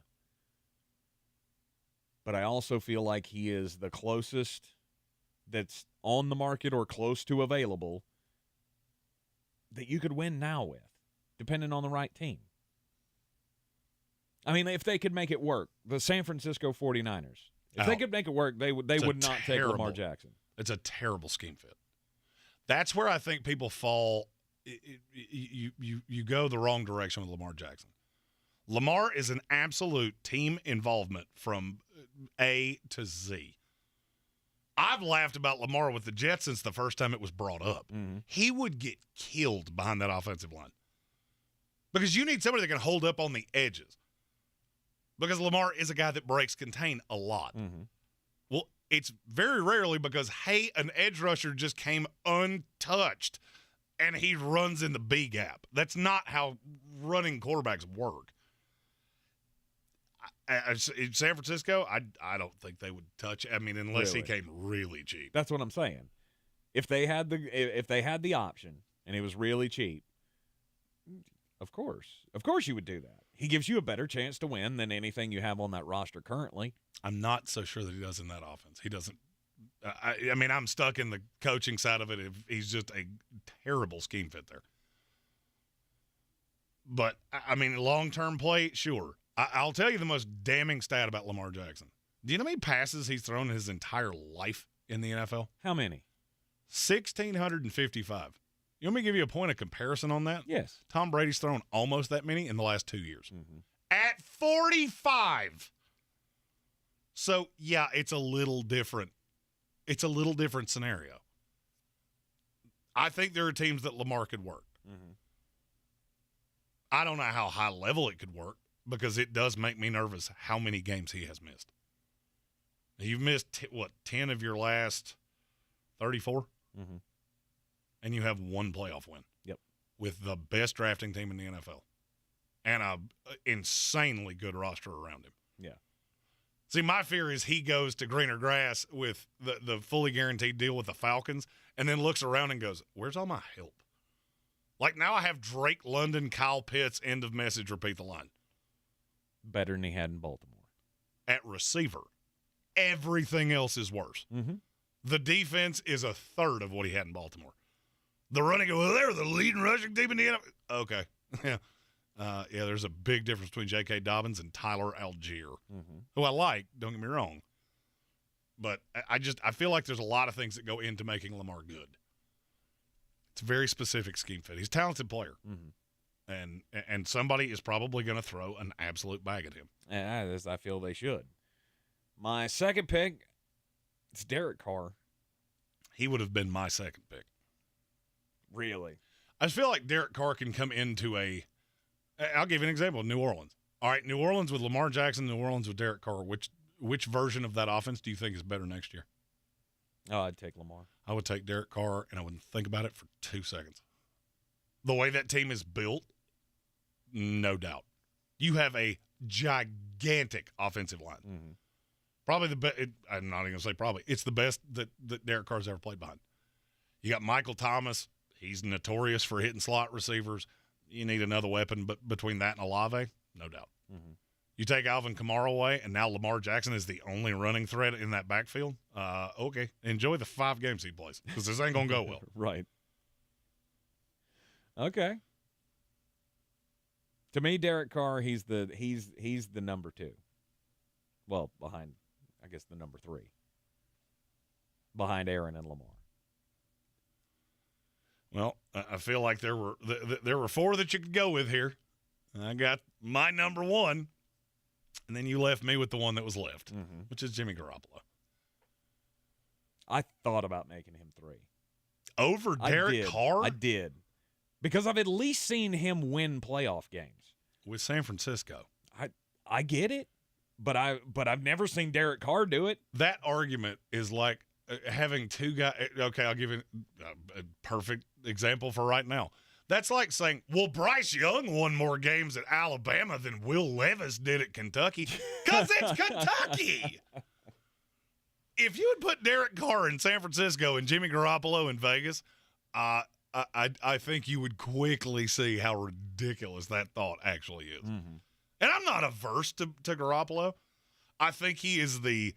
But I also feel like he is the closest that's on the market or close to available that you could win now with, depending on the right team. I mean, if they could make it work, the San Francisco 49ers, if they could make it work, they would not take Lamar Jackson. It's a terrible scheme fit. That's where I think people fall. You go the wrong direction with Lamar Jackson. Lamar is an absolute team involvement from A to Z. I've laughed about Lamar with the Jets since the first time it was brought up. Mm-hmm. He would get killed behind that offensive line because you need somebody that can hold up on the edges. Because Lamar is a guy that breaks contain a lot. Mm-hmm. Well, it's very rarely because, hey, an edge rusher just came untouched and he runs in the B gap. That's not how running quarterbacks work. In San Francisco, I don't think they would touch. I mean, unless he came really cheap. That's what I'm saying. If they had the option and it was really cheap, of course you would do that. He gives you a better chance to win than anything you have on that roster currently. I'm not so sure that he does in that offense. He doesn't. I mean, I'm stuck in the coaching side of it. He's just a terrible scheme fit there. But, I mean, long-term play, sure. I'll tell you the most damning stat about Lamar Jackson. Do you know how many passes he's thrown in his entire life in the NFL? How many? 1,655. You want me to give you a point of comparison on that? Yes. Tom Brady's thrown almost that many in the last 2 years. Mm-hmm. At 45. So, yeah, it's a little different. It's a little different scenario. I think there are teams that Lamar could work. Mm-hmm. I don't know how high level it could work because it does make me nervous how many games he has missed. You've missed, 10 of your last 34? Mm-hmm. And you have one playoff win. Yep. With the best drafting team in the NFL. And a insanely good roster around him. Yeah. See, my fear is he goes to greener grass with the fully guaranteed deal with the Falcons and then looks around and goes, where's all my help? Like now I have Drake London, Kyle Pitts, end of message, repeat the line. Better than he had in Baltimore. At receiver, everything else is worse. Mm-hmm. The defense is a third of what he had in Baltimore. The running, well, they're the leading rushing team in the NFL. Okay. Yeah. Yeah, there's a big difference between J.K. Dobbins and Tyler Algier, who I like, don't get me wrong. But I feel like there's a lot of things that go into making Lamar good. It's a very specific scheme fit. He's a talented player. Mm-hmm. And somebody is probably going to throw an absolute bag at him. And I feel they should. My second pick, it's Derek Carr. He would have been my second pick. Really? I feel like Derek Carr can come into I'll give you an example. New Orleans. All right, New Orleans with Lamar Jackson, New Orleans with Derek Carr. Which version of that offense do you think is better next year? Oh, I'd take Lamar. I would take Derek Carr, and I wouldn't think about it for 2 seconds. The way that team is built, no doubt. You have a gigantic offensive line. Mm-hmm. Probably the best. I'm not even going to say probably. It's the best that Derek Carr's ever played behind. You got Michael Thomas. He's notorious for hitting slot receivers. You need another weapon, but between that and Olave, no doubt. Mm-hmm. You take Alvin Kamara away, and now Lamar Jackson is the only running threat in that backfield. Okay, enjoy the 5 games he plays, because this ain't going to go well. Right. Okay. To me, Derek Carr, he's the number 2. Well, behind, I guess, the number 3. Behind Aaron and Lamar. Well, I feel like there were 4 that you could go with here. I got my number 1, and then you left me with the one that was left, which is Jimmy Garoppolo. I thought about making him 3. Over Derek Carr? I did. Because I've at least seen him win playoff games. With San Francisco. I get it, but I've never seen Derek Carr do it. That argument is like having 2 guys. Okay, I'll give you a perfect example for right now. That's like saying, well, Bryce Young won more games at Alabama than Will Levis did at Kentucky, because it's Kentucky. If you would put Derek Carr in San Francisco and Jimmy Garoppolo in Vegas, I think you would quickly see how ridiculous that thought actually is. Mm-hmm. And I'm not averse to Garoppolo. I think he is the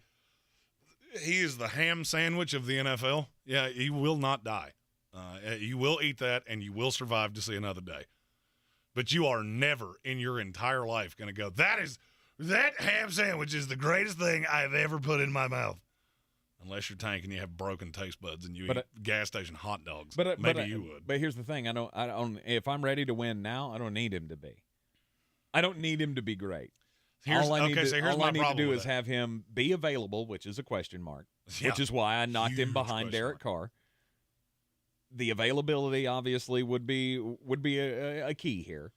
ham sandwich of the NFL. Yeah, he will not die. You will eat that, and you will survive to see another day. But you are never in your entire life going to go, that ham sandwich is the greatest thing I've ever put in my mouth. Unless you're Tank and you have broken taste buds and you eat gas station hot dogs. Maybe you would. But here's the thing. I don't. If I'm ready to win now, I don't need him to be. I don't need him to be great. All I need to do is have him be available, which is a question mark, which is why I knocked him behind Derek Carr. The availability, obviously, would be a key here.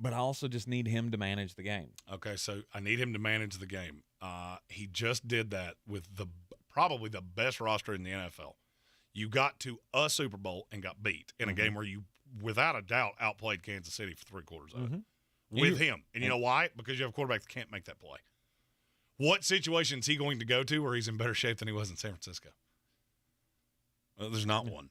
But I also just need him to manage the game. Okay, so I need him to manage the game. He just did that with probably the best roster in the NFL. You got to a Super Bowl and got beat in a game where you, without a doubt, outplayed Kansas City for 3 quarters of it with him. And you know why? Because you have a quarterback that can't make that play. What situation is he going to go to where he's in better shape than he was in San Francisco? There's not one.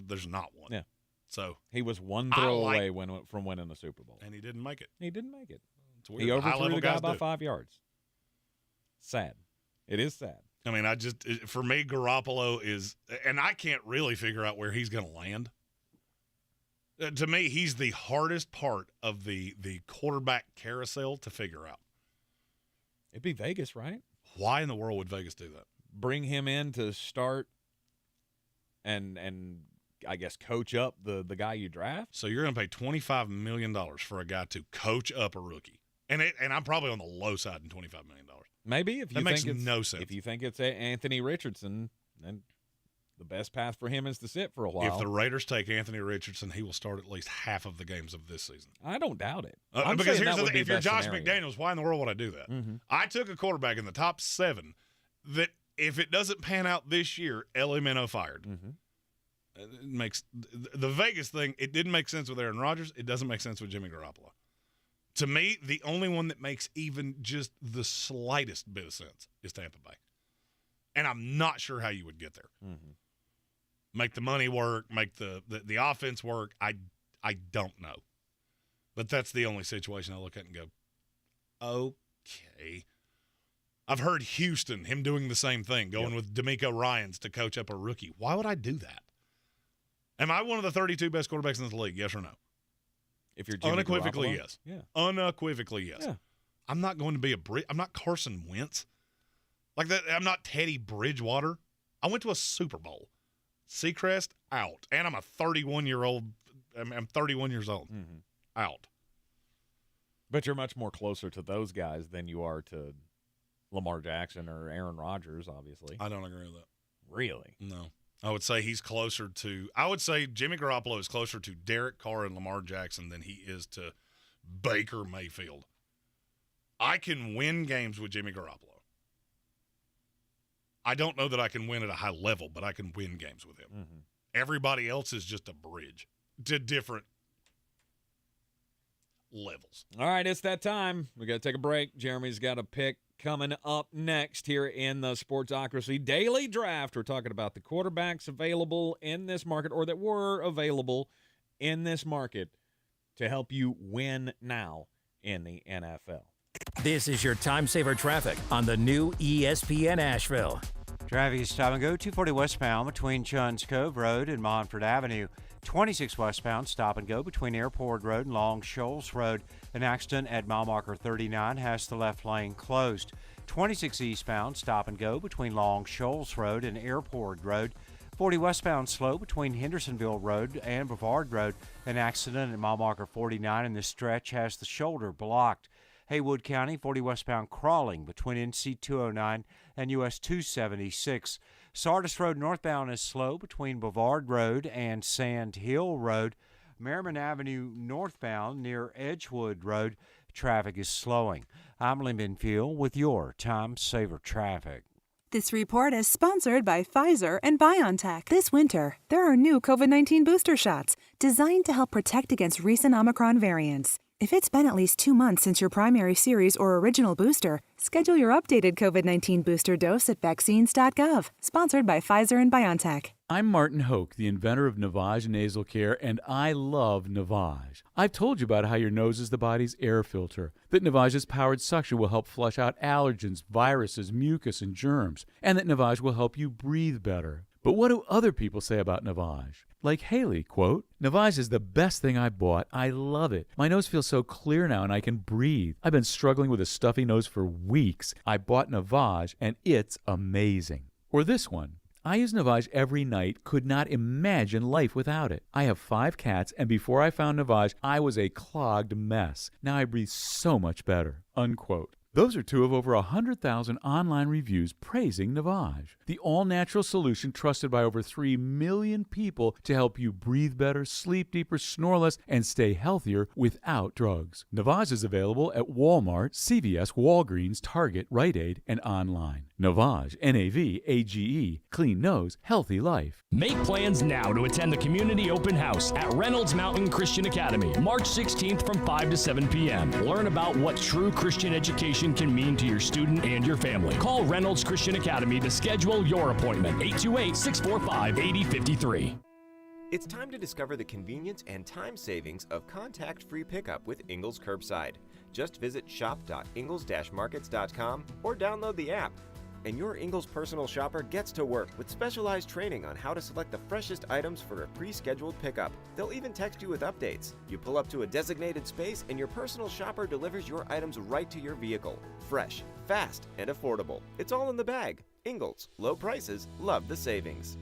There's not one. Yeah. So he was one throw away from winning the Super Bowl. And he didn't make it. He didn't make it. It's weird. He overthrew the guy by 5 yards. Sad. It is sad. I mean, for me, Garoppolo is, and I can't really figure out where he's going to land. To me, he's the hardest part of the quarterback carousel to figure out. It'd be Vegas, right? Why in the world would Vegas do that? Bring him in to start and I guess coach up the guy you draft. So you're going to pay $25 million for a guy to coach up a rookie. And I'm probably on the low side in $25 million. Maybe if you that think makes no sense. If you think it's Anthony Richardson, then the best path for him is to sit for a while. If the Raiders take Anthony Richardson, he will start at least half of the games of this season. I don't doubt it. Because here's the thing. If you're Josh McDaniels, why in the world would I do that? Mm-hmm. I took a quarterback in the top 7 that if it doesn't pan out this year, Elemento fired. Mm-hmm. It makes the Vegas thing, it didn't make sense with Aaron Rodgers. It doesn't make sense with Jimmy Garoppolo. To me, the only one that makes even just the slightest bit of sense is Tampa Bay. And I'm not sure how you would get there. Mm-hmm. Make the money work, make the offense work. I don't know. But that's the only situation I look at and go, okay. I've heard Houston, him doing the same thing, going with DeMeco Ryans to coach up a rookie. Why would I do that? Am I one of the 32 best quarterbacks in this league? Yes or no? If you're Jimmy unequivocally, Garoppolo? yes. Yeah. Unequivocally, yes. Yeah. I'm not going to be I'm not Carson Wentz. Like that. I'm not Teddy Bridgewater. I went to a Super Bowl. Seacrest out. And I'm a 31-year-old I'm 31 years old. Out. But you're much more closer to those guys than you are to Lamar Jackson or Aaron Rodgers, obviously. I don't agree with that. Really? No. I would say he's closer to – I would say Jimmy Garoppolo is closer to Derek Carr and Lamar Jackson than he is to Baker Mayfield. I can win games with Jimmy Garoppolo. I don't know that I can win at a high level, but I can win games with him. Everybody else is just a bridge to different levels. All right, it's that time. We got to take a break. Jeremy's got a pick coming up next here in the Sportsocracy Daily Draft. We're talking about the quarterbacks available in this market or that were available in this market to help you win now in the NFL. This is your time saver traffic on the new ESPN Asheville. Traffic is stop and go 240 westbound between Chuns Cove Road and Montford Avenue. 26 westbound stop and go between Airport Road and Long Shoals Road. An accident at mile marker 39 has the left lane closed. 26 eastbound stop and go between Long Shoals Road and Airport Road. 40 westbound slow between Hendersonville Road and Brevard Road. An accident at mile marker 49 in this stretch has the shoulder blocked. Haywood County, 40 westbound crawling between NC 209 and US 276. Sardis Road northbound is slow between Brevard Road and Sand Hill Road. Merriman Avenue northbound near Edgewood Road, traffic is slowing. I'm Lynn Benfield with your Time Saver Traffic. This report is sponsored by Pfizer and BioNTech. This winter, there are new COVID-19 booster shots designed to help protect against recent Omicron variants. If it's been at least 2 months since your primary series or original booster, schedule your updated COVID-19 booster dose at vaccines.gov. Sponsored by Pfizer and BioNTech. I'm Martin Hoke, the inventor of Navage Nasal Care, and I love Navage. I've told you about how your nose is the body's air filter, that Navage's powered suction will help flush out allergens, viruses, mucus, and germs, and that Navage will help you breathe better. But what do other people say about Navage? Like Haley, quote, "Navage is the best thing I bought. I love it. My nose feels so clear now and I can breathe. I've been struggling with a stuffy nose for weeks. I bought Navage and it's amazing." Or this one, "I use Navage every night. Could not imagine life without it. I have 5 cats and before I found Navage, I was a clogged mess. Now I breathe so much better." Unquote. Those are 2 of over 100,000 online reviews praising Navage, the all-natural solution trusted by over 3 million people to help you breathe better, sleep deeper, snore less, and stay healthier without drugs. Navage is available at Walmart, CVS, Walgreens, Target, Rite Aid, and online. Navage, N-A-V-A-G-E, clean nose, healthy life. Make plans now to attend the community open house at Reynolds Mountain Christian Academy, March 16th from 5 to 7 p.m. Learn about what true Christian education can mean to your student and your family. Call Reynolds Christian Academy to schedule your appointment. 828-645-8053. It's time to discover the convenience and time savings of contact-free pickup with Ingles Curbside. Just visit shop.ingles-markets.com or download the app. And your Ingles personal shopper gets to work with specialized training on how to select the freshest items for a pre-scheduled pickup. They'll even text you with updates. You pull up to a designated space and your personal shopper delivers your items right to your vehicle. Fresh, fast, and affordable. It's all in the bag. Ingles. Low prices. Love the savings.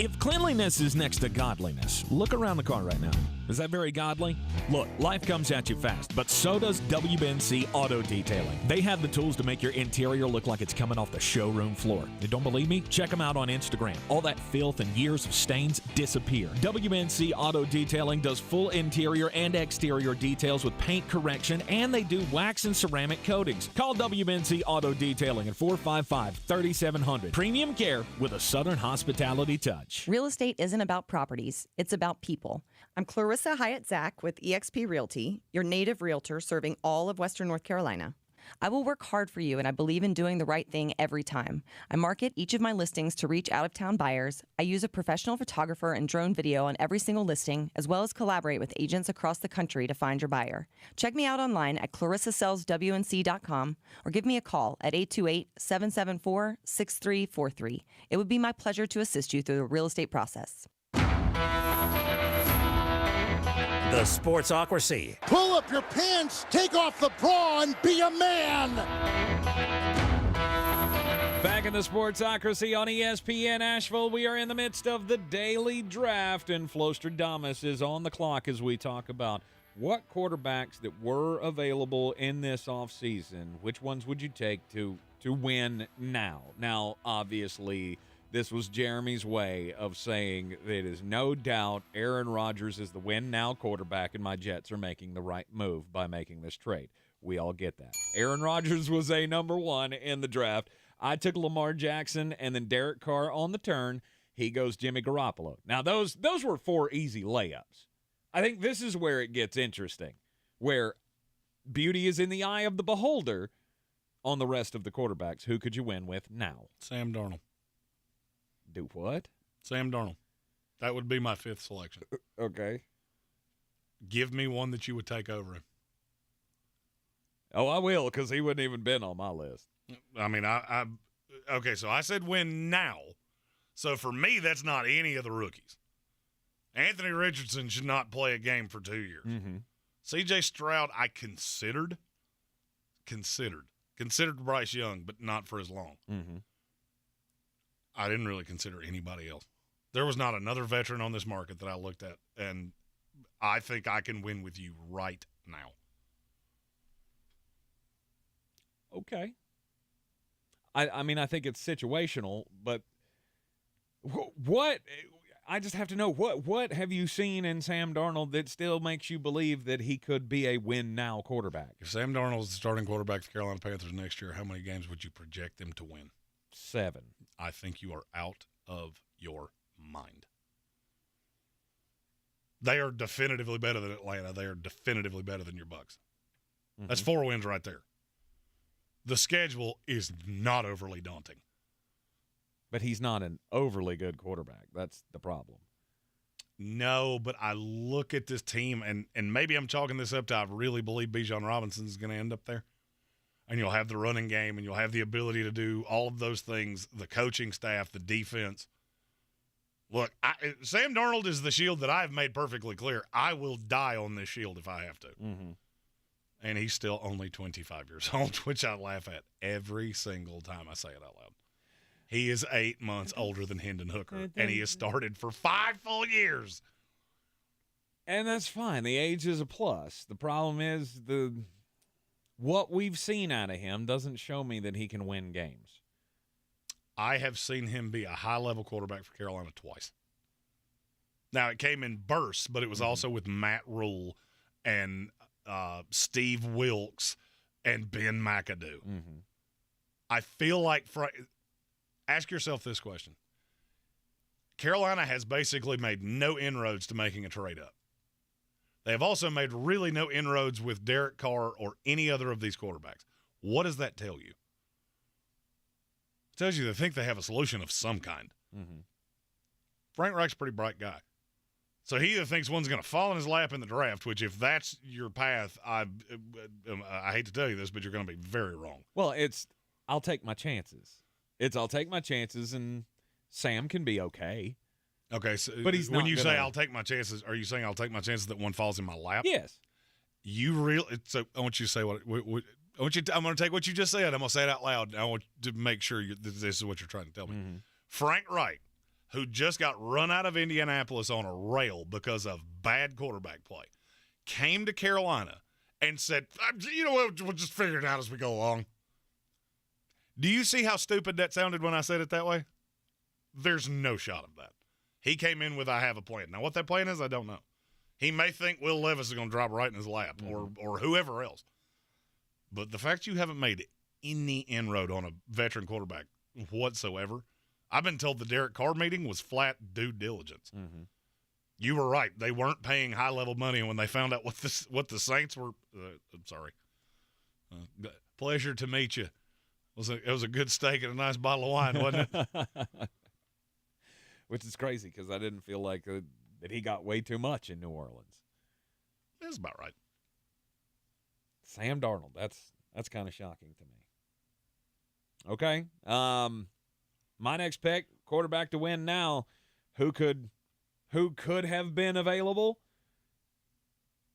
If cleanliness is next to godliness, look around the car right now. Is that very godly? Look, life comes at you fast, but so does WBNC Auto Detailing. They have the tools to make your interior look like it's coming off the showroom floor. You don't believe me? Check them out on Instagram. All that filth and years of stains disappear. WBNC Auto Detailing does full interior and exterior details with paint correction, and they do wax and ceramic coatings. Call WBNC Auto Detailing at 455-3700. Premium care with a Southern hospitality touch. Real estate isn't about properties, it's about people. I'm Clarissa Hyatt-Zach with eXp Realty, your native realtor serving all of Western North Carolina. I will work hard for you, and I believe in doing the right thing every time. I market each of my listings to reach out-of-town buyers. I use a professional photographer and drone video on every single listing, as well as collaborate with agents across the country to find your buyer. Check me out online at clarissasellswnc.com or give me a call at 828-774-6343. It would be my pleasure to assist you through the real estate process. The Sportsocracy. Pull up your pants, take off the bra, and be a man. Back Back in the Sportsocracy on ESPN Asheville, we are in the midst of the daily draft, and Flostradamus is on the clock as we talk about what quarterbacks that were available in this offseason, which ones would you take to win now? Now, obviously, this was Jeremy's way of saying there is no doubt Aaron Rodgers is the win-now quarterback, and my Jets are making the right move by making this trade. We all get that. Aaron Rodgers was a number one in the draft. I took Lamar Jackson and then Derek Carr on the turn. He goes Jimmy Garoppolo. Now, those were 4 easy layups. I think this is where it gets interesting, where beauty is in the eye of the beholder on the rest of the quarterbacks. Who could you win with now? Sam Darnold. Do what? Sam Darnold. That would be my 5th selection. Okay. Give me one that you would take over him. Oh, I will, because he wouldn't even been on my list. I mean, okay, so I said win now. So for me, that's not any of the rookies. Anthony Richardson should not play a game for 2 years. Mm-hmm. C.J. Stroud, I considered Bryce Young, but not for as long. Mm-hmm. I didn't really consider anybody else. There was not another veteran on this market that I looked at, and I think I can win with you right now. Okay. I mean, I think it's situational, but what – I just have to know, what have you seen in Sam Darnold that still makes you believe that he could be a win-now quarterback? If Sam Darnold is the starting quarterback for the Carolina Panthers next year, how many games would you project them to win? 7. I think you are out of your mind. They are definitively better than Atlanta. They are definitively better than your Bucs. Mm-hmm. That's 4 wins right there. The schedule is not overly daunting. But he's not an overly good quarterback. That's the problem. No, but I look at this team, and maybe I'm chalking this up to I really believe Bijan Robinson is going to end up there. And you'll have the running game, and you'll have the ability to do all of those things, the coaching staff, the defense. Look, Sam Darnold is the shield that I've made perfectly clear. I will die on this shield if I have to. Mm-hmm. And he's still only 25 years old, which I laugh at every single time I say it out loud. He is 8 months older than Hendon Hooker, and he has started for 5 full years. And that's fine. The age is a plus. The problem is what we've seen out of him doesn't show me that he can win games. I have seen him be a high-level quarterback for Carolina twice. Now, it came in bursts, but it was also with Matt Rule and Steve Wilkes and Ben McAdoo. Mm-hmm. I feel like ask yourself this question. Carolina has basically made no inroads to making a trade up. They have also made really no inroads with Derek Carr or any other of these quarterbacks. What does that tell you? It tells you they think they have a solution of some kind. Mm-hmm. Frank Reich's a pretty bright guy. So he either thinks one's going to fall in his lap in the draft, which if that's your path, I hate to tell you this, but you're going to be very wrong. Well, I'll take my chances. I'll take my chances, and Sam can be okay. Okay, so but he's not when you say I'll take my chances, are you saying I'll take my chances that one falls in my lap? Yes. So I want you to say what I want you. I'm going to take what you just said. I'm going to say it out loud. I want to make sure this is what you're trying to tell me. Mm-hmm. Frank Reich, who just got run out of Indianapolis on a rail because of bad quarterback play, came to Carolina and said, you know what, we'll just figure it out as we go along. Do you see how stupid that sounded when I said it that way? There's no shot of that. He came in with, I have a plan. Now, what that plan is, I don't know. He may think Will Levis is going to drop right in his lap or whoever else. But the fact you haven't made any inroad on a veteran quarterback whatsoever, I've been told the Derek Carr meeting was flat due diligence. Mm-hmm. You were right. They weren't paying high-level money, and when they found out what the Saints were pleasure to meet you. It was a good steak and a nice bottle of wine, wasn't it? Which is crazy because I didn't feel like that he got way too much in New Orleans. That's about right. Sam Darnold, that's kind of shocking to me. Okay. My next pick, quarterback to win now. Who could have been available?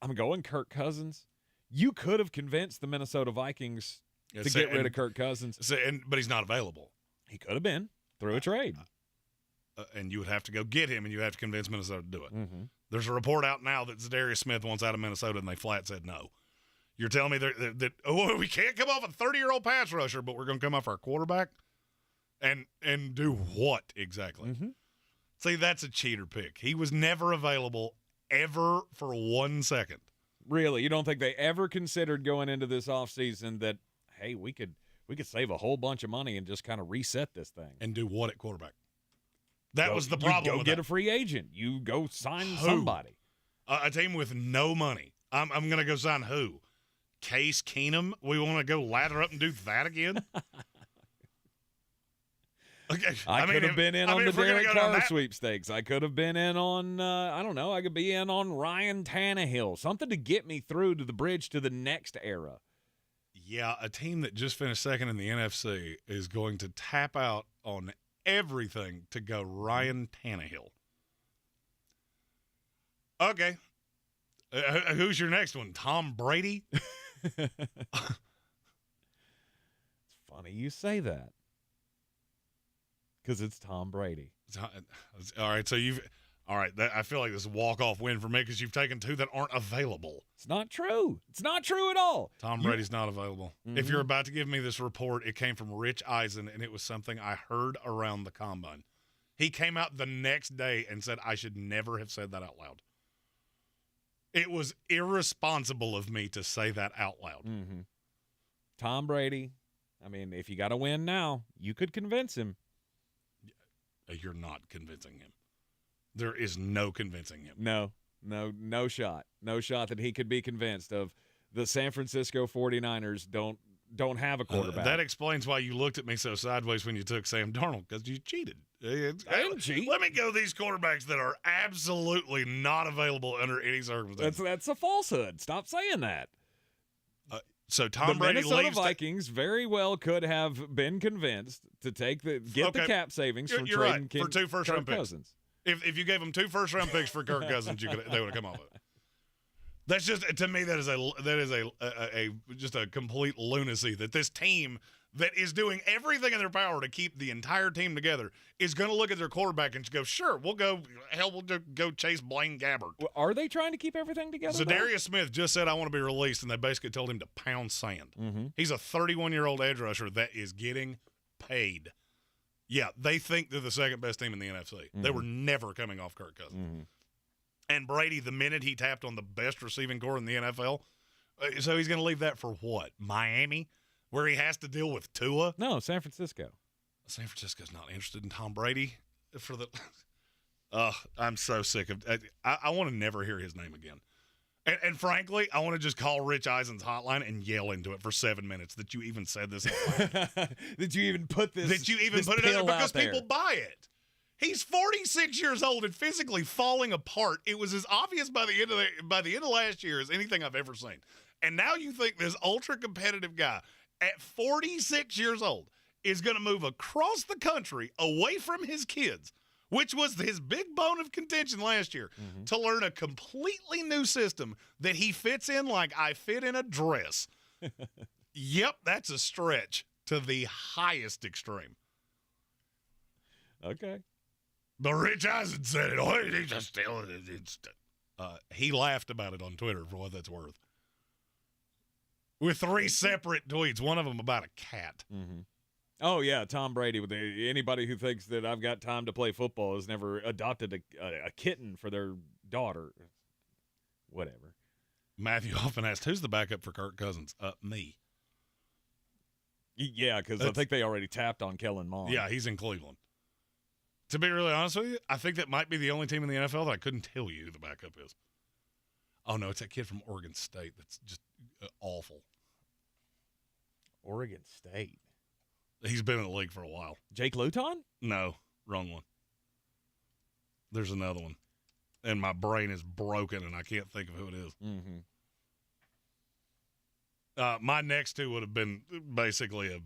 I'm going Kirk Cousins. You could have convinced the Minnesota Vikings to get rid of Kirk Cousins. But he's not available. He could have been through a trade. And you would have to go get him, and you have to convince Minnesota to do it. Mm-hmm. There's a report out now that Zadarius Smith wants out of Minnesota, and they flat said no. You're telling me that we can't come off a 30-year-old pass rusher, but we're going to come off our quarterback? And do what exactly? Mm-hmm. See, that's a cheater pick. He was never available ever for 1 second. Really? You don't think they ever considered going into this offseason that, hey, we could save a whole bunch of money and just kind of reset this thing? And do what at quarterback? That was the problem. You go get that. a free agent. You go sign somebody. A team with no money. I'm going to go sign who? Case Keenum? We want to go ladder up and do that again? Okay. I could have been in on the Derek Carr sweepstakes. I could have been in on, I don't know, I could be in on Ryan Tannehill. Something to get me through to the bridge to the next era. Yeah, a team that just finished second in the NFC is going to tap out on everything to go Ryan Tannehill. Okay. Who's your next one? Tom Brady? It's funny you say that. Because it's Tom Brady. All right, so I feel like this is a walk-off win for me because you've taken two that aren't available. It's not true. It's not true at all. Tom Brady's not available. Mm-hmm. If you're about to give me this report, it came from Rich Eisen, and it was something I heard around the combine. He came out the next day and said I should never have said that out loud. It was irresponsible of me to say that out loud. Mm-hmm. Tom Brady, I mean, if you got to win now, you could convince him. You're not convincing him. There is no convincing him. No shot. No shot that he could be convinced of the San Francisco 49ers don't have a quarterback. That explains why you looked at me so sideways when you took Sam Darnold, because you cheated. I didn't cheat. Let me go these quarterbacks that are absolutely not available under any circumstances. That's a falsehood. Stop saying that. So Tom Brady Minnesota leaves. Vikings very well could have been convinced to get the cap savings from trading for two first-round picks. Cousins. If you gave them 2 first-round picks for Kirk Cousins, they would have come off of it. That's just, to me, that is just a complete lunacy that this team that is doing everything in their power to keep the entire team together is going to look at their quarterback and go, sure, we'll go chase Blaine Gabbert. Well, are they trying to keep everything together? Zadarius Smith just said, I want to be released, and they basically told him to pound sand. Mm-hmm. He's a 31-year-old edge rusher that is getting paid. Yeah, they think they're the second best team in the NFC. Mm-hmm. They were never coming off Kirk Cousins. Mm-hmm. And Brady, the minute he tapped on the best receiving core in the NFL, so he's going to leave that for what? Miami? Where he has to deal with Tua? No, San Francisco. San Francisco's not interested in Tom Brady for the. I'm so sick of. I want to never hear his name again. And frankly, I want to just call Rich Eisen's hotline and yell into it for 7 minutes that you even said this. That you even put this. That you even put it in there because people buy it. He's 46 years old and physically falling apart. It was as obvious by the end of last year as anything I've ever seen. And now you think this ultra competitive guy at 46 years old is going to move across the country away from his kids, which was his big bone of contention last year, to learn a completely new system that he fits in like I fit in a dress. Yep, that's a stretch to the highest extreme. Okay. But Rich Eisen said it. Oh, he's just still. He laughed about it on Twitter for what that's worth. With 3 separate tweets, one of them about a cat. Mm-hmm. Oh, yeah, Tom Brady. With anybody who thinks that I've got time to play football has never adopted a kitten for their daughter. Whatever. Matthew often asked, who's the backup for Kirk Cousins? Me. Yeah, because I think they already tapped on Kellen Mond. Yeah, he's in Cleveland. To be really honest with you, I think that might be the only team in the NFL that I couldn't tell you who the backup is. Oh, no, it's that kid from Oregon State that's just awful. Oregon State? He's been in the league for a while. Jake Luton? No, wrong one. There's another one. And my brain is broken, and I can't think of who it is. Mm-hmm. My next two would have been basically a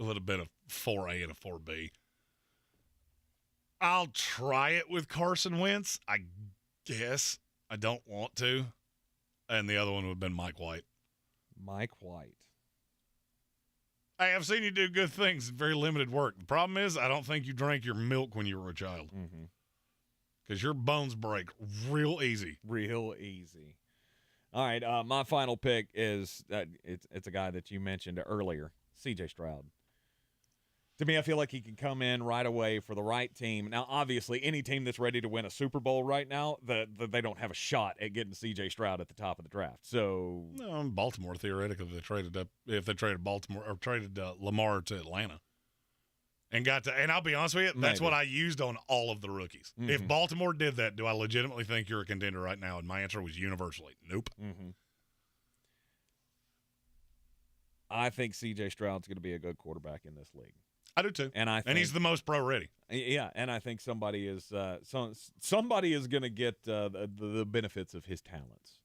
4A and a 4B. I'll try it with Carson Wentz. I guess I don't want to. And the other one would have been Mike White. Mike White. Hey, I've seen you do good things in very limited work. The problem is I don't think you drank your milk when you were a child. Because your bones break real easy. Real easy. All right, my final pick is it's a guy that you mentioned earlier, C.J. Stroud. To me, I feel like he can come in right away for the right team. Now, obviously, any team that's ready to win a Super Bowl right now, they don't have a shot at getting C.J. Stroud at the top of the draft. So, no, Baltimore, theoretically, if they traded Baltimore or traded Lamar to Atlanta. And I'll be honest with you, that's what I used on all of the rookies. If Baltimore did that, do I legitimately think you're a contender right now? And my answer was universally, nope. I think C.J. Stroud's going to be a good quarterback in this league. I do too, and he's the most pro-ready. Yeah, and I think somebody is going to get the benefits of his talents,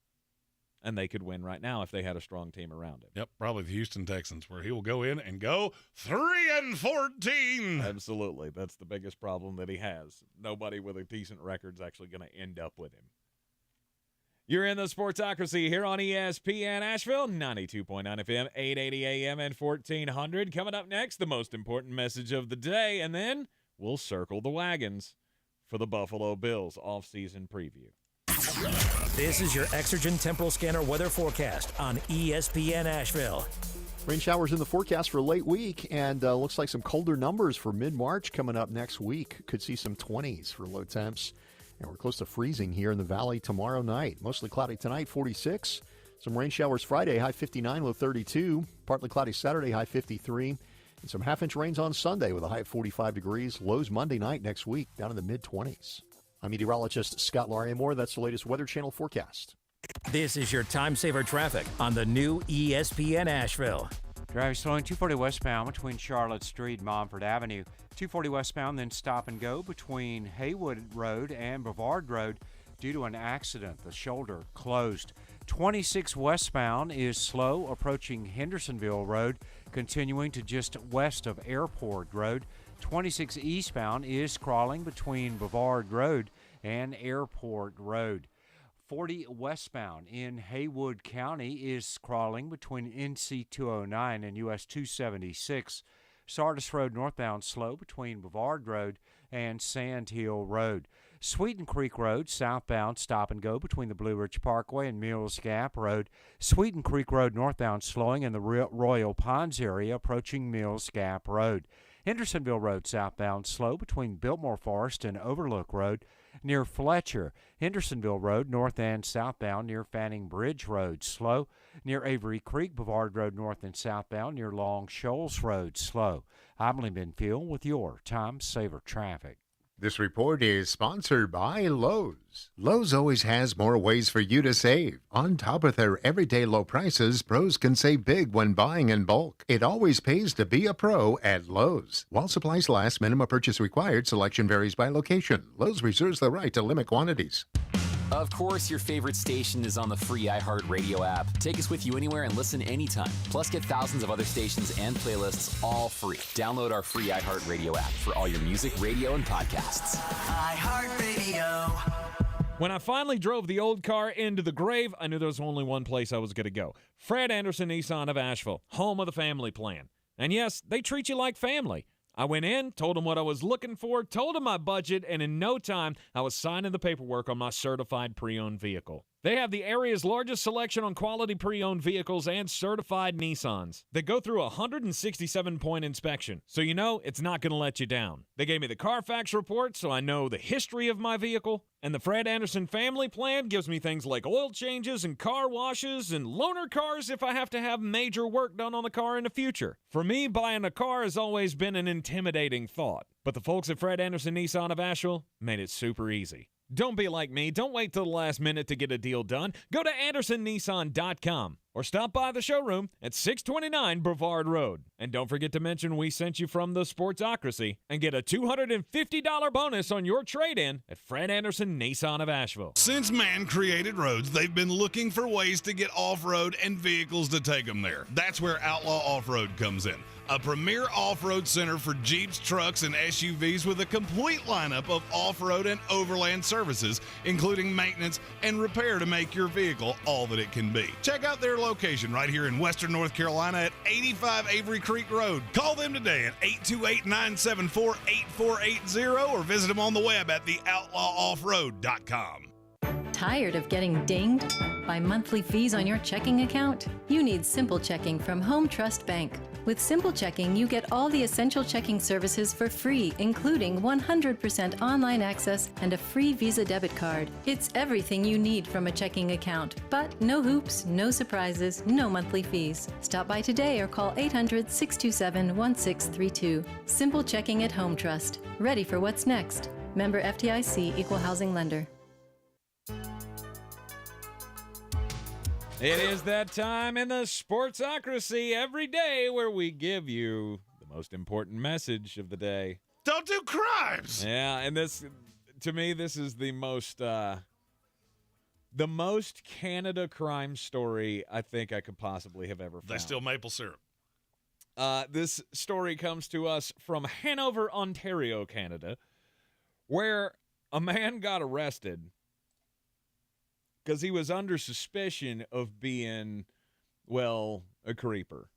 and they could win right now if they had a strong team around him. Yep, probably the Houston Texans, where he will go in and go 3-14. Absolutely, that's the biggest problem that he has. Nobody with a decent record is actually going to end up with him. You're in the Sportsocracy here on ESPN Asheville, 92.9 FM, 880 AM, and 1400. Coming up next, the most important message of the day, and then we'll circle the wagons for the Buffalo Bills off-season preview. This is your Exergen Temporal Scanner weather forecast on ESPN Asheville. Rain showers in the forecast for late week, and looks like some colder numbers for mid-March coming up next week. Could see some 20s for low temps. And we're close to freezing here in the valley tomorrow night. Mostly cloudy tonight, 46. Some rain showers Friday, high 59, low 32. Partly cloudy Saturday, high 53. And some half-inch rains on Sunday with a high of 45 degrees. Lows Monday night next week, down in the mid-20s. I'm meteorologist Scott Lauriamore. That's the latest Weather Channel forecast. This is your time saver traffic on the new ESPN Asheville. Driving slowing 240 westbound between Charlotte Street and Montford Avenue. 240 westbound, then stop and go between Haywood Road and Brevard Road due to an accident. The shoulder closed. 26 westbound is slow approaching Hendersonville Road, continuing to just west of Airport Road. 26 eastbound is crawling between Brevard Road and Airport Road. 40 westbound in Haywood County is crawling between NC 209 and US 276. Sardis Road northbound slow between Brevard Road and Sand Hill Road. Sweeten Creek Road southbound stop and go between the Blue Ridge Parkway and Mills Gap Road. Sweeten Creek Road northbound slowing in the Royal Ponds area approaching Mills Gap Road. Hendersonville Road southbound slow between Biltmore Forest and Overlook Road near Fletcher. Hendersonville Road north and southbound near Fanning Bridge Road slow. Near Avery Creek, Brevard Road north and southbound near Long Shoals Road slow. I'm Lee Benfield with your Time Saver Traffic. This report is sponsored by Lowe's. Lowe's always has more ways for you to save. On top of their everyday low prices, pros can save big when buying in bulk. It always pays to be a pro at Lowe's. While supplies last, minimum purchase required. Selection varies by location. Lowe's reserves the right to limit quantities. Of course, your favorite station is on the free iHeartRadio app. Take us with you anywhere and listen anytime. Plus, get thousands of other stations and playlists all free. Download our free iHeartRadio app for all your music, radio, and podcasts. iHeartRadio. When I finally drove the old car into the grave, I knew there was only one place I was going to go. Fred Anderson Nissan of Asheville, home of the family plan. And yes, they treat you like family. I went in, told them what I was looking for, told them my budget, and in no time, I was signing the paperwork on my certified pre-owned vehicle. They have the area's largest selection on quality pre-owned vehicles and certified Nissans. They go through a 167-point inspection, so you know it's not going to let you down. They gave me the Carfax report, so I know the history of my vehicle. And the Fred Anderson family plan gives me things like oil changes and car washes and loaner cars if I have to have major work done on the car in the future. For me, buying a car has always been an intimidating thought. But the folks at Fred Anderson Nissan of Asheville made it super easy. Don't be like me. Don't wait till the last minute to get a deal done. Go to AndersonNissan.com or stop by the showroom at 629 Brevard Road. And don't forget to mention we sent you from the Sportsocracy and get a $250 bonus on your trade-in at Fred Anderson Nissan of Asheville. Since man created roads, they've been looking for ways to get off-road and vehicles to take them there. That's where Outlaw Off-Road comes in. A premier off-road center for Jeeps, trucks, and SUVs with a complete lineup of off-road and overland services, including maintenance and repair to make your vehicle all that it can be. Check out their location right here in Western North Carolina at 85 Avery Creek Road. Call them today at 828-974-8480 or visit them on the web at theoutlawoffroad.com. Tired of getting dinged by monthly fees on your checking account? You need Simple Checking from Home Trust Bank. With Simple Checking, you get all the essential checking services for free, including 100% online access and a free Visa debit card. It's everything you need from a checking account, but no hoops, no surprises, no monthly fees. Stop by today or call 800-627-1632. Simple Checking at Home Trust. Ready for what's next. Member FDIC, Equal Housing Lender. It is that time in the Sportsocracy every day where we give you the most important message of the day. Don't do crimes! Yeah, and this, to me, this is the most Canada crime story I think I could possibly have ever found. They still maple syrup. This story comes to us from Hanover, Ontario, Canada, where a man got arrested because he was under suspicion of being, well, a creeper.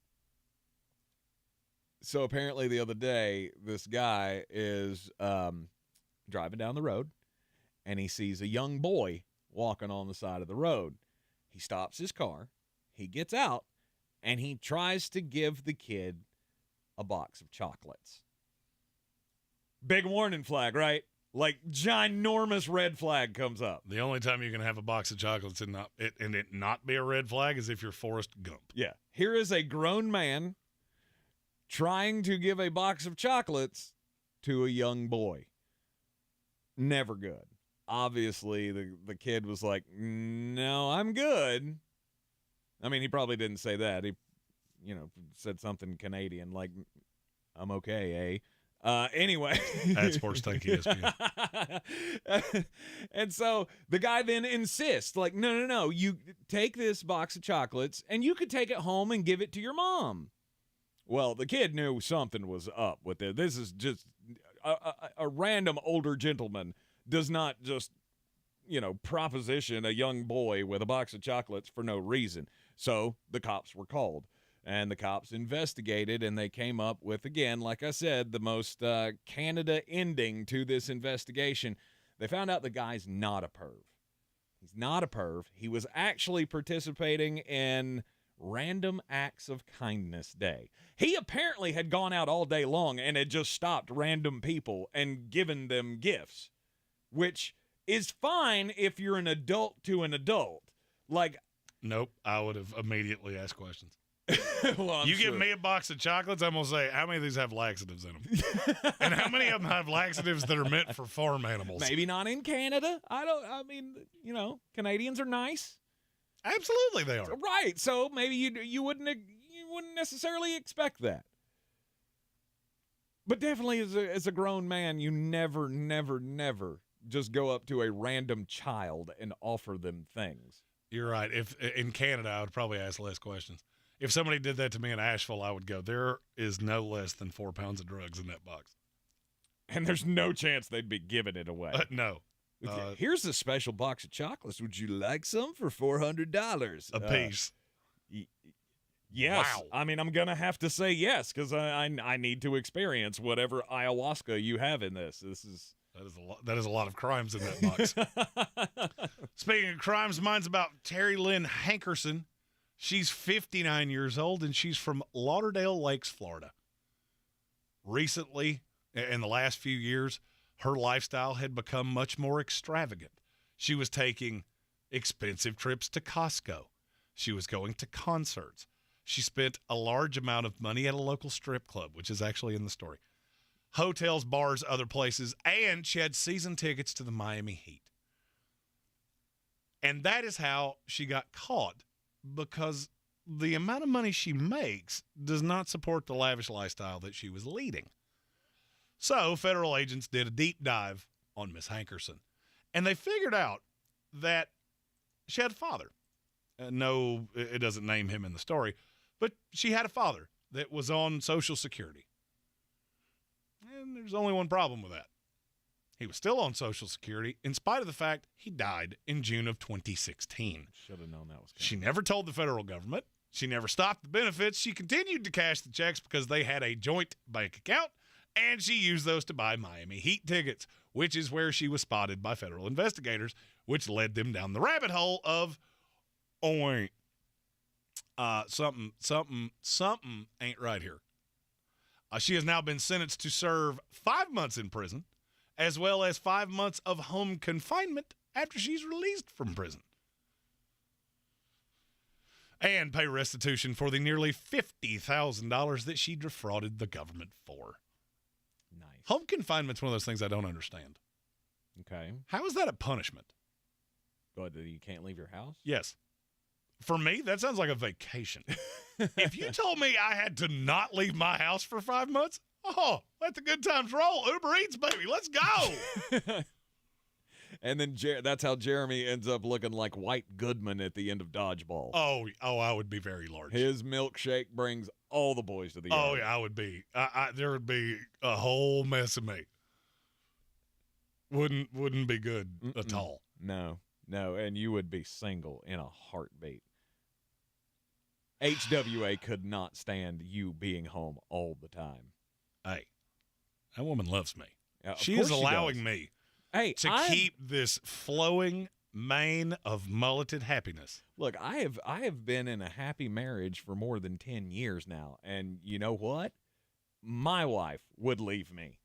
So apparently the other day, this guy is driving down the road, and he sees a young boy walking on the side of the road. He stops his car, he gets out, and he tries to give the kid a box of chocolates. Big warning flag, right? Like, ginormous red flag comes up. The only time you can have a box of chocolates and it not be a red flag is if you're Forrest Gump. Yeah. Here is a grown man trying to give a box of chocolates to a young boy. Never good. Obviously, the kid was like, no, I'm good. I mean, he probably didn't say that. He, said something Canadian, like, I'm okay, eh? Anyway. At Sports Tank ESPN. And so the guy then insists, like, no, you take this box of chocolates and you could take it home and give it to your mom. Well, the kid knew something was up with it. This is just a random older gentleman does not just, proposition a young boy with a box of chocolates for no reason. So the cops were called. And the cops investigated, and they came up with, again, like I said, the most Canada ending to this investigation. They found out the guy's not a perv. He's not a perv. He was actually participating in Random Acts of Kindness Day. He apparently had gone out all day long and had just stopped random people and given them gifts, which is fine if you're an adult to an adult. Like, nope, I would have immediately asked questions. Well, you give me a box of chocolates, I'm going to say, how many of these have laxatives in them? And how many of them have laxatives that are meant for farm animals? Maybe not in Canada. Canadians are nice. Absolutely they are. Right. So maybe you wouldn't necessarily expect that. But definitely as a grown man, you never just go up to a random child and offer them things. You're right. If in Canada, I would probably ask less questions. If somebody did that to me in Asheville, I would go, there is no less than 4 pounds of drugs in that box. And there's no chance they'd be giving it away. No. Here's a special box of chocolates. Would you like some for $400? A piece. Yes. Wow. I mean, I'm going to have to say yes because I need to experience whatever ayahuasca you have in this. That is a lot of crimes in that box. Speaking of crimes, mine's about Terry Lynn Hankerson. She's 59 years old, and she's from Lauderdale Lakes, Florida. Recently, in the last few years, her lifestyle had become much more extravagant. She was taking expensive trips to Costco. She was going to concerts. She spent a large amount of money at a local strip club, which is actually in the story. Hotels, bars, other places, and she had season tickets to the Miami Heat. And that is how she got caught. Because the amount of money she makes does not support the lavish lifestyle that she was leading. So federal agents did a deep dive on Miss Hankerson, and they figured out that she had a father. No, it doesn't name him in the story, but she had a father that was on Social Security. And there's only one problem with that. He was still on Social Security in spite of the fact he died in June of 2016. Should have known that was coming. She never told the federal government. She never stopped the benefits. She continued to cash the checks because they had a joint bank account, and she used those to buy Miami Heat tickets, which is where she was spotted by federal investigators, which led them down the rabbit hole of, something ain't right here. She has now been sentenced to serve 5 months in prison, as well as 5 months of home confinement after she's released from prison. And pay restitution for the nearly $50,000 that she defrauded the government for. Nice. Home confinement's one of those things I don't understand. Okay. How is that a punishment? But you can't leave your house? Yes. For me, that sounds like a vacation. If you told me I had to not leave my house for 5 months, let the good times roll. Uber Eats, baby. Let's go. And then that's how Jeremy ends up looking like White Goodman at the end of Dodgeball. Oh, I would be very large. His milkshake brings all the boys to the yard. Oh, yeah, I would be. There would be a whole mess of me. Wouldn't be good at all. No, and you would be single in a heartbeat. HWA could not stand you being home all the time. Hey, that woman loves me. Yeah, she is allowing me to keep this flowing mane of mulleted happiness. Look, I have been in a happy marriage for more than 10 years now, and you know what? My wife would leave me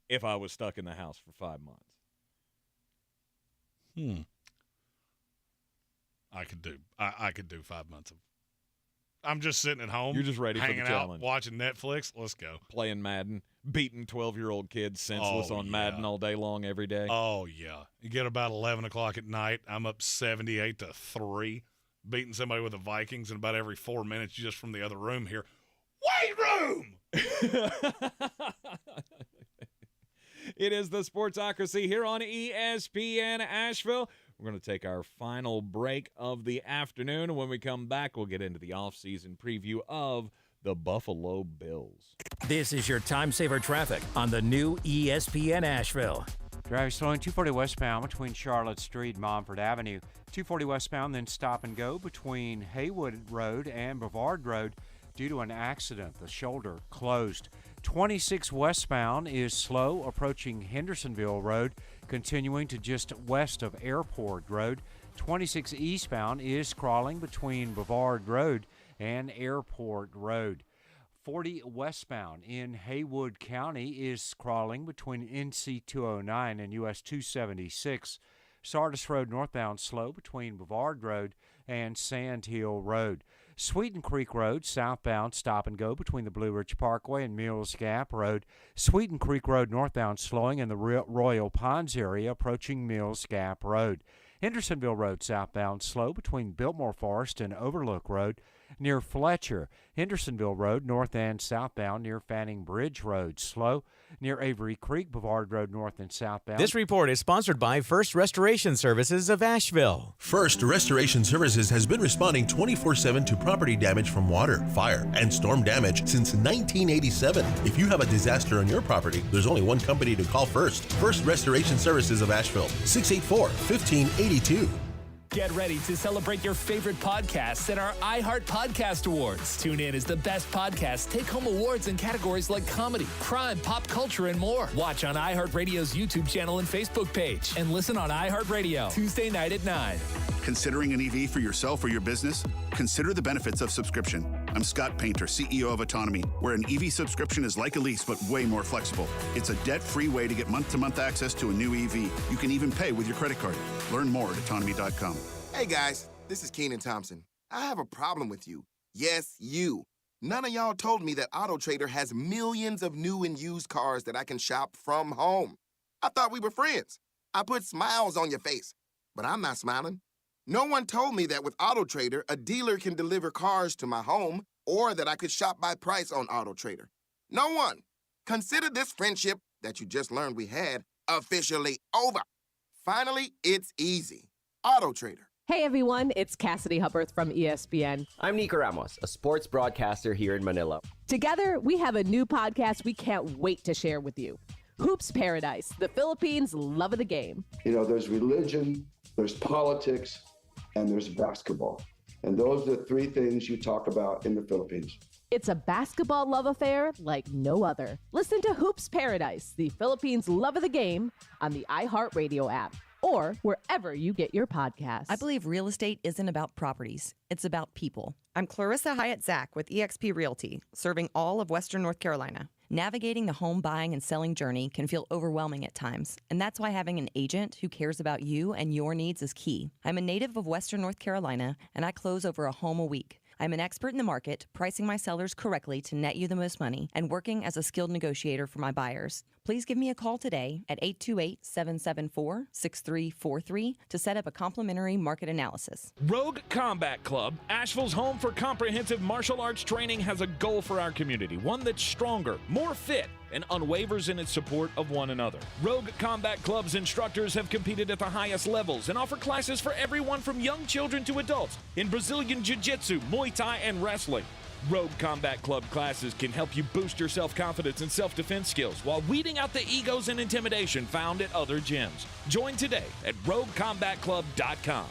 if I was stuck in the house for 5 months. I could do 5 months of. I'm just sitting at home. You're just ready for the hanging challenge. out, watching Netflix. Let's go. Playing Madden, beating 12-year-old kids senseless on Madden all day long every day. Oh, yeah. You get about 11 o'clock at night. I'm up 78-3, beating somebody with the Vikings, and about every 4 minutes, just from the other room here. Weight room! It is the Sportsocracy here on ESPN Asheville. We're going to take our final break of the afternoon. When we come back, we'll get into the off-season preview of the Buffalo Bills. This is your time saver traffic on the new ESPN Asheville. Driving slowing 240 westbound between Charlotte Street and Montford Avenue. 240 westbound, then stop and go between Haywood Road and Brevard Road due to an accident. The shoulder closed. 26 westbound is slow approaching Hendersonville Road, continuing to just west of Airport Road. 26 eastbound is crawling between Brevard Road and Airport Road. 40 westbound in Haywood County is crawling between NC 209 and US 276. Sardis Road northbound slow between Brevard Road and Sand Hill Road. Sweeten Creek Road southbound stop and go between the Blue Ridge Parkway and Mills Gap Road. Sweeten Creek Road northbound slowing in the Royal Ponds area approaching Mills Gap Road. Hendersonville Road southbound slow between Biltmore Forest and Overlook Road near Fletcher. Hendersonville Road north and southbound near Fanning Bridge Road slow near Avery Creek. Brevard Road north and southbound. This report is sponsored by First Restoration Services of Asheville. First Restoration Services has been responding 24/7 to property damage from water, fire, and storm damage since 1987. If you have a disaster on your property, there's only one company to call first. First Restoration Services of Asheville, 684-1582. Get ready to celebrate your favorite podcasts at our iHeart Podcast Awards. Tune in as the best podcasts take home awards in categories like comedy, crime, pop culture, and more. Watch on iHeartRadio's YouTube channel and Facebook page, and listen on iHeartRadio Tuesday night at 9. Considering an EV for yourself or your business? Consider the benefits of subscription. I'm Scott Painter, CEO of Autonomy, where an EV subscription is like a lease but way more flexible. It's a debt-free way to get month-to-month access to a new EV. You can even pay with your credit card. Learn more at autonomy.com. Hey guys, this is Keenan Thompson. I have a problem with you. Yes, you. None of y'all told me that AutoTrader has millions of new and used cars that I can shop from home. I thought we were friends. I put smiles on your face, but I'm not smiling. No one told me that with AutoTrader, a dealer can deliver cars to my home or that I could shop by price on AutoTrader. No one. Consider this friendship that you just learned we had officially over. Finally, it's easy. AutoTrader. Hey everyone, it's Cassidy Hubbarth from ESPN. I'm Nico Ramos, a sports broadcaster here in Manila. Together, we have a new podcast we can't wait to share with you. Hoops Paradise, the Philippines' love of the game. You know, there's religion, there's politics, and there's basketball. And those are the three things you talk about in the Philippines. It's a basketball love affair like no other. Listen to Hoops Paradise, the Philippines' love of the game, on the iHeartRadio app or wherever you get your podcasts. I believe real estate isn't about properties. It's about people. I'm Clarissa Hyatt Zach with eXp Realty, serving all of Western North Carolina. Navigating the home buying and selling journey can feel overwhelming at times, and that's why having an agent who cares about you and your needs is key. I'm a native of Western North Carolina, and I close over a home a week. I'm an expert in the market, pricing my sellers correctly to net you the most money, and working as a skilled negotiator for my buyers. Please give me a call today at 828-774-6343 to set up a complimentary market analysis. Rogue Combat Club, Asheville's home for comprehensive martial arts training, has a goal for our community, one that's stronger, more fit, and unwavers in its support of one another. Rogue Combat Club's instructors have competed at the highest levels and offer classes for everyone from young children to adults in Brazilian Jiu-Jitsu, Muay Thai, and wrestling. Rogue Combat Club classes can help you boost your self-confidence and self-defense skills while weeding out the egos and intimidation found at other gyms. Join today at roguecombatclub.com.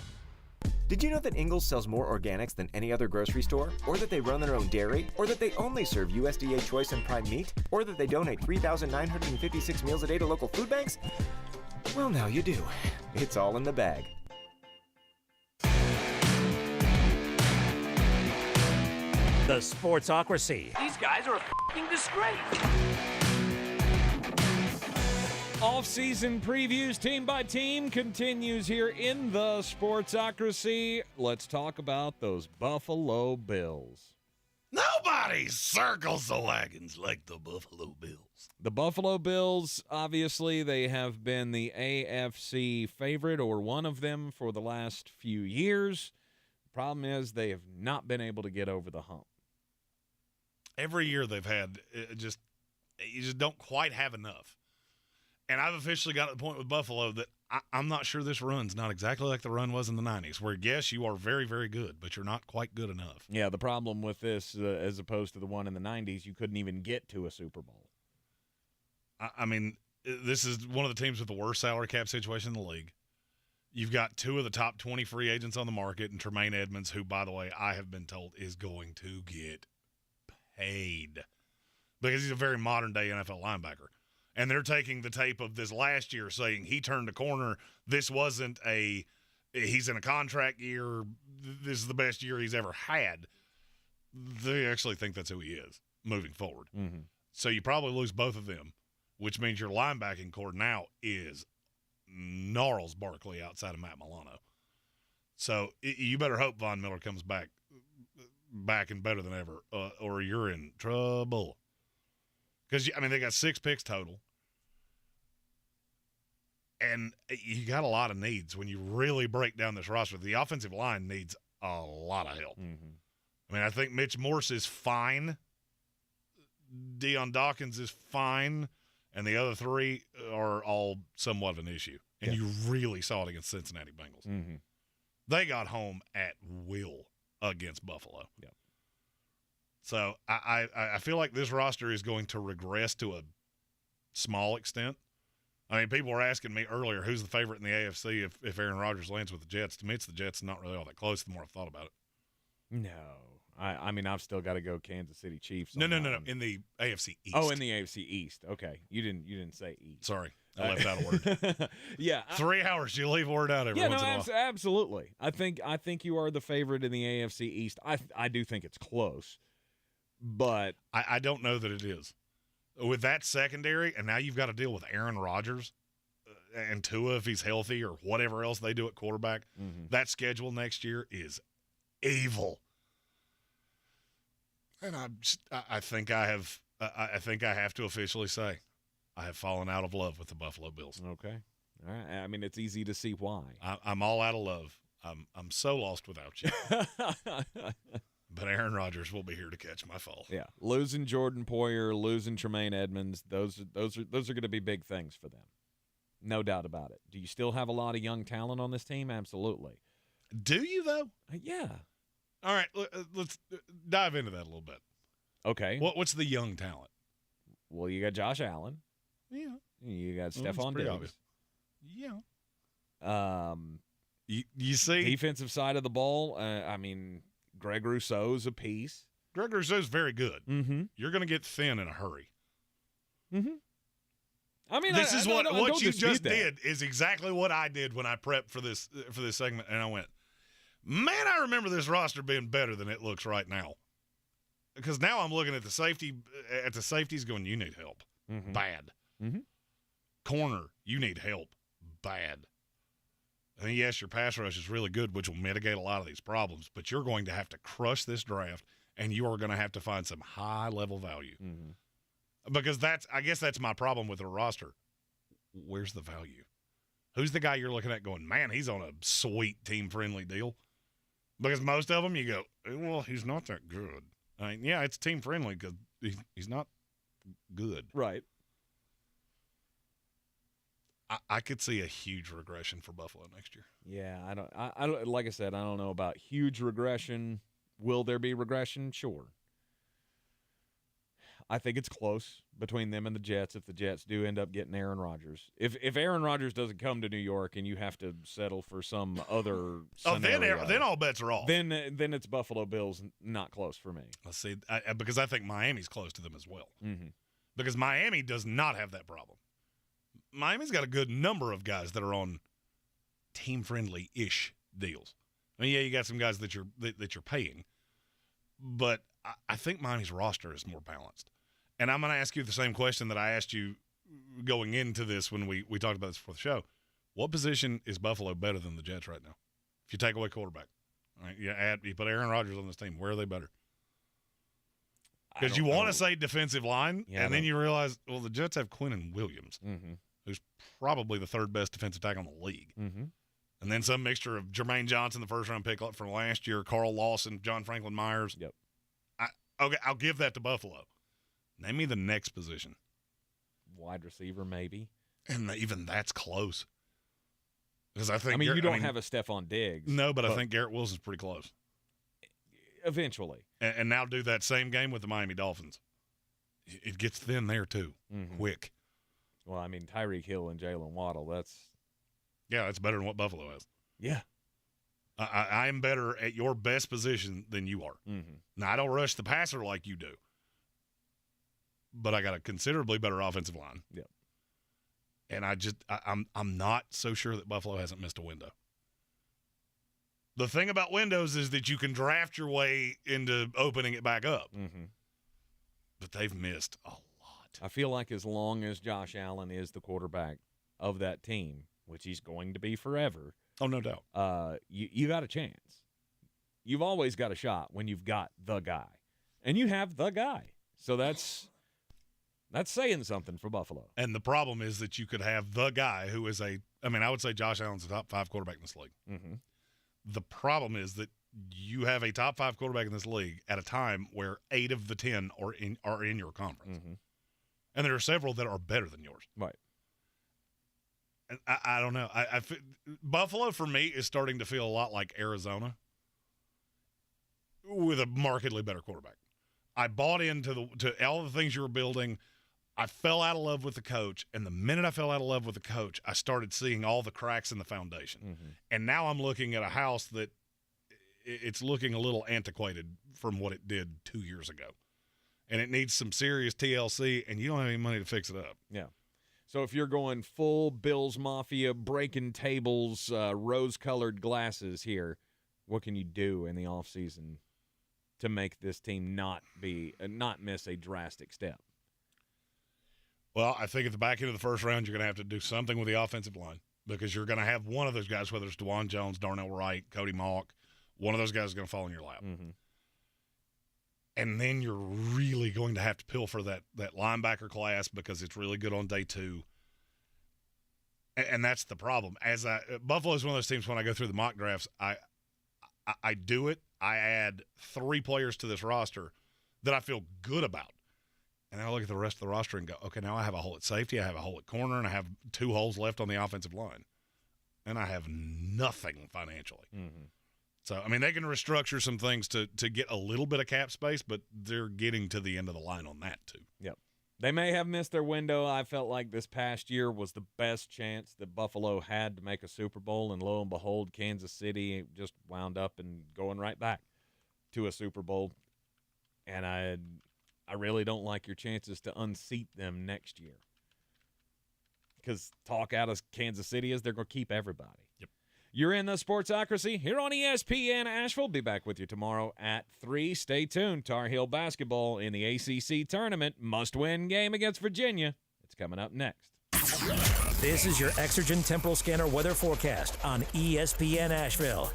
Did you know that Ingles sells more organics than any other grocery store? Or that they run their own dairy? Or that they only serve USDA choice and prime meat? Or that they donate 3,956 meals a day to local food banks? Well, now you do. It's all in the bag. The Sportsocracy. These guys are a f***ing disgrace. Off-season previews, team by team, continues here in the Sportsocracy. Let's talk about those Buffalo Bills. Nobody circles the wagons like the Buffalo Bills. The Buffalo Bills, obviously, they have been the AFC favorite, or one of them, for the last few years. The problem is they have not been able to get over the hump. Every year they've had, you just don't quite have enough. And I've officially got to the point with Buffalo that I'm not sure this run's not exactly like the run was in the 90s, where, yes, you are very, very good, but you're not quite good enough. Yeah, the problem with this, as opposed to the one in the 90s, you couldn't even get to a Super Bowl. I mean, this is one of the teams with the worst salary cap situation in the league. You've got two of the top 20 free agents on the market, and Tremaine Edmonds, who, by the way, I have been told is going to get paid because he's a very modern-day NFL linebacker. And they're taking the tape of this last year saying he turned a corner. This wasn't he's in a contract year. This is the best year he's ever had. They actually think that's who he is moving forward. Mm-hmm. So you probably lose both of them, which means your linebacking core now is Gnarls Barkley outside of Matt Milano. So you better hope Von Miller comes back and better than ever, or you're in trouble. Because, I mean, they got 6 picks total. And you got a lot of needs when you really break down this roster. The offensive line needs a lot of help. Mm-hmm. I mean, I think Mitch Morse is fine. Deion Dawkins is fine. And the other 3 are all somewhat of an issue. And you really saw it against Cincinnati Bengals. Mm-hmm. They got home at will against Buffalo. Yep. So I feel like this roster is going to regress to a small extent. I mean, people were asking me earlier, who's the favorite in the AFC if Aaron Rodgers lands with the Jets. To me, it's the Jets. Not really all that close the more I've thought about it. No. I mean, I've still got to go Kansas City Chiefs. No. In the AFC East. Oh, in the AFC East. Okay. You didn't say East. Sorry. I left out a word. Yeah. 3 hours. You leave a word out every once in a while. Absolutely. I think you are the favorite in the AFC East. I do think it's close. But I don't know that it is. With that secondary, and now you've got to deal with Aaron Rodgers and Tua if he's healthy or whatever else they do at quarterback. Mm-hmm. That schedule next year is evil. And I think I have to officially say I have fallen out of love with the Buffalo Bills. Okay. All right. I mean, it's easy to see why. I'm all out of love. I'm so lost without you. But Aaron Rodgers will be here to catch my fall. Yeah, losing Jordan Poyer, losing Tremaine Edmonds, those are going to be big things for them. No doubt about it. Do you still have a lot of young talent on this team? Absolutely. Do you, though? Yeah. All right, let's dive into that a little bit. Okay. What's the young talent? Well, you got Josh Allen. Yeah. got Stephon Diggs. Obvious. Yeah. You see, defensive side of the ball. I mean, Greg Rousseau's a piece. Greg Rousseau's very good. Mm-hmm. You're going to get thin in a hurry. Mm-hmm. I mean, this is what you just that. did is exactly what I did when I prepped for this segment, and I went, man, I remember this roster being better than it looks right now. Because now I'm looking at the safeties going, you need help. Mm-hmm. Bad. Mm-hmm. Corner, you need help. Bad. And yes, your pass rush is really good, which will mitigate a lot of these problems, but you're going to have to crush this draft, and you are going to have to find some high-level value. Mm-hmm. Because I guess that's my problem with the roster. Where's the value? Who's the guy you're looking at going, man, he's on a sweet team-friendly deal? Because most of them, you go, well, he's not that good. I mean, yeah, it's team-friendly because he's not good. Right. I could see a huge regression for Buffalo next year. Yeah, I don't. Like I said, I don't know about huge regression. Will there be regression? Sure. I think it's close between them and the Jets if the Jets do end up getting Aaron Rodgers. If Aaron Rodgers doesn't come to New York and you have to settle for some other scenario, then all bets are off. Then it's Buffalo Bills, not close for me. Let's see, because I think Miami's close to them as well. Mm-hmm. Because Miami does not have that problem. Miami's got a good number of guys that are on team-friendly-ish deals. I mean, yeah, you got some guys that you're paying, but I think Miami's roster is more balanced. And I'm going to ask you the same question that I asked you going into this when we talked about this before the show. What position is Buffalo better than the Jets right now? If you take away quarterback, right? You put Aaron Rodgers on this team. Where are they better? Because you want to say defensive line, and then you realize, well, the Jets have Quinnen Williams, who's probably the third best defensive tackle in the league. Mm-hmm. And then some mixture of Jermaine Johnson, the first-round pick from last year, Carl Lawson, John Franklin Myers. Yep. Okay, I'll give that to Buffalo. Name me the next position. Wide receiver, maybe. And even that's close. Because I think you don't have a Stephon Diggs. No, but I think Garrett Wilson's pretty close. Eventually. And now do that same game with the Miami Dolphins. It gets thin there, too. Mm-hmm. Quick. Well, I mean, Tyreek Hill and Jalen Waddle, that's better than what Buffalo has. Yeah. I am better at your best position than you are. Mm-hmm. Now, I don't rush the passer like you do. But I got a considerably better offensive line. Yep. And I'm not so sure that Buffalo hasn't missed a window. The thing about windows is that you can draft your way into opening it back up. Mm-hmm. But they've missed a lot. I feel like as long as Josh Allen is the quarterback of that team, which he's going to be forever. Oh, no doubt. You got a chance. You've always got a shot when you've got the guy. And you have the guy. So that's saying something for Buffalo. And the problem is that you could have the guy who is I would say Josh Allen's a top 5 quarterback in this league. Mm-hmm. The problem is that you have a top 5 quarterback in this league at a time where 8 of the 10 are in your conference. Mm-hmm. And there are several that are better than yours. Right. And I don't know. Buffalo, for me, is starting to feel a lot like Arizona with a markedly better quarterback. I bought into all the things you were building. I fell out of love with the coach, and the minute I fell out of love with the coach, I started seeing all the cracks in the foundation. Mm-hmm. And now I'm looking at a house that it's looking a little antiquated from what it did 2 years ago. And it needs some serious TLC, and you don't have any money to fix it up. Yeah. So if you're going full Bills Mafia, breaking tables, rose-colored glasses here, what can you do in the offseason to make this team not miss a drastic step? Well, I think at the back end of the first round, you're going to have to do something with the offensive line because you're going to have one of those guys, whether it's DeJuan Jones, Darnell Wright, Cody Mauch, one of those guys is going to fall in your lap. Mm-hmm. And then you're really going to have to pilfer that linebacker class because it's really good on day 2. And that's the problem. Buffalo is one of those teams when I go through the mock drafts, I do it. I add 3 players to this roster that I feel good about. And then I look at the rest of the roster and go, okay, now I have a hole at safety, I have a hole at corner, and I have 2 holes left on the offensive line. And I have nothing financially. Mm-hmm. So, they can restructure some things to get a little bit of cap space, but they're getting to the end of the line on that, too. Yep. They may have missed their window. I felt like this past year was the best chance that Buffalo had to make a Super Bowl, and lo and behold, Kansas City just wound up and going right back to a Super Bowl. And I really don't like your chances to unseat them next year. Because talk out of Kansas City is they're going to keep everybody. Yep. You're in the Sportsocracy here on ESPN Asheville. Be back with you tomorrow at 3. Stay tuned. Tar Heel basketball in the ACC Tournament. Must-win game against Virginia. It's coming up next. This is your Exergen Temporal Scanner weather forecast on ESPN Asheville.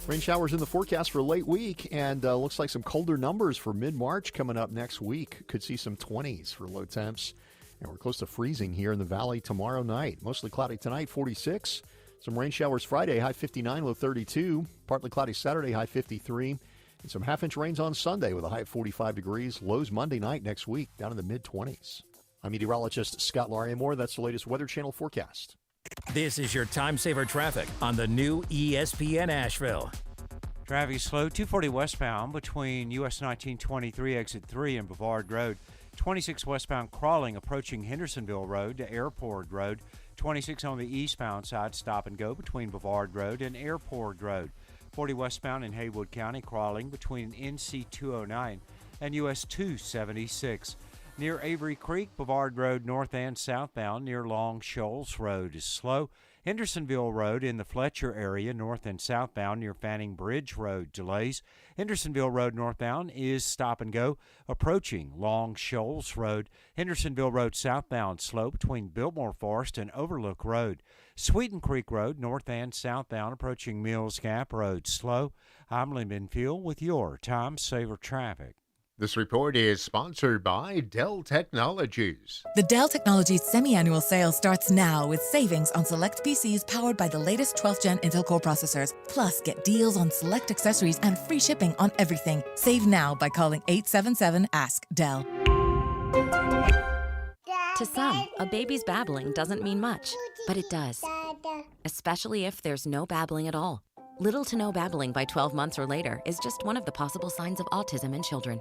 Rain showers in the forecast for late week, and looks like some colder numbers for mid-March coming up next week. Could see some 20s for low temps, and we're close to freezing here in the valley tomorrow night. Mostly cloudy tonight, 46. Some rain showers Friday, high 59, low 32. Partly cloudy Saturday, high 53. And some half-inch rains on Sunday with a high of 45 degrees. Lows Monday night next week, down in the mid-20s. I'm meteorologist Scott Lauriamore. That's the latest Weather Channel forecast. This is your time saver traffic on the new ESPN Asheville. Traffic slow, 240 westbound between US 1923 exit 3 and Bavard Road. 26 westbound crawling approaching Hendersonville Road to Airport Road. 26 on the eastbound side, stop and go between Bavard Road and Airport Road. 40 westbound in Haywood County, crawling between NC 209 and US 276. Near Avery Creek, Bavard Road north and southbound near Long Shoals Road is slow. Hendersonville Road in the Fletcher area, north and southbound near Fanning Bridge Road, delays. Hendersonville Road northbound is stop and go, approaching Long Shoals Road. Hendersonville Road southbound slow between Biltmore Forest and Overlook Road. Sweeten Creek Road north and southbound approaching Mills Gap Road, slow. I'm Lyndon Field with your Time Saver Traffic. This report is sponsored by Dell Technologies. The Dell Technologies semi-annual sale starts now with savings on select PCs powered by the latest 12th Gen Intel Core processors. Plus, get deals on select accessories and free shipping on everything. Save now by calling 877-ASK-DELL. To some, a baby's babbling doesn't mean much, but it does. Especially if there's no babbling at all. Little to no babbling by 12 months or later is just one of the possible signs of autism in children.